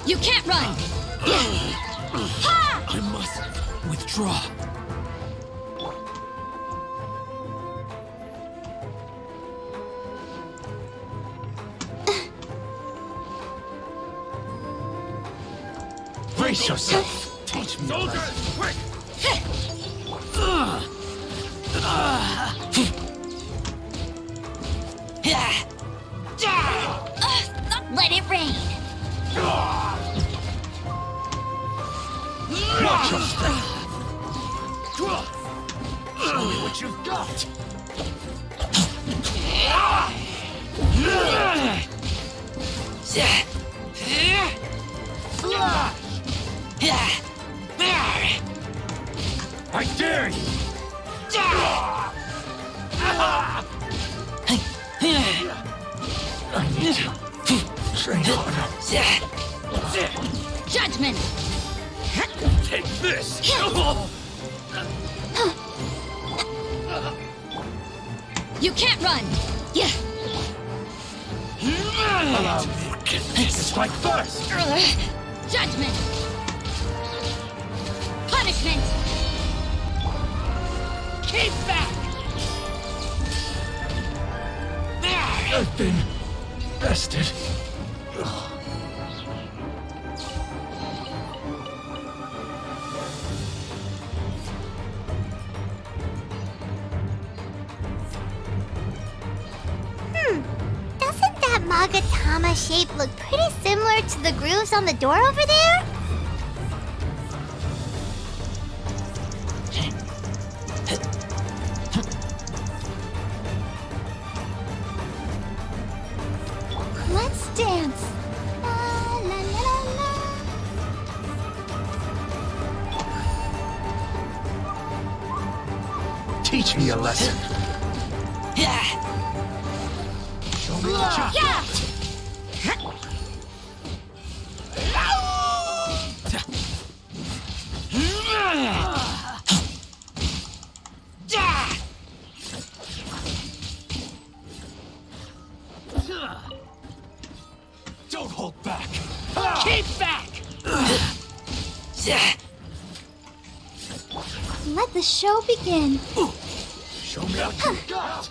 You can't run! withdraw. Brace yourself. Teach me. Soldiers, quick! Let it rain. Watch your step. Show me what you've got. I dare you. I need to train harder. Judgment. Take this. You can't run. Yeah. Allow me to strike first. Judgment. Punishment. Keep back. I've been bested. Doesn't that Magatama shape look pretty similar to the grooves on the door over there? Let's dance. La, la, la, la, Teach me a lesson. Show me what you've got. Don't hold back. Keep back. Let the show begin. Show me what you've got.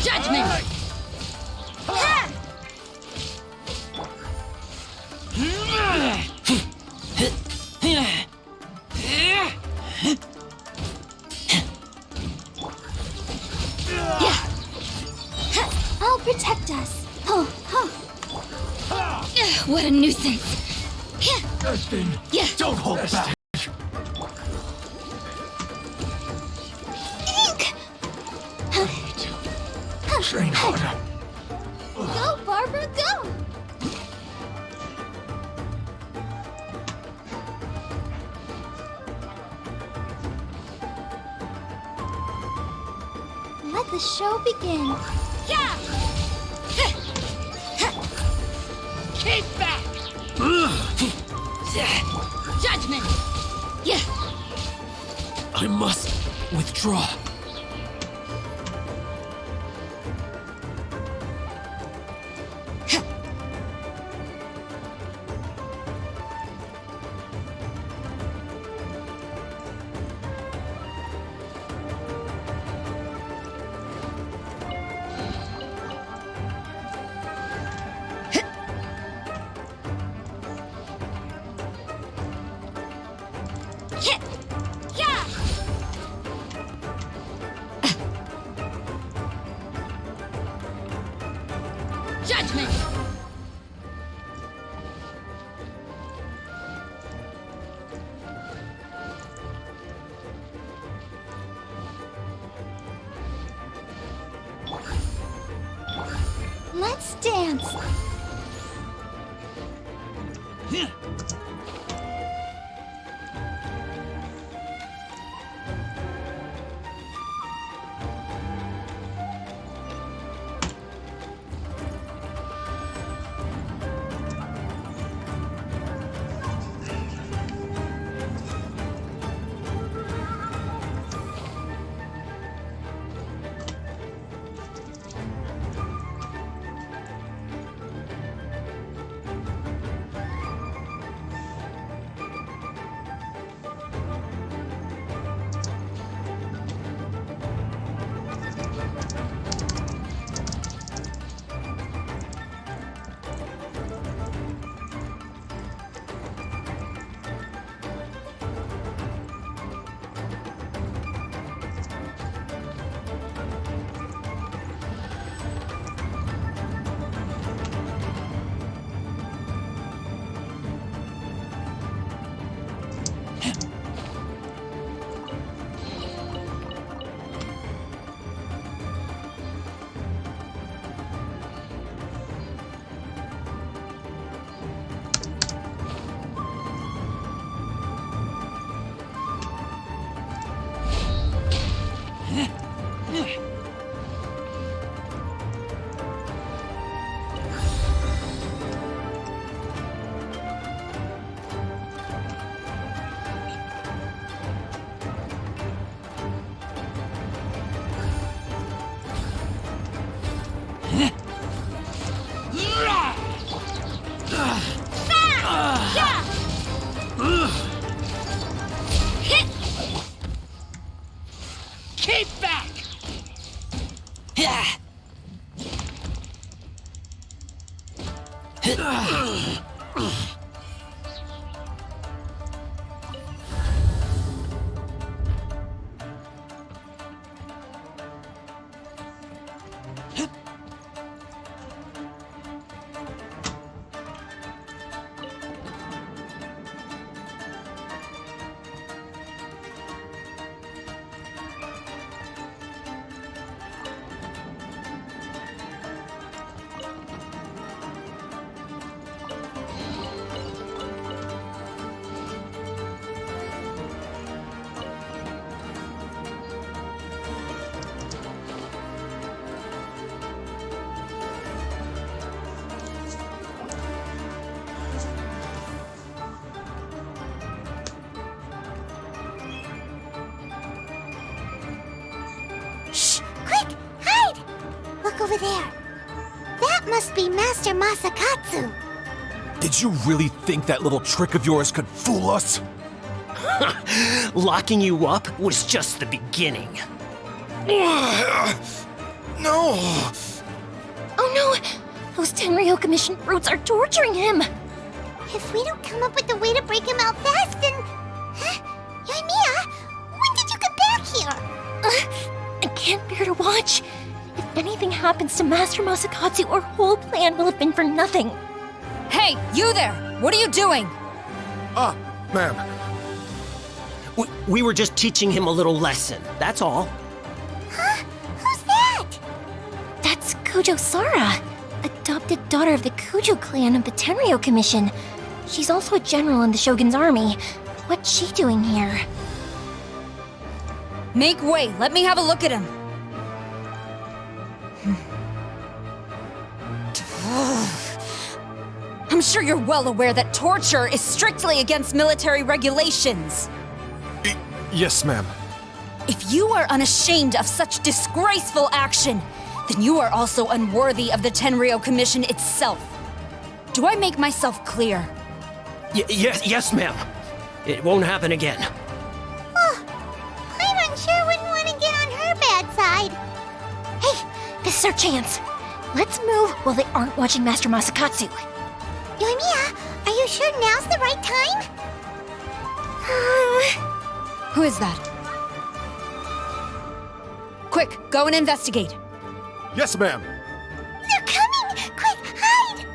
Judgment. I'll protect us. What a nuisance. Justin, don't hold back. Ink! Train harder. Go, Barbara, go! Let the show begin. Yeah! Keep back! Judgment! Yeah! I must withdraw. Judgment! Let's dance. Keep back! Over there. That must be Master Masakatsu. Did you really think that little trick of yours could fool us? Locking you up was just the beginning. No! Oh no! Those Tenryo Commission brutes are torturing him! If we don't come up with a way to break him out fast, then... Yoimiya, when did you get back here? I can't bear to watch. If anything happens to Master Masakatsu, our whole plan will have been for nothing. Hey, you there! What are you doing? Ma'am. We were just teaching him a little lesson, that's all. Huh? Who's that? That's Kujo Sara, adopted daughter of the Kujo clan of the Tenryo Commission. She's also a general in the Shogun's army. What's she doing here? Make way, let me have a look at him. I'm sure you're well aware that torture is strictly against military regulations. Yes, ma'am. If you are unashamed of such disgraceful action, then you are also unworthy of the Tenryo Commission itself. Do I make myself clear? Yes, ma'am. It won't happen again. I'm unsure wouldn't want to get on her bad side. Hey, this is our chance. Let's move while they aren't watching Master Masakatsu. Yoimiya, are you sure now's the right time? Who is that? Quick, go and investigate. Yes, ma'am. They're coming! Quick, hide!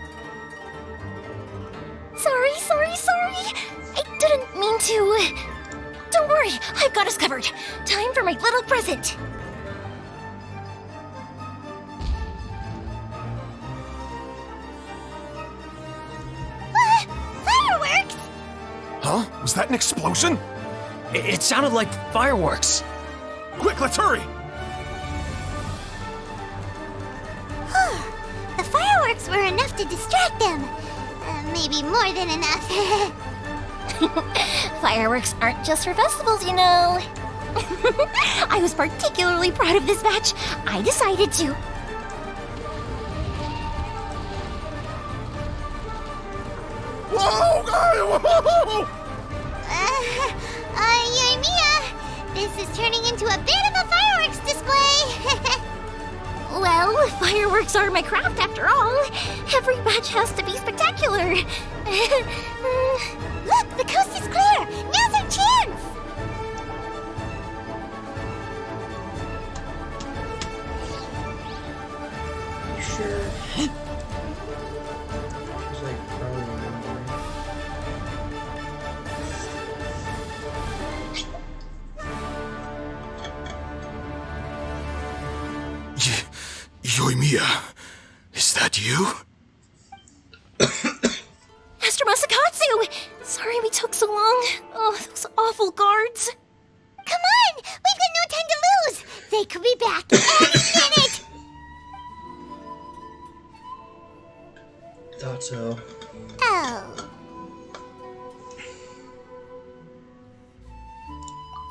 Sorry. I didn't mean to. Don't worry, I've got us covered. Time for my little present. Fireworks! Huh? Was that an explosion? It sounded like fireworks. Quick, let's hurry! The fireworks were enough to distract them. Maybe more than enough. Fireworks aren't just for festivals, you know. I was particularly proud of this batch. I decided to. Whoa! Yoimiya, this is turning into a bit of a fireworks display. Well, fireworks are my craft after all. Every batch has to be spectacular. Look, the coast is clear. Now's our chance. Sure. It's like probably remembering. Yoimiya, is that you? Master Masakatsu! Sorry we took so long. Oh, those awful guards. Come on! We've got no time to lose! They could be back any minute! Thought so. Oh.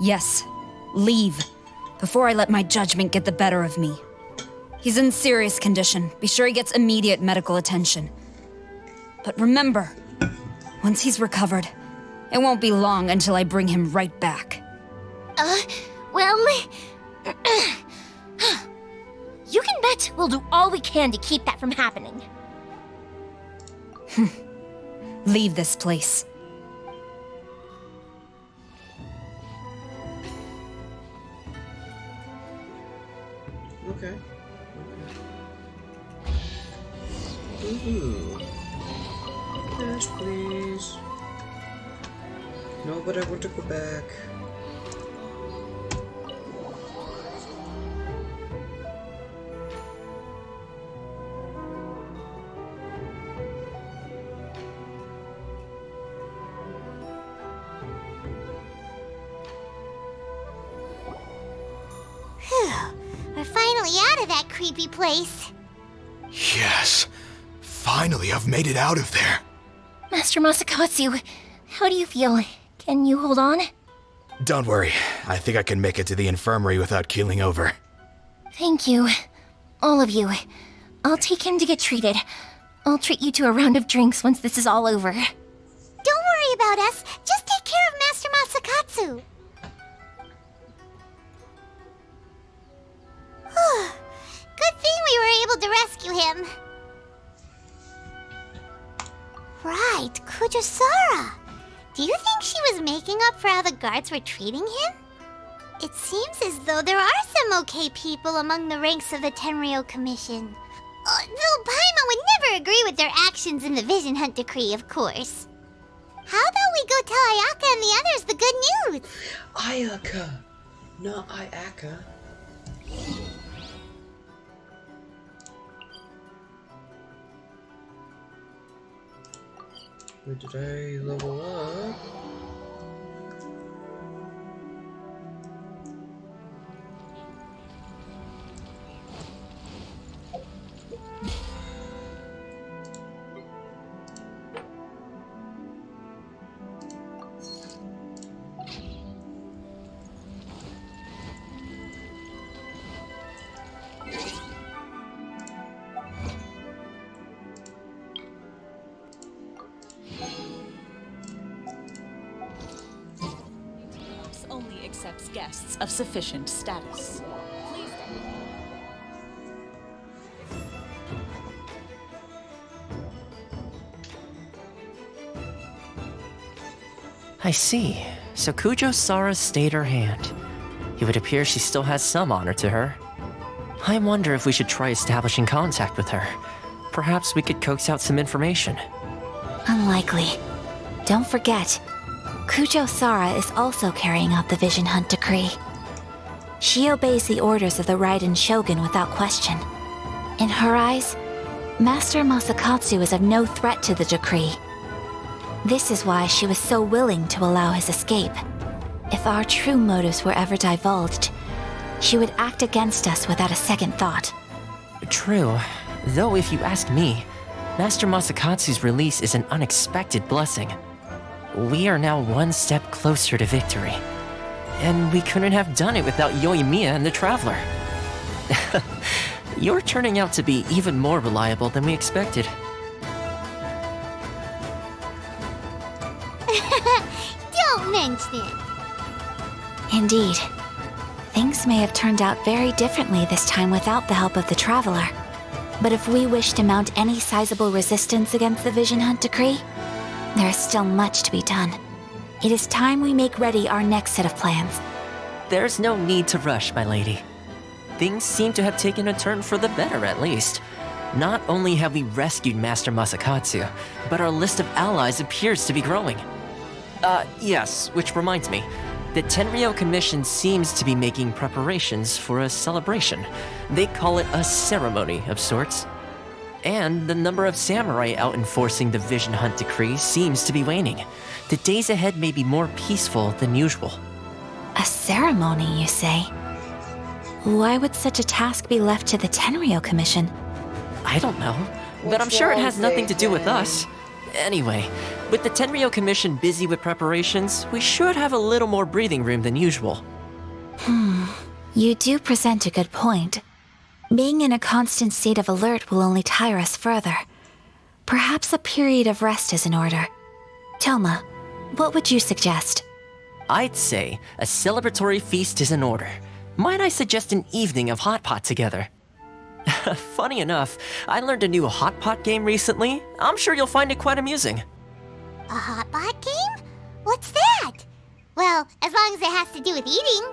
Yes, leave. Before I let my judgment get the better of me. He's in serious condition. Be sure he gets immediate medical attention. But remember, once he's recovered, it won't be long until I bring him right back. Well... You can bet we'll do all we can to keep that from happening. Leave this place. Okay. Ooh. Yes, please. No, but I want to go back. We're finally out of that creepy place. Yes. Finally, I've made it out of there. Master Masakatsu, how do you feel? Can you hold on? Don't worry. I think I can make it to the infirmary without keeling over. Thank you. All of you. I'll take him to get treated. I'll treat you to a round of drinks once this is all over. Don't worry about us. Just take care of Master Masakatsu. Good thing we were able to rescue him. Right, Kujosara. Do you think she was making up for how the guards were treating him? It seems as though there are some okay people among the ranks of the Tenryou Commission. Though Paimon would never agree with their actions in the Vision Hunt Decree, of course. How about we go tell Ayaka and the others the good news? Ayaka, not Ayaka. Wait, did I level up? Only accepts guests of sufficient status. I see. So Kujosara stayed her hand. It would appear she still has some honor to her. I wonder if we should try establishing contact with her. Perhaps we could coax out some information. Unlikely. Don't forget, Kujosara is also carrying out the Vision Hunt Decree. She obeys the orders of the Raiden Shogun without question. In her eyes, Master Masakatsu is of no threat to the decree. This is why she was so willing to allow his escape. If our true motives were ever divulged, she would act against us without a second thought. True. Though if you ask me, Master Masakatsu's release is an unexpected blessing. We are now one step closer to victory. And we couldn't have done it without Yoimiya and the Traveler. You're turning out to be even more reliable than we expected. Don't mention it. Indeed. Things may have turned out very differently this time without the help of the Traveler. But if we wish to mount any sizable resistance against the Vision Hunt Decree, there is still much to be done. It is time we make ready our next set of plans. There's no need to rush, my lady. Things seem to have taken a turn for the better, at least. Not only have we rescued Master Masakatsu, but our list of allies appears to be growing. Yes, which reminds me. The Tenryou Commission seems to be making preparations for a celebration. They call it a ceremony of sorts. And the number of samurai out enforcing the Vision Hunt Decree seems to be waning. The days ahead may be more peaceful than usual. A ceremony, you say? Why would such a task be left to the Tenryou Commission? I don't know, but I'm sure it has nothing to do with us. Anyway, with the Tenryou Commission busy with preparations, we should have a little more breathing room than usual. You do present a good point. Being in a constant state of alert will only tire us further. Perhaps a period of rest is in order. Toma, what would you suggest? I'd say a celebratory feast is in order. Might I suggest an evening of Hotpot together? Funny enough, I learned a new Hotpot game recently. I'm sure you'll find it quite amusing. A Hotpot game? What's that? Well, as long as it has to do with eating.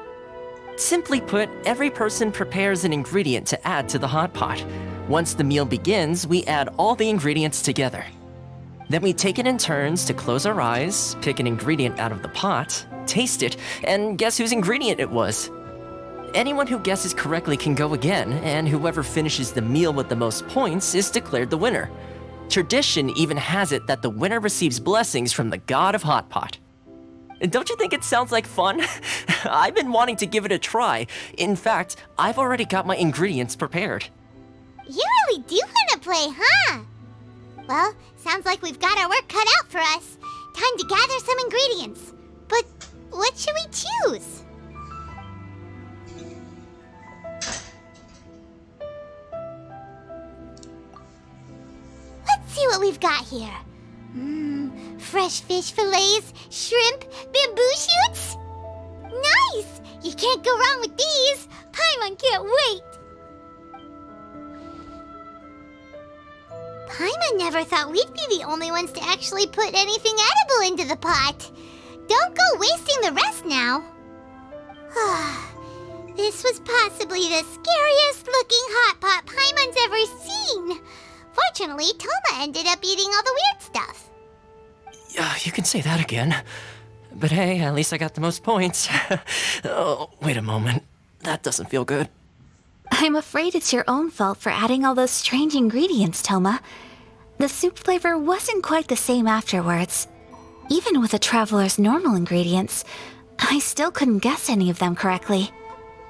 Simply put, every person prepares an ingredient to add to the hot pot. Once the meal begins, we add all the ingredients together. Then we take it in turns to close our eyes, pick an ingredient out of the pot, taste it, and guess whose ingredient it was. Anyone who guesses correctly can go again, and whoever finishes the meal with the most points is declared the winner. Tradition even has it that the winner receives blessings from the god of Hotpot. Don't you think it sounds like fun? I've been wanting to give it a try. In fact, I've already got my ingredients prepared. You really do want to play, huh? Well, sounds like we've got our work cut out for us. Time to gather some ingredients. But what should we choose? Let's see what we've got here. Fresh fish fillets, shrimp, bamboo shoots? Nice! You can't go wrong with these. Paimon can't wait. Paimon never thought we'd be the only ones to actually put anything edible into the pot. Don't go wasting the rest now. This was possibly the scariest looking hot pot Paimon's ever seen. Fortunately, Toma ended up eating all the weird stuff. You can say that again. But hey, at least I got the most points. Oh, wait a moment. That doesn't feel good. I'm afraid it's your own fault for adding all those strange ingredients, Toma. The soup flavor wasn't quite the same afterwards. Even with a traveler's normal ingredients, I still couldn't guess any of them correctly.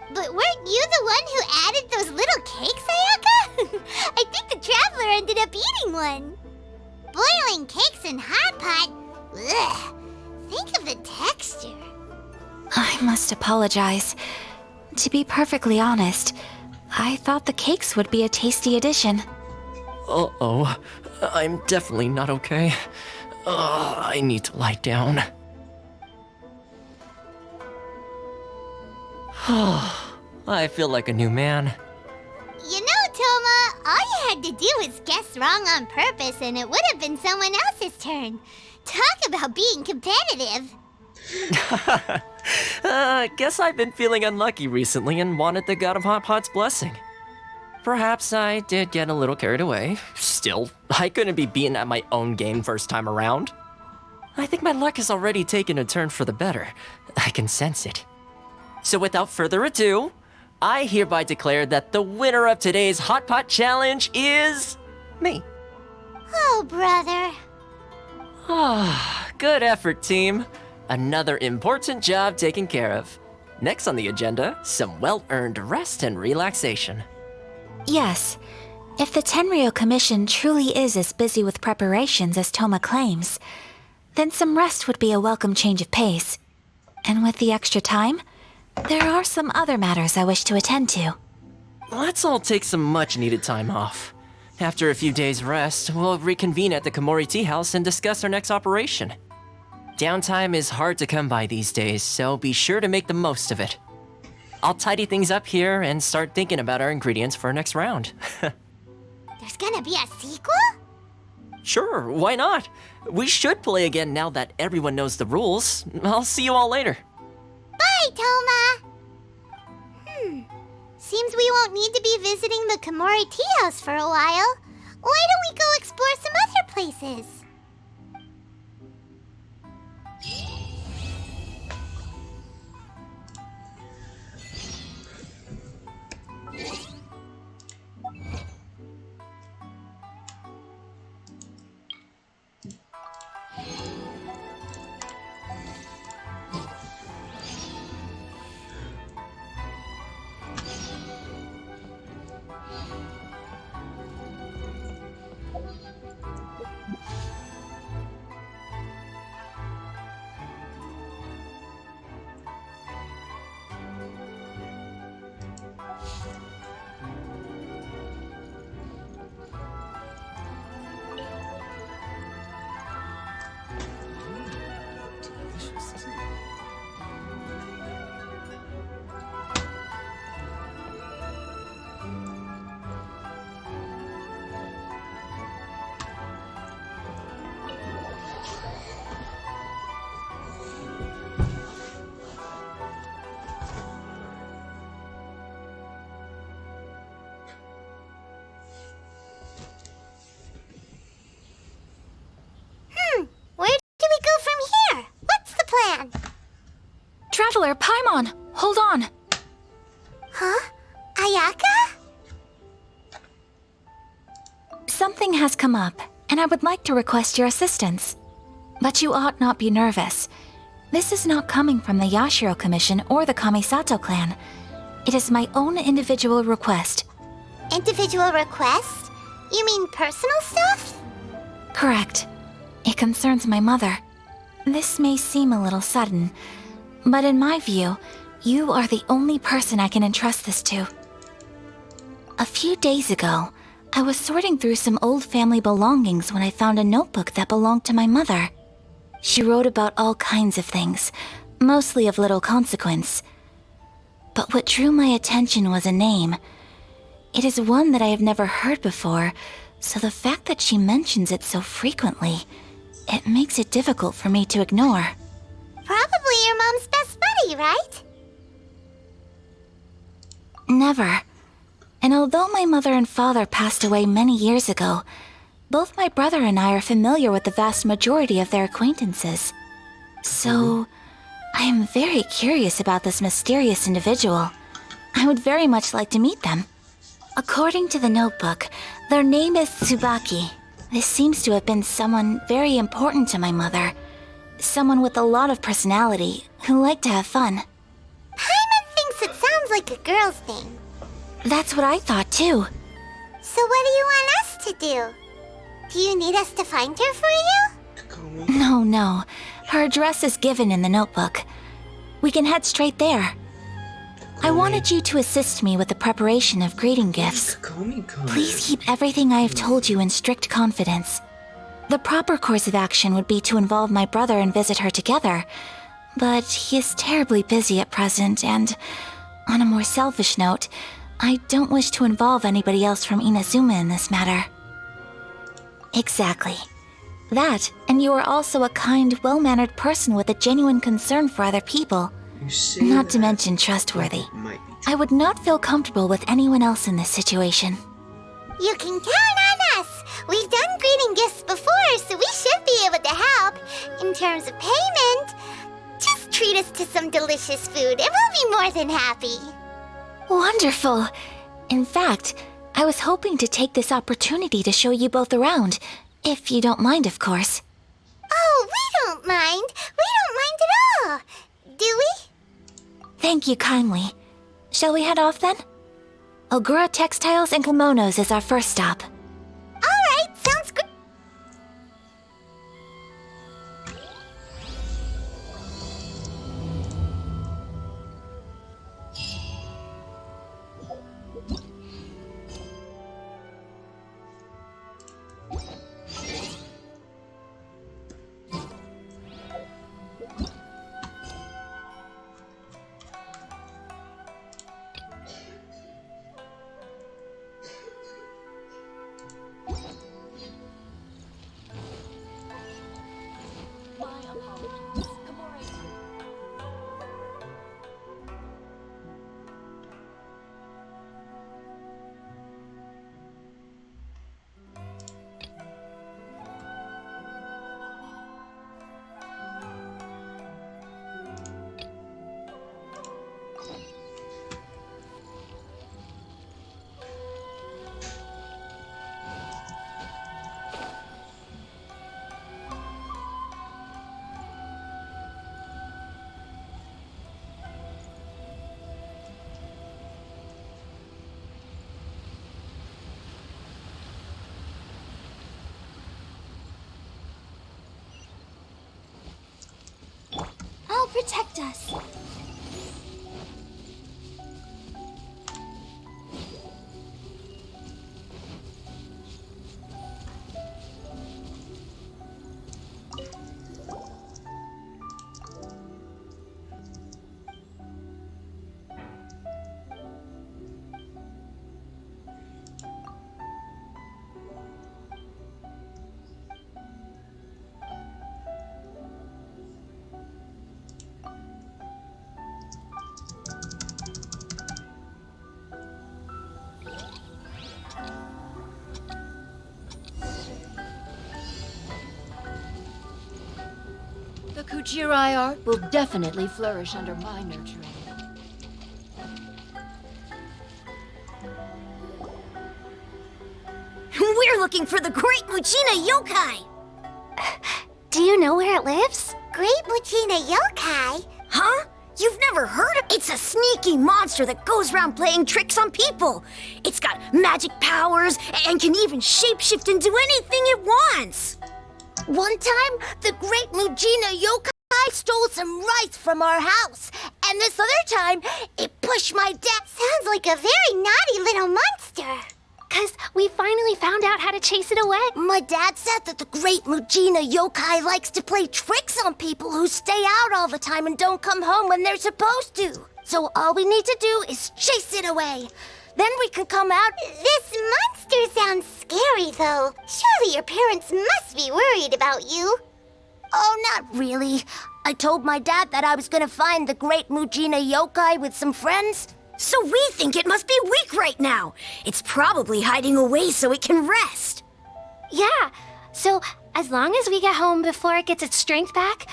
But weren't you the one who added those little cakes, Ayaka? I think the traveler ended up eating one. Boiling cakes in hot pot? Ugh. Think of the texture. I must apologize. To be perfectly honest, I thought the cakes would be a tasty addition. Uh-oh. I'm definitely not okay. I need to lie down. I feel like a new man. You know, Toma, all you had to do was guess wrong on purpose and it would have been someone else's turn. Talk about being competitive. Guess I've been feeling unlucky recently and wanted the god of Hotpot's blessing. Perhaps I did get a little carried away. Still, I couldn't be beaten at my own game first time around. I think my luck has already taken a turn for the better. I can sense it. So without further ado, I hereby declare that the winner of today's Hot Pot Challenge is me. Oh, brother. Good effort, team. Another important job taken care of. Next on the agenda, some well-earned rest and relaxation. Yes, if the Tenryou Commission truly is as busy with preparations as Toma claims, then some rest would be a welcome change of pace. And with the extra time, there are some other matters I wish to attend to. Let's all take some much-needed time off. After a few days' rest, we'll reconvene at the Komori Tea House and discuss our next operation. Downtime is hard to come by these days, so be sure to make the most of it. I'll tidy things up here and start thinking about our ingredients for our next round. There's gonna be a sequel? Sure, why not? We should play again now that everyone knows the rules. I'll see you all later. Bye, Toma! Seems we won't need to be visiting the Komori Tea House for a while. Why don't we go explore some other places? Paimon, hold on. Huh? Ayaka? Something has come up, and I would like to request your assistance. But you ought not be nervous. This is not coming from the Yashiro Commission or the Kamisato clan. It is my own individual request. Individual request? You mean personal stuff? Correct. It concerns my mother. This may seem a little sudden, but in my view, you are the only person I can entrust this to. A few days ago, I was sorting through some old family belongings when I found a notebook that belonged to my mother. She wrote about all kinds of things, mostly of little consequence. But what drew my attention was a name. It is one that I have never heard before, so the fact that she mentions it so frequently, it makes it difficult for me to ignore. Probably your mom's best buddy, right? Never. And although my mother and father passed away many years ago, both my brother and I are familiar with the vast majority of their acquaintances. So, I am very curious about this mysterious individual. I would very much like to meet them. According to the notebook, their name is Tsubaki. This seems to have been someone very important to my mother. Someone with a lot of personality, who liked to have fun. Paimon thinks it sounds like a girl's name. That's what I thought too. So what do you want us to do? Do you need us to find her for you? No. Her address is given in the notebook. We can head straight there. I wanted you to assist me with the preparation of greeting gifts. Please keep everything I have told you in strict confidence. The proper course of action would be to involve my brother and visit her together, but he is terribly busy at present, and on a more selfish note, I don't wish to involve anybody else from Inazuma in this matter. Exactly. That, and you are also a kind, well-mannered person with a genuine concern for other people. Not to mention trustworthy. I would not feel comfortable with anyone else in this situation. You can count on us! We've done greeting gifts before, so we should be able to help. In terms of payment, just treat us to some delicious food and we'll be more than happy. Wonderful! In fact, I was hoping to take this opportunity to show you both around, if you don't mind, of course. Oh, we don't mind. We don't mind at all. Do we? Thank you kindly. Shall we head off then? Ogura Textiles and Kimonos is our first stop. Alright, sounds good. I'll protect us. The Kuchirai art will definitely flourish under my nurturing. We're looking for the Great Muchina Yokai! Do you know where it lives? Great Muchina Yokai? Huh? You've never heard of it? It's a sneaky monster that goes around playing tricks on people. It's got magic powers and can even shapeshift into anything it wants. One time, the Great Muchina Yokai stole some rice from our house. And this other time, it pushed my dad. Sounds like a very naughty little monster. 'Cause we finally found out how to chase it away. My dad said that the Great Muchina Yokai likes to play tricks on people who stay out all the time and don't come home when they're supposed to. So all we need to do is chase it away. Then we can come out. This monster sounds scary, though. Surely your parents must be worried about you. Oh, not really. I told my dad that I was gonna find the Great Muchina Yokai with some friends. So we think it must be weak right now. It's probably hiding away so it can rest. Yeah, so as long as we get home before it gets its strength back...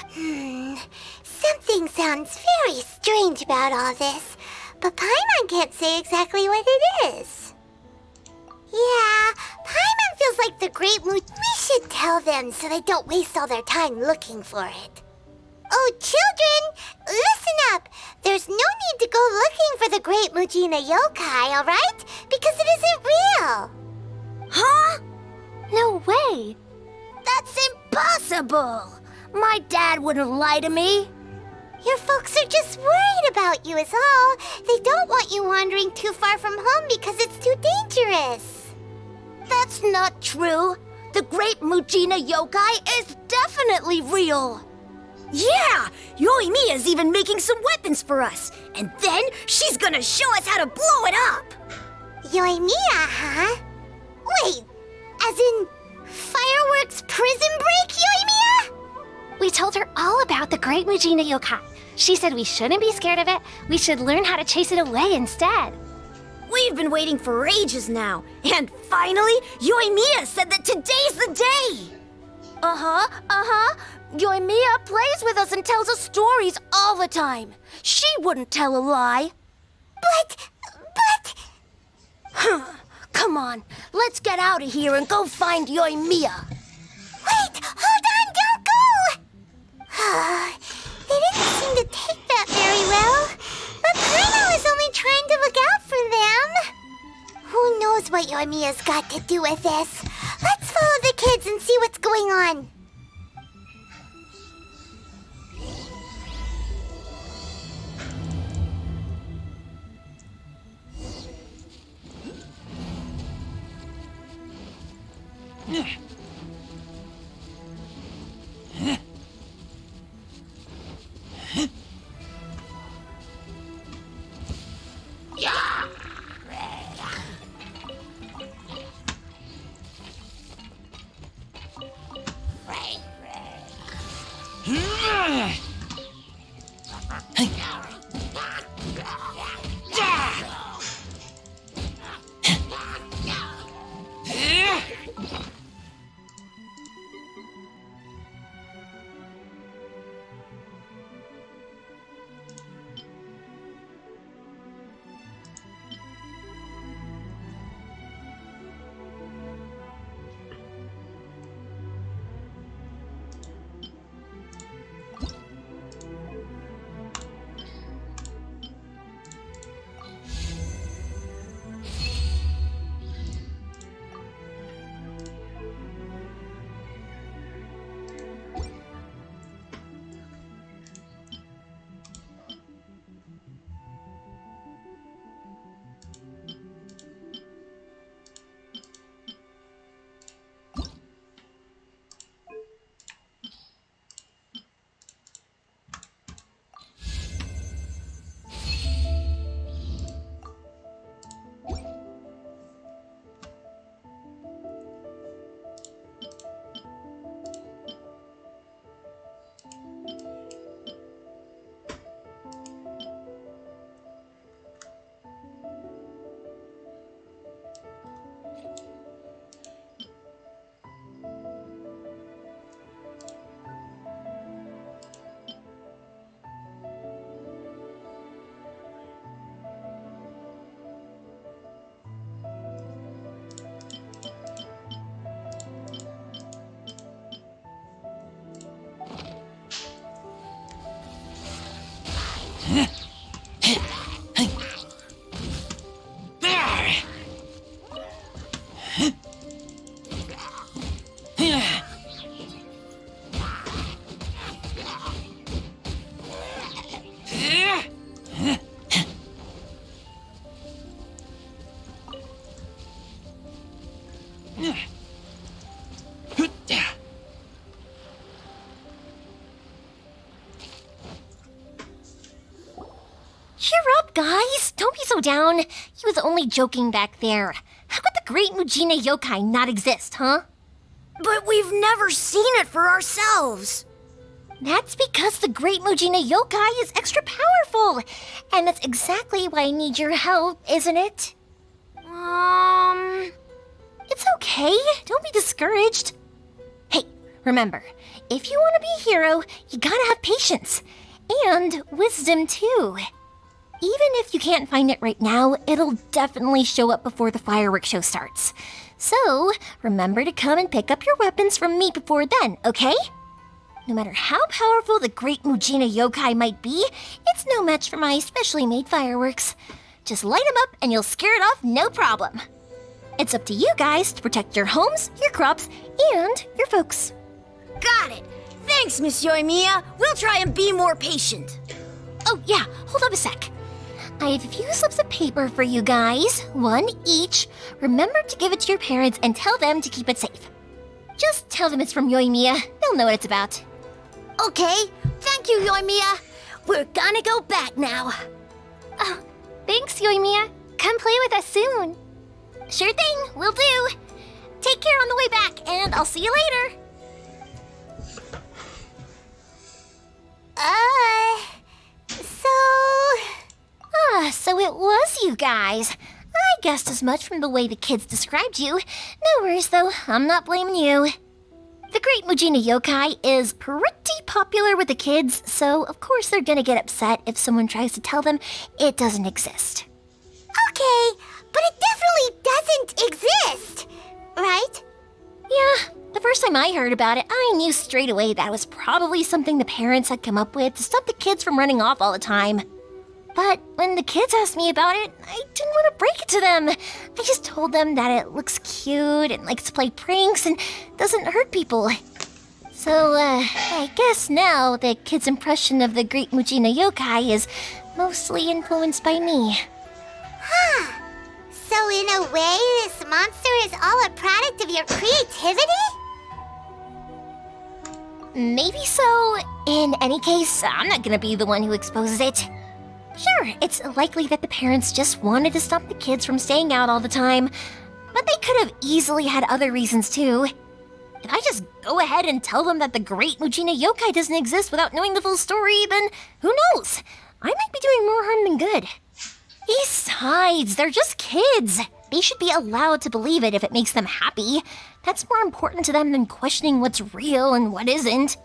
Something sounds very strange about all this, but Paimon can't say exactly what it is. Yeah, Paimon feels like the Great We should tell them so they don't waste all their time looking for it. Oh, children, listen up. There's no need to go looking for the Great Muchina Yokai, all right? Because it isn't real. Huh? No way. That's impossible. My dad wouldn't lie to me. Your folks are just worried about you is all. They don't want you wandering too far from home because it's too dangerous. That's not true. The Great Muchina Yokai is definitely real. Yeah! Yoimiya's even making some weapons for us. And then she's gonna show us how to blow it up. Yoimiya, huh? Wait, as in fireworks prison break, Yoimiya? We told her all about the Great Muchina Yokai. She said we shouldn't be scared of it. We should learn how to chase it away instead. We've been waiting for ages now. And finally, Yoimiya said that today's the day. Yoimiya plays with us and tells us stories all the time. She wouldn't tell a lie. But... Come on, let's get out of here and go find Yoimiya. Wait, hold on, don't go! They didn't seem to take that very well. But Paimon was only trying to look out for them. Who knows what Yoimiya's got to do with this? Let's follow the kids and see what's going on. Cheer up, guys! Don't be so down. He was only joking back there. How could the Great Mujina Yokai not exist, huh? But we've never seen it for ourselves. That's because the Great Mujina Yokai is extra powerful. And that's exactly why I need your help, isn't it? It's okay. Don't be discouraged. Hey, remember, if you want to be a hero, you gotta have patience. And wisdom, too. Even if you can't find it right now, it'll definitely show up before the fireworks show starts. So, remember to come and pick up your weapons from me before then, okay? No matter how powerful the Great Mujina Yokai might be, it's no match for my specially made fireworks. Just light them up and you'll scare it off no problem. It's up to you guys to protect your homes, your crops, and your folks. Got it. Thanks, Miss Yoimiya. We'll try and be more patient. Oh, yeah, hold up a sec. I have a few slips of paper for you guys, one each. Remember to give it to your parents and tell them to keep it safe. Just tell them it's from Yoimiya. They'll know what it's about. Okay, thank you, Yoimiya. We're gonna go back now. Oh, thanks, Yoimiya. Come play with us soon. Sure thing, will do. Take care on the way back, and I'll see you later. So it was you guys. I guessed as much from the way the kids described you. No worries, though. I'm not blaming you. The Great Mujina Yokai is pretty popular with the kids, so of course they're gonna get upset if someone tries to tell them it doesn't exist. Okay, but it definitely doesn't exist, right? Yeah, the first time I heard about it, I knew straight away that was probably something the parents had come up with to stop the kids from running off all the time. But when the kids asked me about it, I didn't want to break it to them. I just told them that it looks cute and likes to play pranks and doesn't hurt people. So, I guess now the kids' impression of the Great Mujina Yokai is mostly influenced by me. Huh. So in a way, this monster is all a product of your creativity? Maybe so. In any case, I'm not gonna be the one who exposes it. Sure, it's likely that the parents just wanted to stop the kids from staying out all the time, but they could have easily had other reasons too. If I just go ahead and tell them that the Great Mujina Yokai doesn't exist without knowing the full story, then who knows? I might be doing more harm than good. Besides, they're just kids. They should be allowed to believe it if it makes them happy. That's more important to them than questioning what's real and what isn't.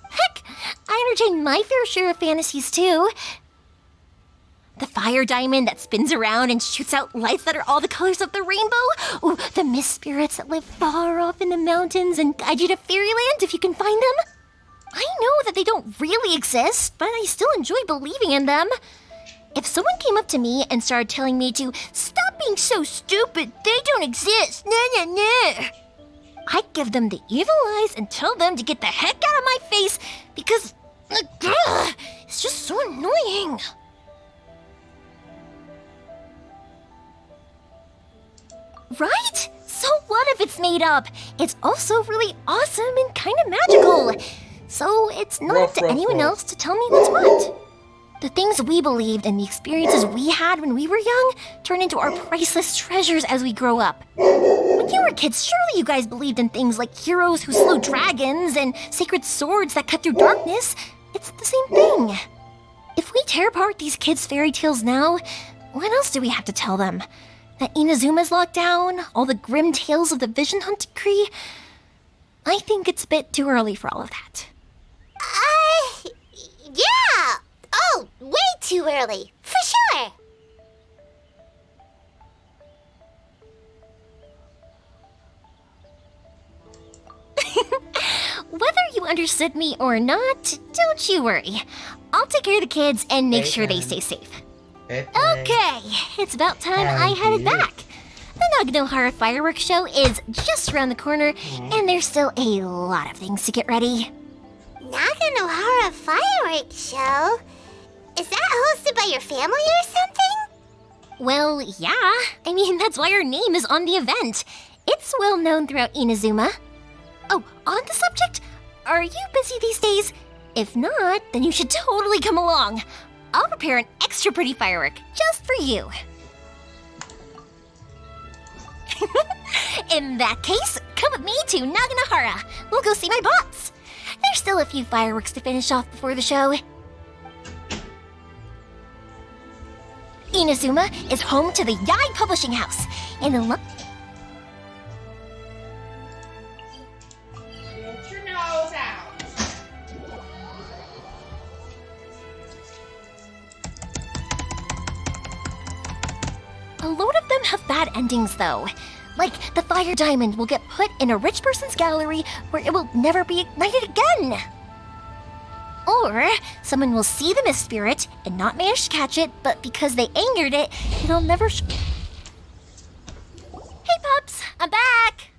Heck, I entertain my fair share of fantasies too. The fire diamond that spins around and shoots out lights that are all the colors of the rainbow. Ooh, the mist spirits that live far off in the mountains and guide you to fairyland if you can find them. I know that they don't really exist, but I still enjoy believing in them. If someone came up to me and started telling me to stop being so stupid, they don't exist, I'd give them the evil eyes and tell them to get the heck out of my face because it's just so annoying. Right? So what if it's made up? It's also really awesome and kind of magical. So it's not up to anyone else to tell me what's what. The things we believed and the experiences we had when we were young turn into our priceless treasures as we grow up. When you were kids, surely you guys believed in things like heroes who slow dragons and sacred swords that cut through darkness. It's the same thing. If we tear apart these kids' fairy tales now, what else do we have to tell them? That Inazuma's locked down? All the grim tales of the Vision Hunt decree? I think it's a bit too early for all of that. Yeah! Oh, way too early, for sure! Whether you understood me or not, don't you worry. I'll take care of the kids and make sure they stay safe. Okay, it's about time I headed back. The Naganohara fireworks show is just around the corner, and there's still a lot of things to get ready. Naganohara fireworks show? Is that hosted by your family or something? Well, yeah. I mean, that's why our name is on the event. It's well known throughout Inazuma. Oh, on the subject, are you busy these days? If not, then you should totally come along. I'll prepare an extra pretty firework just for you. In that case, come with me to Naganohara. We'll go see my bots. There's still a few fireworks to finish off before the show. Inazuma is home to the Yai Publishing House, and the Get your nose out. A load of them have bad endings, though. Like, the fire diamond will get put in a rich person's gallery where it will never be ignited again. Or, someone will see the mist spirit and not manage to catch it, but because they angered it, it'll never Hey, Pops, I'm back!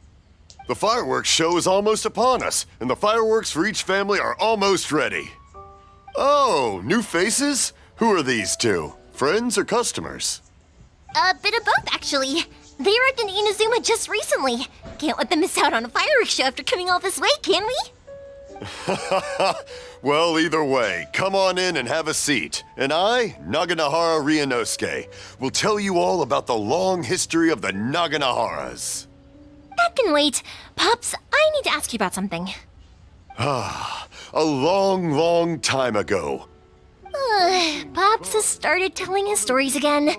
The fireworks show is almost upon us, and the fireworks for each family are almost ready. Oh, new faces? Who are these two? Friends or customers? A bit of both, actually. They arrived in Inazuma just recently. Can't let them miss out on a fireworks show after coming all this way, can we? Well, either way, come on in and have a seat. And I, Naganohara Ryunosuke, will tell you all about the long history of the Naganoharas. That can wait. Pops, I need to ask you about something. A long, long time ago. Pops has started telling his stories again.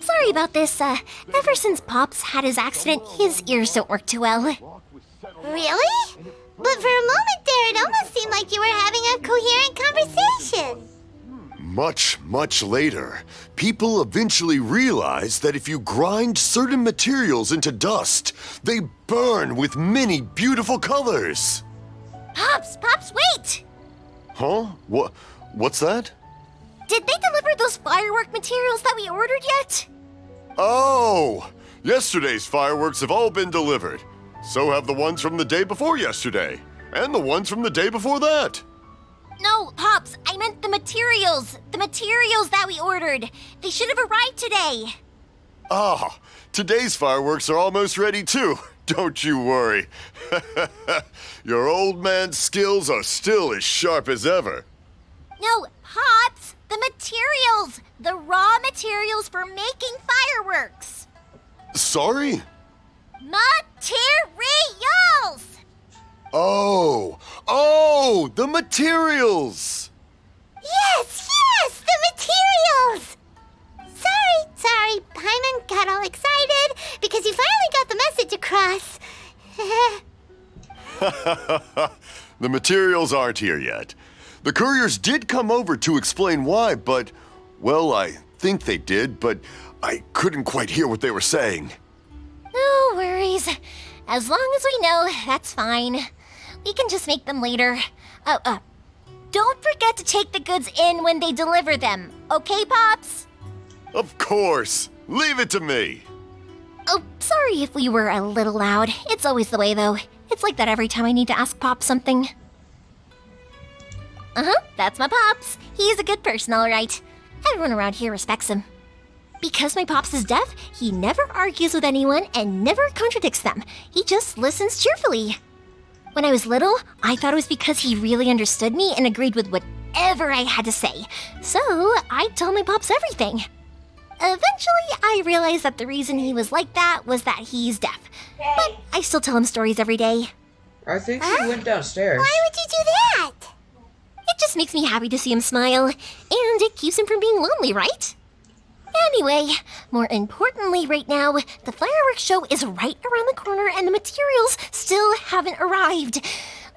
Sorry about this. Ever since Pops had his accident, his ears don't work too well. Really? But for a moment there, it almost seemed like you were having a coherent conversation. Much, much later, people eventually realized that if you grind certain materials into dust, they burn with many beautiful colors. Pops, wait! Huh? What's that? Did they deliver those firework materials that we ordered yet? Oh! Yesterday's fireworks have all been delivered. So have the ones from the day before yesterday. And the ones from the day before that. No, Pops, I meant the materials. The materials that we ordered. They should have arrived today. Ah, today's fireworks are almost ready too. Don't you worry. Your old man's skills are still as sharp as ever. No, Pops, the materials. The raw materials for making fireworks. Sorry? Materials! Oh, the materials! Yes, the materials! Sorry, Paimon got all excited because you finally got the message across. The materials aren't here yet. The couriers did come over to explain why, but, well, I think they did, but I couldn't quite hear what they were saying. No worries. As long as we know, that's fine. We can just make them later. Don't forget to take the goods in when they deliver them, okay, Pops? Of course. Leave it to me. Oh, sorry if we were a little loud. It's always the way, though. It's like that every time I need to ask Pops something. That's my Pops. He's a good person, all right. Everyone around here respects him. Because my Pops is deaf, he never argues with anyone and never contradicts them. He just listens cheerfully. When I was little, I thought it was because he really understood me and agreed with whatever I had to say. So I'd tell my Pops everything. Eventually, I realized that the reason he was like that was that he's deaf. But I still tell him stories every day. I think she went downstairs. Why would you do that? It just makes me happy to see him smile, and it keeps him from being lonely, right? Anyway, more importantly right now, the fireworks show is right around the corner and the materials still haven't arrived.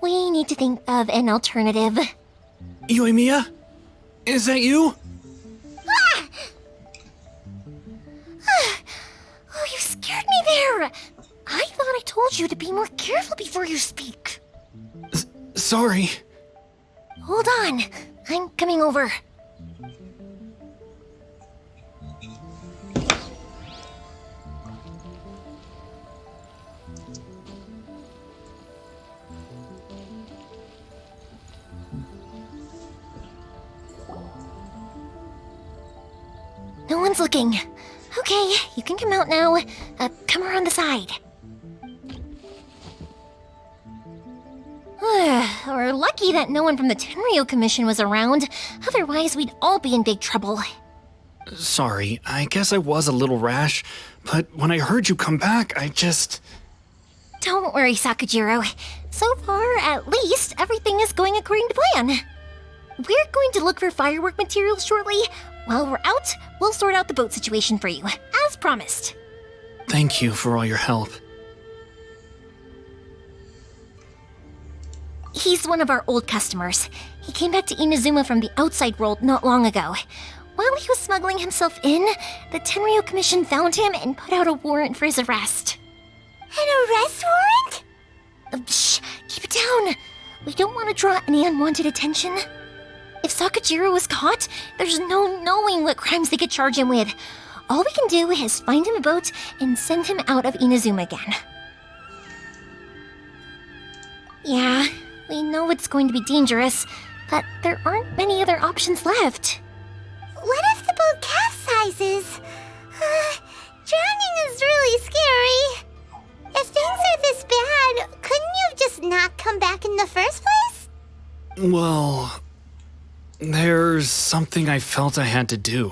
We need to think of an alternative. Yoimiya? Is that you? Ah! Oh, you scared me there! I thought I told you to be more careful before you speak. Sorry. Hold on. I'm coming over. No one's looking. Okay, you can come out now. Come around the side. We're lucky that no one from the Tenryo Commission was around. Otherwise, we'd all be in big trouble. Sorry, I guess I was a little rash, but when I heard you come back, I just... Don't worry, Sakujiro. So far, at least, everything is going according to plan. We're going to look for firework materials shortly. While we're out, we'll sort out the boat situation for you, as promised. Thank you for all your help. He's one of our old customers. He came back to Inazuma from the outside world not long ago. While he was smuggling himself in, the Tenryo Commission found him and put out a warrant for his arrest. An arrest warrant? Shh, keep it down. We don't want to draw any unwanted attention. If Sakujiro was caught, there's no knowing what crimes they could charge him with. All we can do is find him a boat and send him out of Inazuma again. Yeah, we know it's going to be dangerous, but there aren't many other options left. What if the boat capsizes? Drowning is really scary. If things are this bad, couldn't you have just not come back in the first place? Well, there's something I felt I had to do.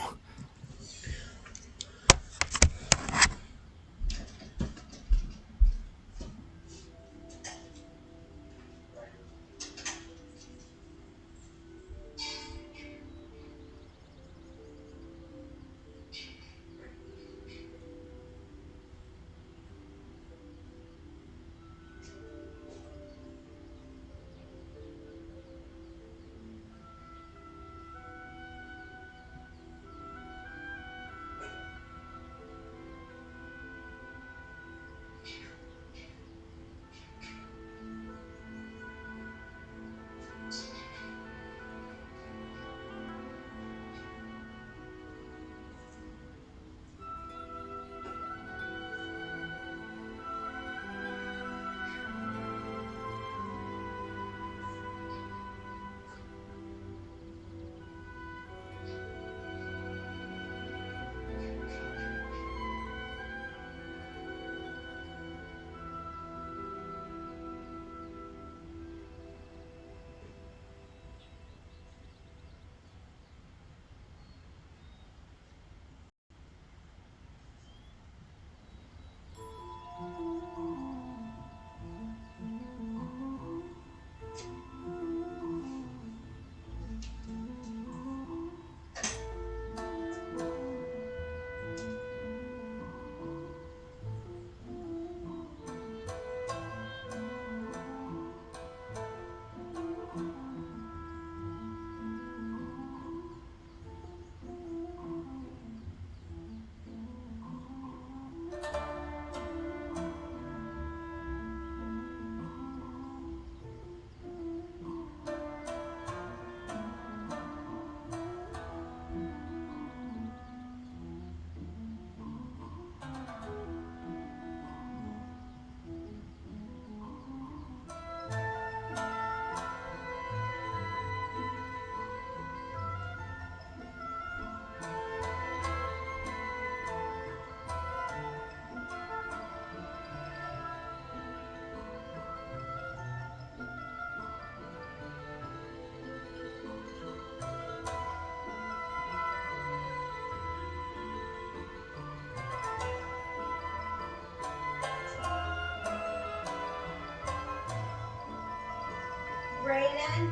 Brayden?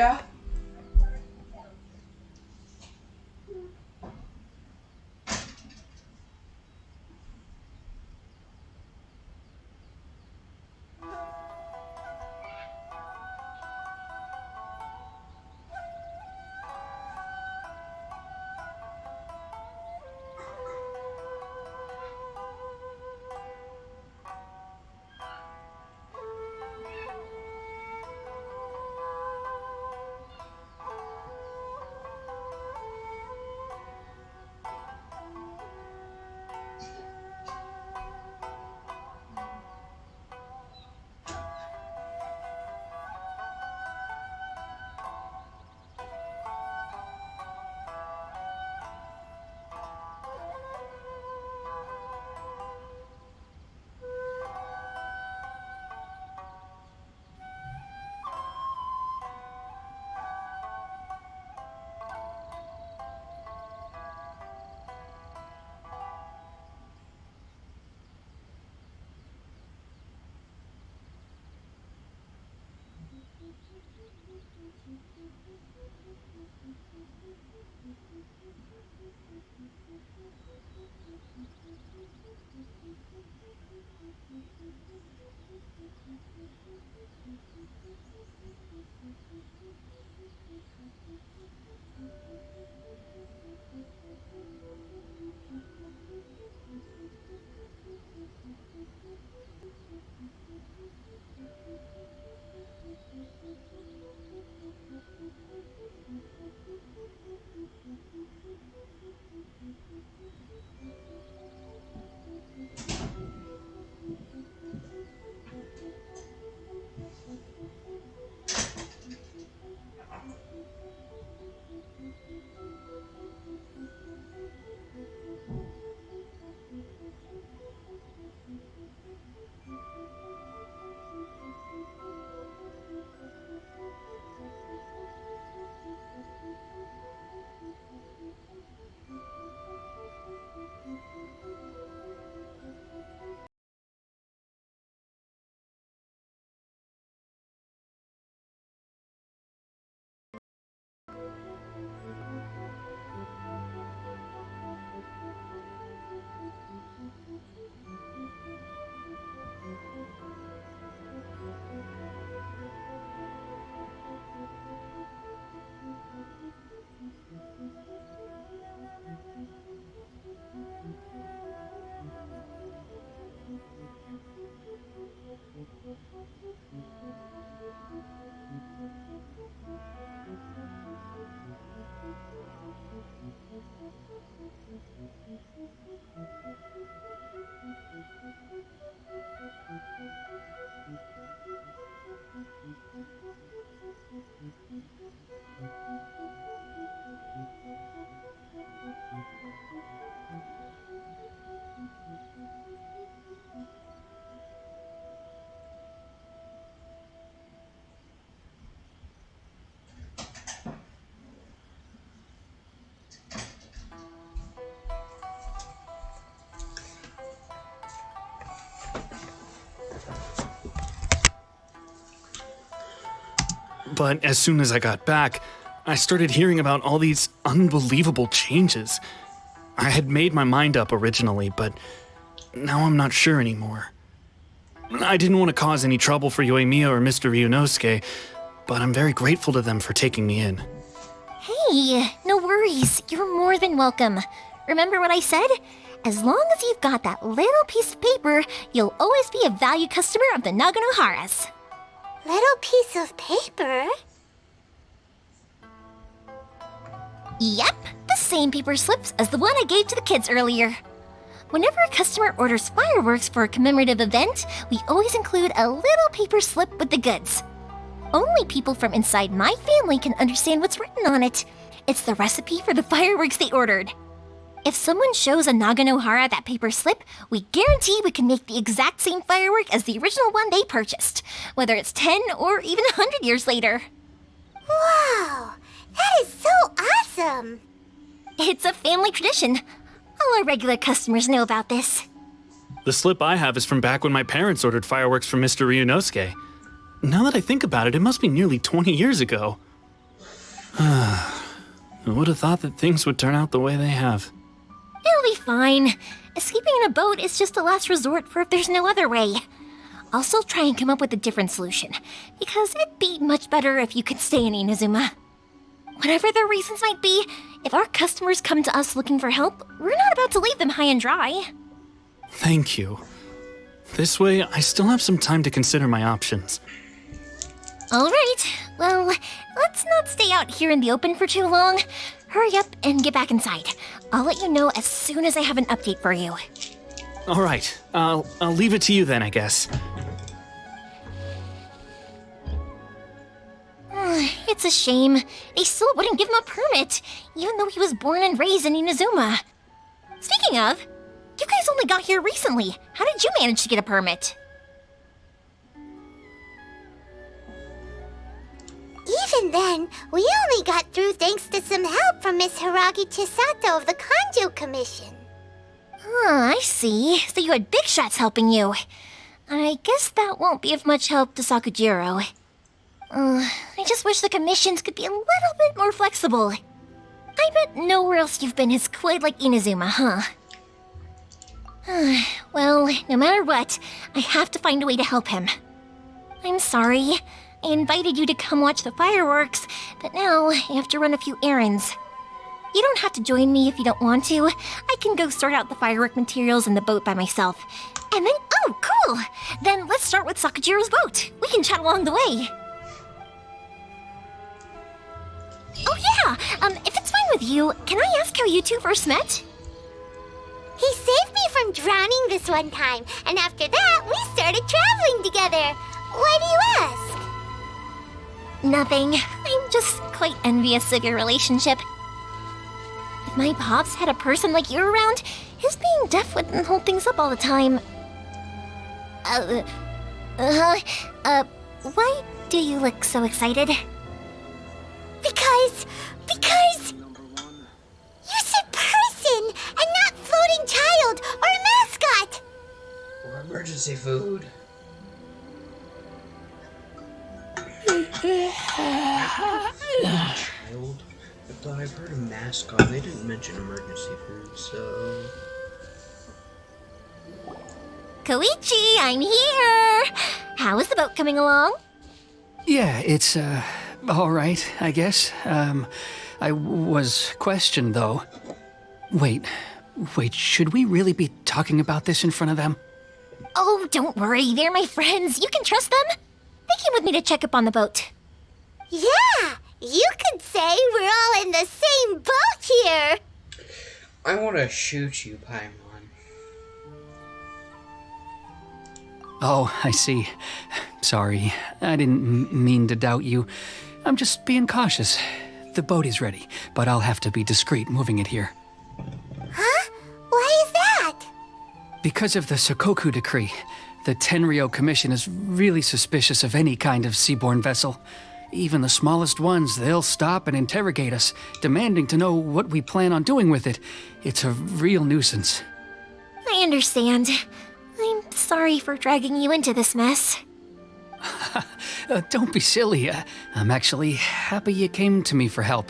Yeah. But as soon as I got back, I started hearing about all these unbelievable changes. I had made my mind up originally, but now I'm not sure anymore. I didn't want to cause any trouble for Yoimiya or Mr. Ryunosuke, but I'm very grateful to them for taking me in. Hey, no worries. You're more than welcome. Remember what I said? As long as you've got that little piece of paper, you'll always be a valued customer of the Naganoharas. Little piece of paper? Yep, the same paper slips as the one I gave to the kids earlier. Whenever a customer orders fireworks for a commemorative event, we always include a little paper slip with the goods. Only people from inside my family can understand what's written on it. It's the recipe for the fireworks they ordered. If someone shows a Naganohara that paper slip, we guarantee we can make the exact same firework as the original one they purchased, whether it's 10 or even 100 years later. Wow, that is so awesome! It's a family tradition. All our regular customers know about this. The slip I have is from back when my parents ordered fireworks from Mr. Ryunosuke. Now that I think about it, it must be nearly 20 years ago. Who would have thought that things would turn out the way they have? It'll be fine. Escaping in a boat is just a last resort for if there's no other way. I'll still try and come up with a different solution, because it'd be much better if you could stay in Inazuma. Whatever their reasons might be, if our customers come to us looking for help, we're not about to leave them high and dry. Thank you. This way, I still have some time to consider my options. Alright, well, let's not stay out here in the open for too long. Hurry up and get back inside. I'll let you know as soon as I have an update for you. Alright, I'll leave it to you then, I guess. It's a shame. They still wouldn't give him a permit, even though he was born and raised in Inazuma. Speaking of, you guys only got here recently. How did you manage to get a permit? Even then, we only got through thanks to some help from Miss Hiragi Chisato of the Kanjo Commission. I see. So you had big shots helping you. I guess that won't be of much help to Sakujiro. I just wish the commissions could be a little bit more flexible. I bet nowhere else you've been is quite like Inazuma, huh? Well, no matter what, I have to find a way to help him. I'm sorry. I invited you to come watch the fireworks, but now I have to run a few errands. You don't have to join me if you don't want to. I can go sort out the firework materials in the boat by myself. And then, oh, cool! Then let's start with Sakujiro's boat. We can chat along the way. Oh yeah, if it's fine with you, can I ask how you two first met? He saved me from drowning this one time, and after that, we started traveling together. Why do you ask? Nothing. I'm just quite envious of your relationship. If my pops had a person like you around, his being deaf wouldn't hold things up all the time. Why do you look so excited? Because you said person and not floating child or mascot. Or emergency food. Child. I thought I've heard of mascot. They didn't mention emergency food, so. Koichi, I'm here! How is the boat coming along? Yeah, it's, alright, I guess. I was questioned, though. Wait, should we really be talking about this in front of them? Oh, don't worry, they're my friends. You can trust them. They came with me to check up on the boat. Yeah, you could say we're all in the same boat here. I want to shoot you, Paimon. Oh, I see. Sorry, I didn't mean to doubt you. I'm just being cautious. The boat is ready, but I'll have to be discreet moving it here. Huh? Why is that? Because of the Sokoku decree, the Tenryou Commission is really suspicious of any kind of seaborne vessel. Even the smallest ones, they'll stop and interrogate us, demanding to know what we plan on doing with it. It's a real nuisance. I understand. I'm sorry for dragging you into this mess. Don't be silly. I'm actually happy you came to me for help.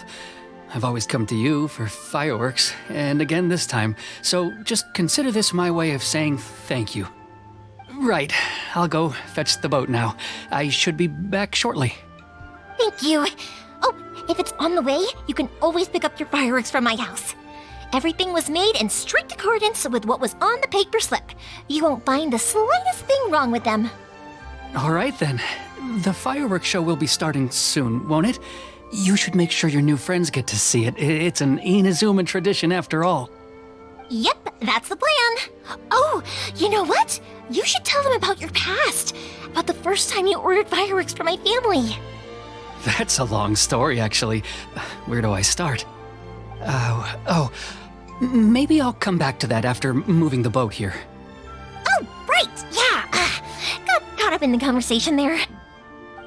I've always come to you for fireworks, and again this time, so just consider this my way of saying thank you. Right, I'll go fetch the boat now. I should be back shortly. Thank you. Oh, if it's on the way, you can always pick up your fireworks from my house. Everything was made in strict accordance with what was on the paper slip. You won't find the slightest thing wrong with them. All right then. The fireworks show will be starting soon, won't it? You should make sure your new friends get to see it. It's an Inazuma tradition after all. Yep, that's the plan. Oh, you know what? You should tell them about your past. About the first time you ordered fireworks for my family. That's a long story, actually. Where do I start? Maybe I'll come back to that after moving the boat here. Oh, right, yeah. Got caught up in the conversation there.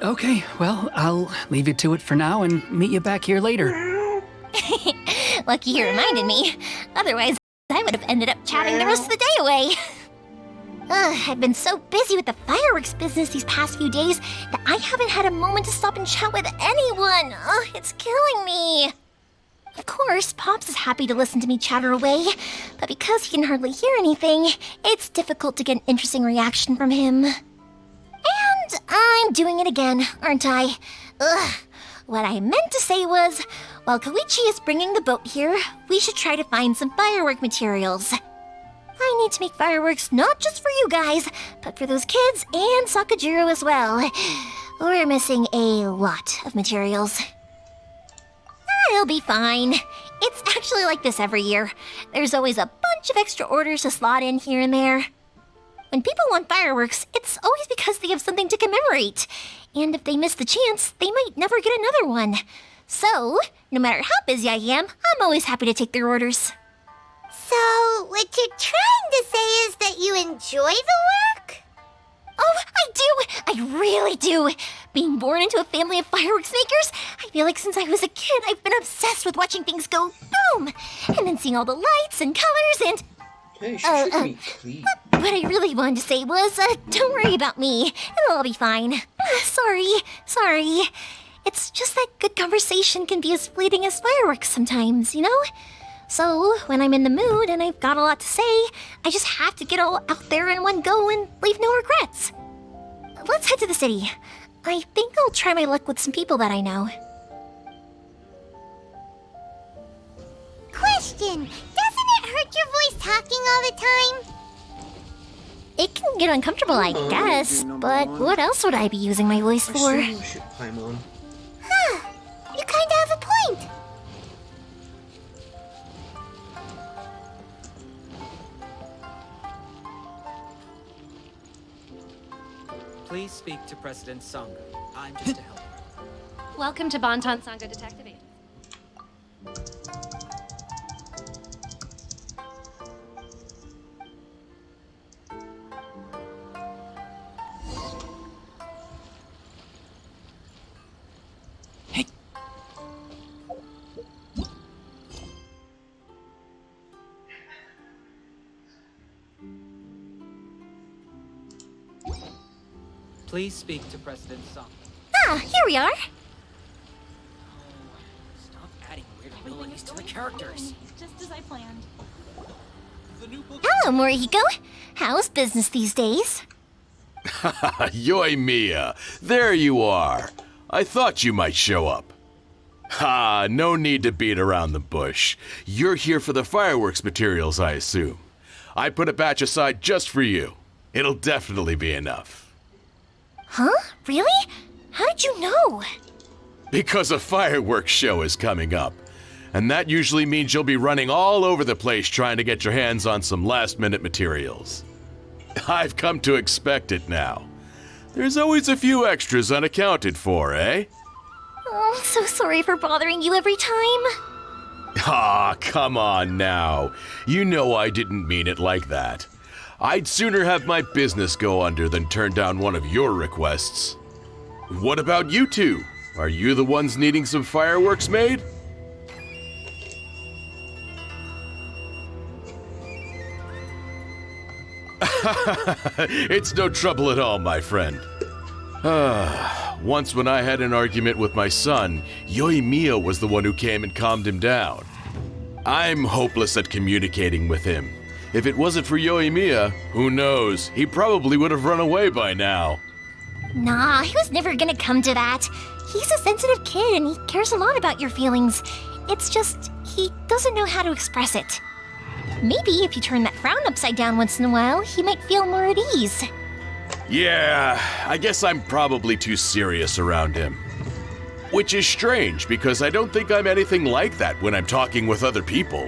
Okay, well, I'll leave you to it for now and meet you back here later. Lucky you reminded me. Otherwise, I would have ended up chatting the rest of the day away. I've been so busy with the fireworks business these past few days that I haven't had a moment to stop and chat with anyone. It's killing me. Of course, Pops is happy to listen to me chatter away, but because he can hardly hear anything, it's difficult to get an interesting reaction from him. And I'm doing it again, aren't I? What I meant to say was, while Koichi is bringing the boat here, we should try to find some firework materials. I need to make fireworks not just for you guys, but for those kids and Sakajiro as well. We're missing a lot of materials. It'll be fine. It's actually like this every year. There's always a bunch of extra orders to slot in here and there. When people want fireworks, it's always because they have something to commemorate. And if they miss the chance, they might never get another one. So, no matter how busy I am, I'm always happy to take their orders. So, what you're trying to say is that you enjoy the work? Oh, I do! I really do! Being born into a family of fireworks makers, I feel like since I was a kid, I've been obsessed with watching things go boom! And then seeing all the lights and colors and... Hey, should be clean. What I really wanted to say was, don't worry about me. It'll all be fine. Sorry. It's just that good conversation can be as fleeting as fireworks sometimes, you know? So, when I'm in the mood and I've got a lot to say, I just have to get all out there in one go and leave no regrets. Let's head to the city. I think I'll try my luck with some people that I know. Question! Doesn't it hurt your voice talking all the time? It can get uncomfortable, I guess, but what else would I be using my voice for? You kinda have a point. Please speak to President Sangha. I'm just a helper. Welcome to Bonton Sangha Detective Agency. Please speak to President Sangha. Here we are. Stop adding weird abilities to the characters. Just as I planned. Hello, Morihiko. How's business these days? Yoi Mia, there you are. I thought you might show up. Ha, no need to beat around the bush. You're here for the fireworks materials, I assume. I put a batch aside just for you. It'll definitely be enough. Huh? Really? How did you know? Because a fireworks show is coming up. And that usually means you'll be running all over the place trying to get your hands on some last-minute materials. I've come to expect it now. There's always a few extras unaccounted for, eh? Oh, I'm so sorry for bothering you every time. Ah, come on now. You know I didn't mean it like that. I'd sooner have my business go under than turn down one of your requests. What about you two? Are you the ones needing some fireworks made? It's no trouble at all, my friend. Once when I had an argument with my son, Yoi Mia was the one who came and calmed him down. I'm hopeless at communicating with him. If it wasn't for Yoi Mia, who knows, he probably would have run away by now. Nah, he was never gonna come to that. He's a sensitive kid and he cares a lot about your feelings. It's just, he doesn't know how to express it. Maybe if you turn that frown upside down once in a while, he might feel more at ease. Yeah, I guess I'm probably too serious around him. Which is strange, because I don't think I'm anything like that when I'm talking with other people.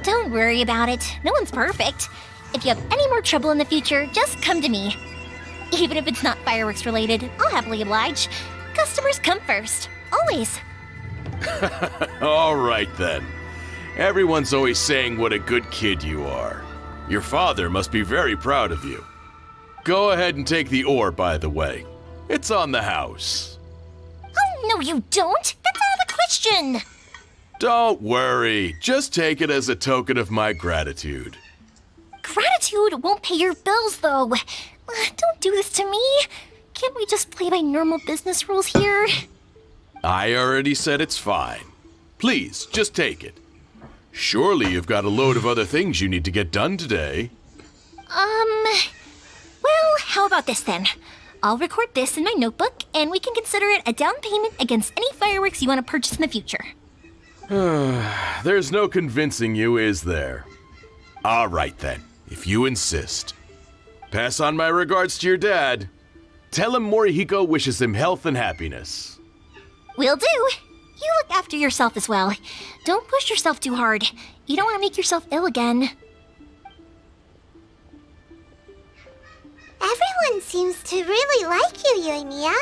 Don't worry about it. No one's perfect. If you have any more trouble in the future, just come to me. Even if it's not fireworks related, I'll happily oblige. Customers come first. Always. All right then. Everyone's always saying what a good kid you are. Your father must be very proud of you. Go ahead and take the ore, by the way. It's on the house. Oh, no you don't! That's out of the question! Don't worry. Just take it as a token of my gratitude. Gratitude attitude won't pay your bills, though. Don't do this to me. Can't we just play by normal business rules here? I already said it's fine. Please, just take it. Surely you've got a load of other things you need to get done today. Well, how about this then? I'll record this in my notebook, and we can consider it a down payment against any fireworks you want to purchase in the future. There's no convincing you, is there? All right then, if you insist. Pass on my regards to your dad. Tell him Morihiko wishes him health and happiness. Will do. You look after yourself as well. Don't push yourself too hard. You don't want to make yourself ill again. Everyone seems to really like you, Yoimiya.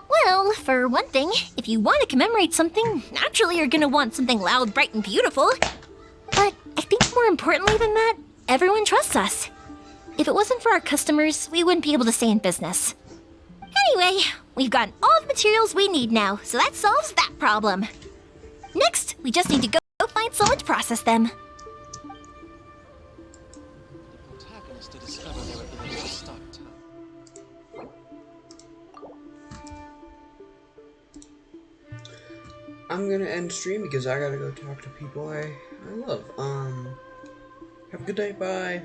Well, for one thing, if you want to commemorate something, naturally you're gonna want something loud, bright, and beautiful. But I think more importantly than that, everyone trusts us. If it wasn't for our customers, we wouldn't be able to stay in business. Anyway, we've gotten all the materials we need now, so that solves that problem. Next, we just need to go find someone to process them. I'm gonna end stream because I gotta go talk to people I love. Have a good day, bye.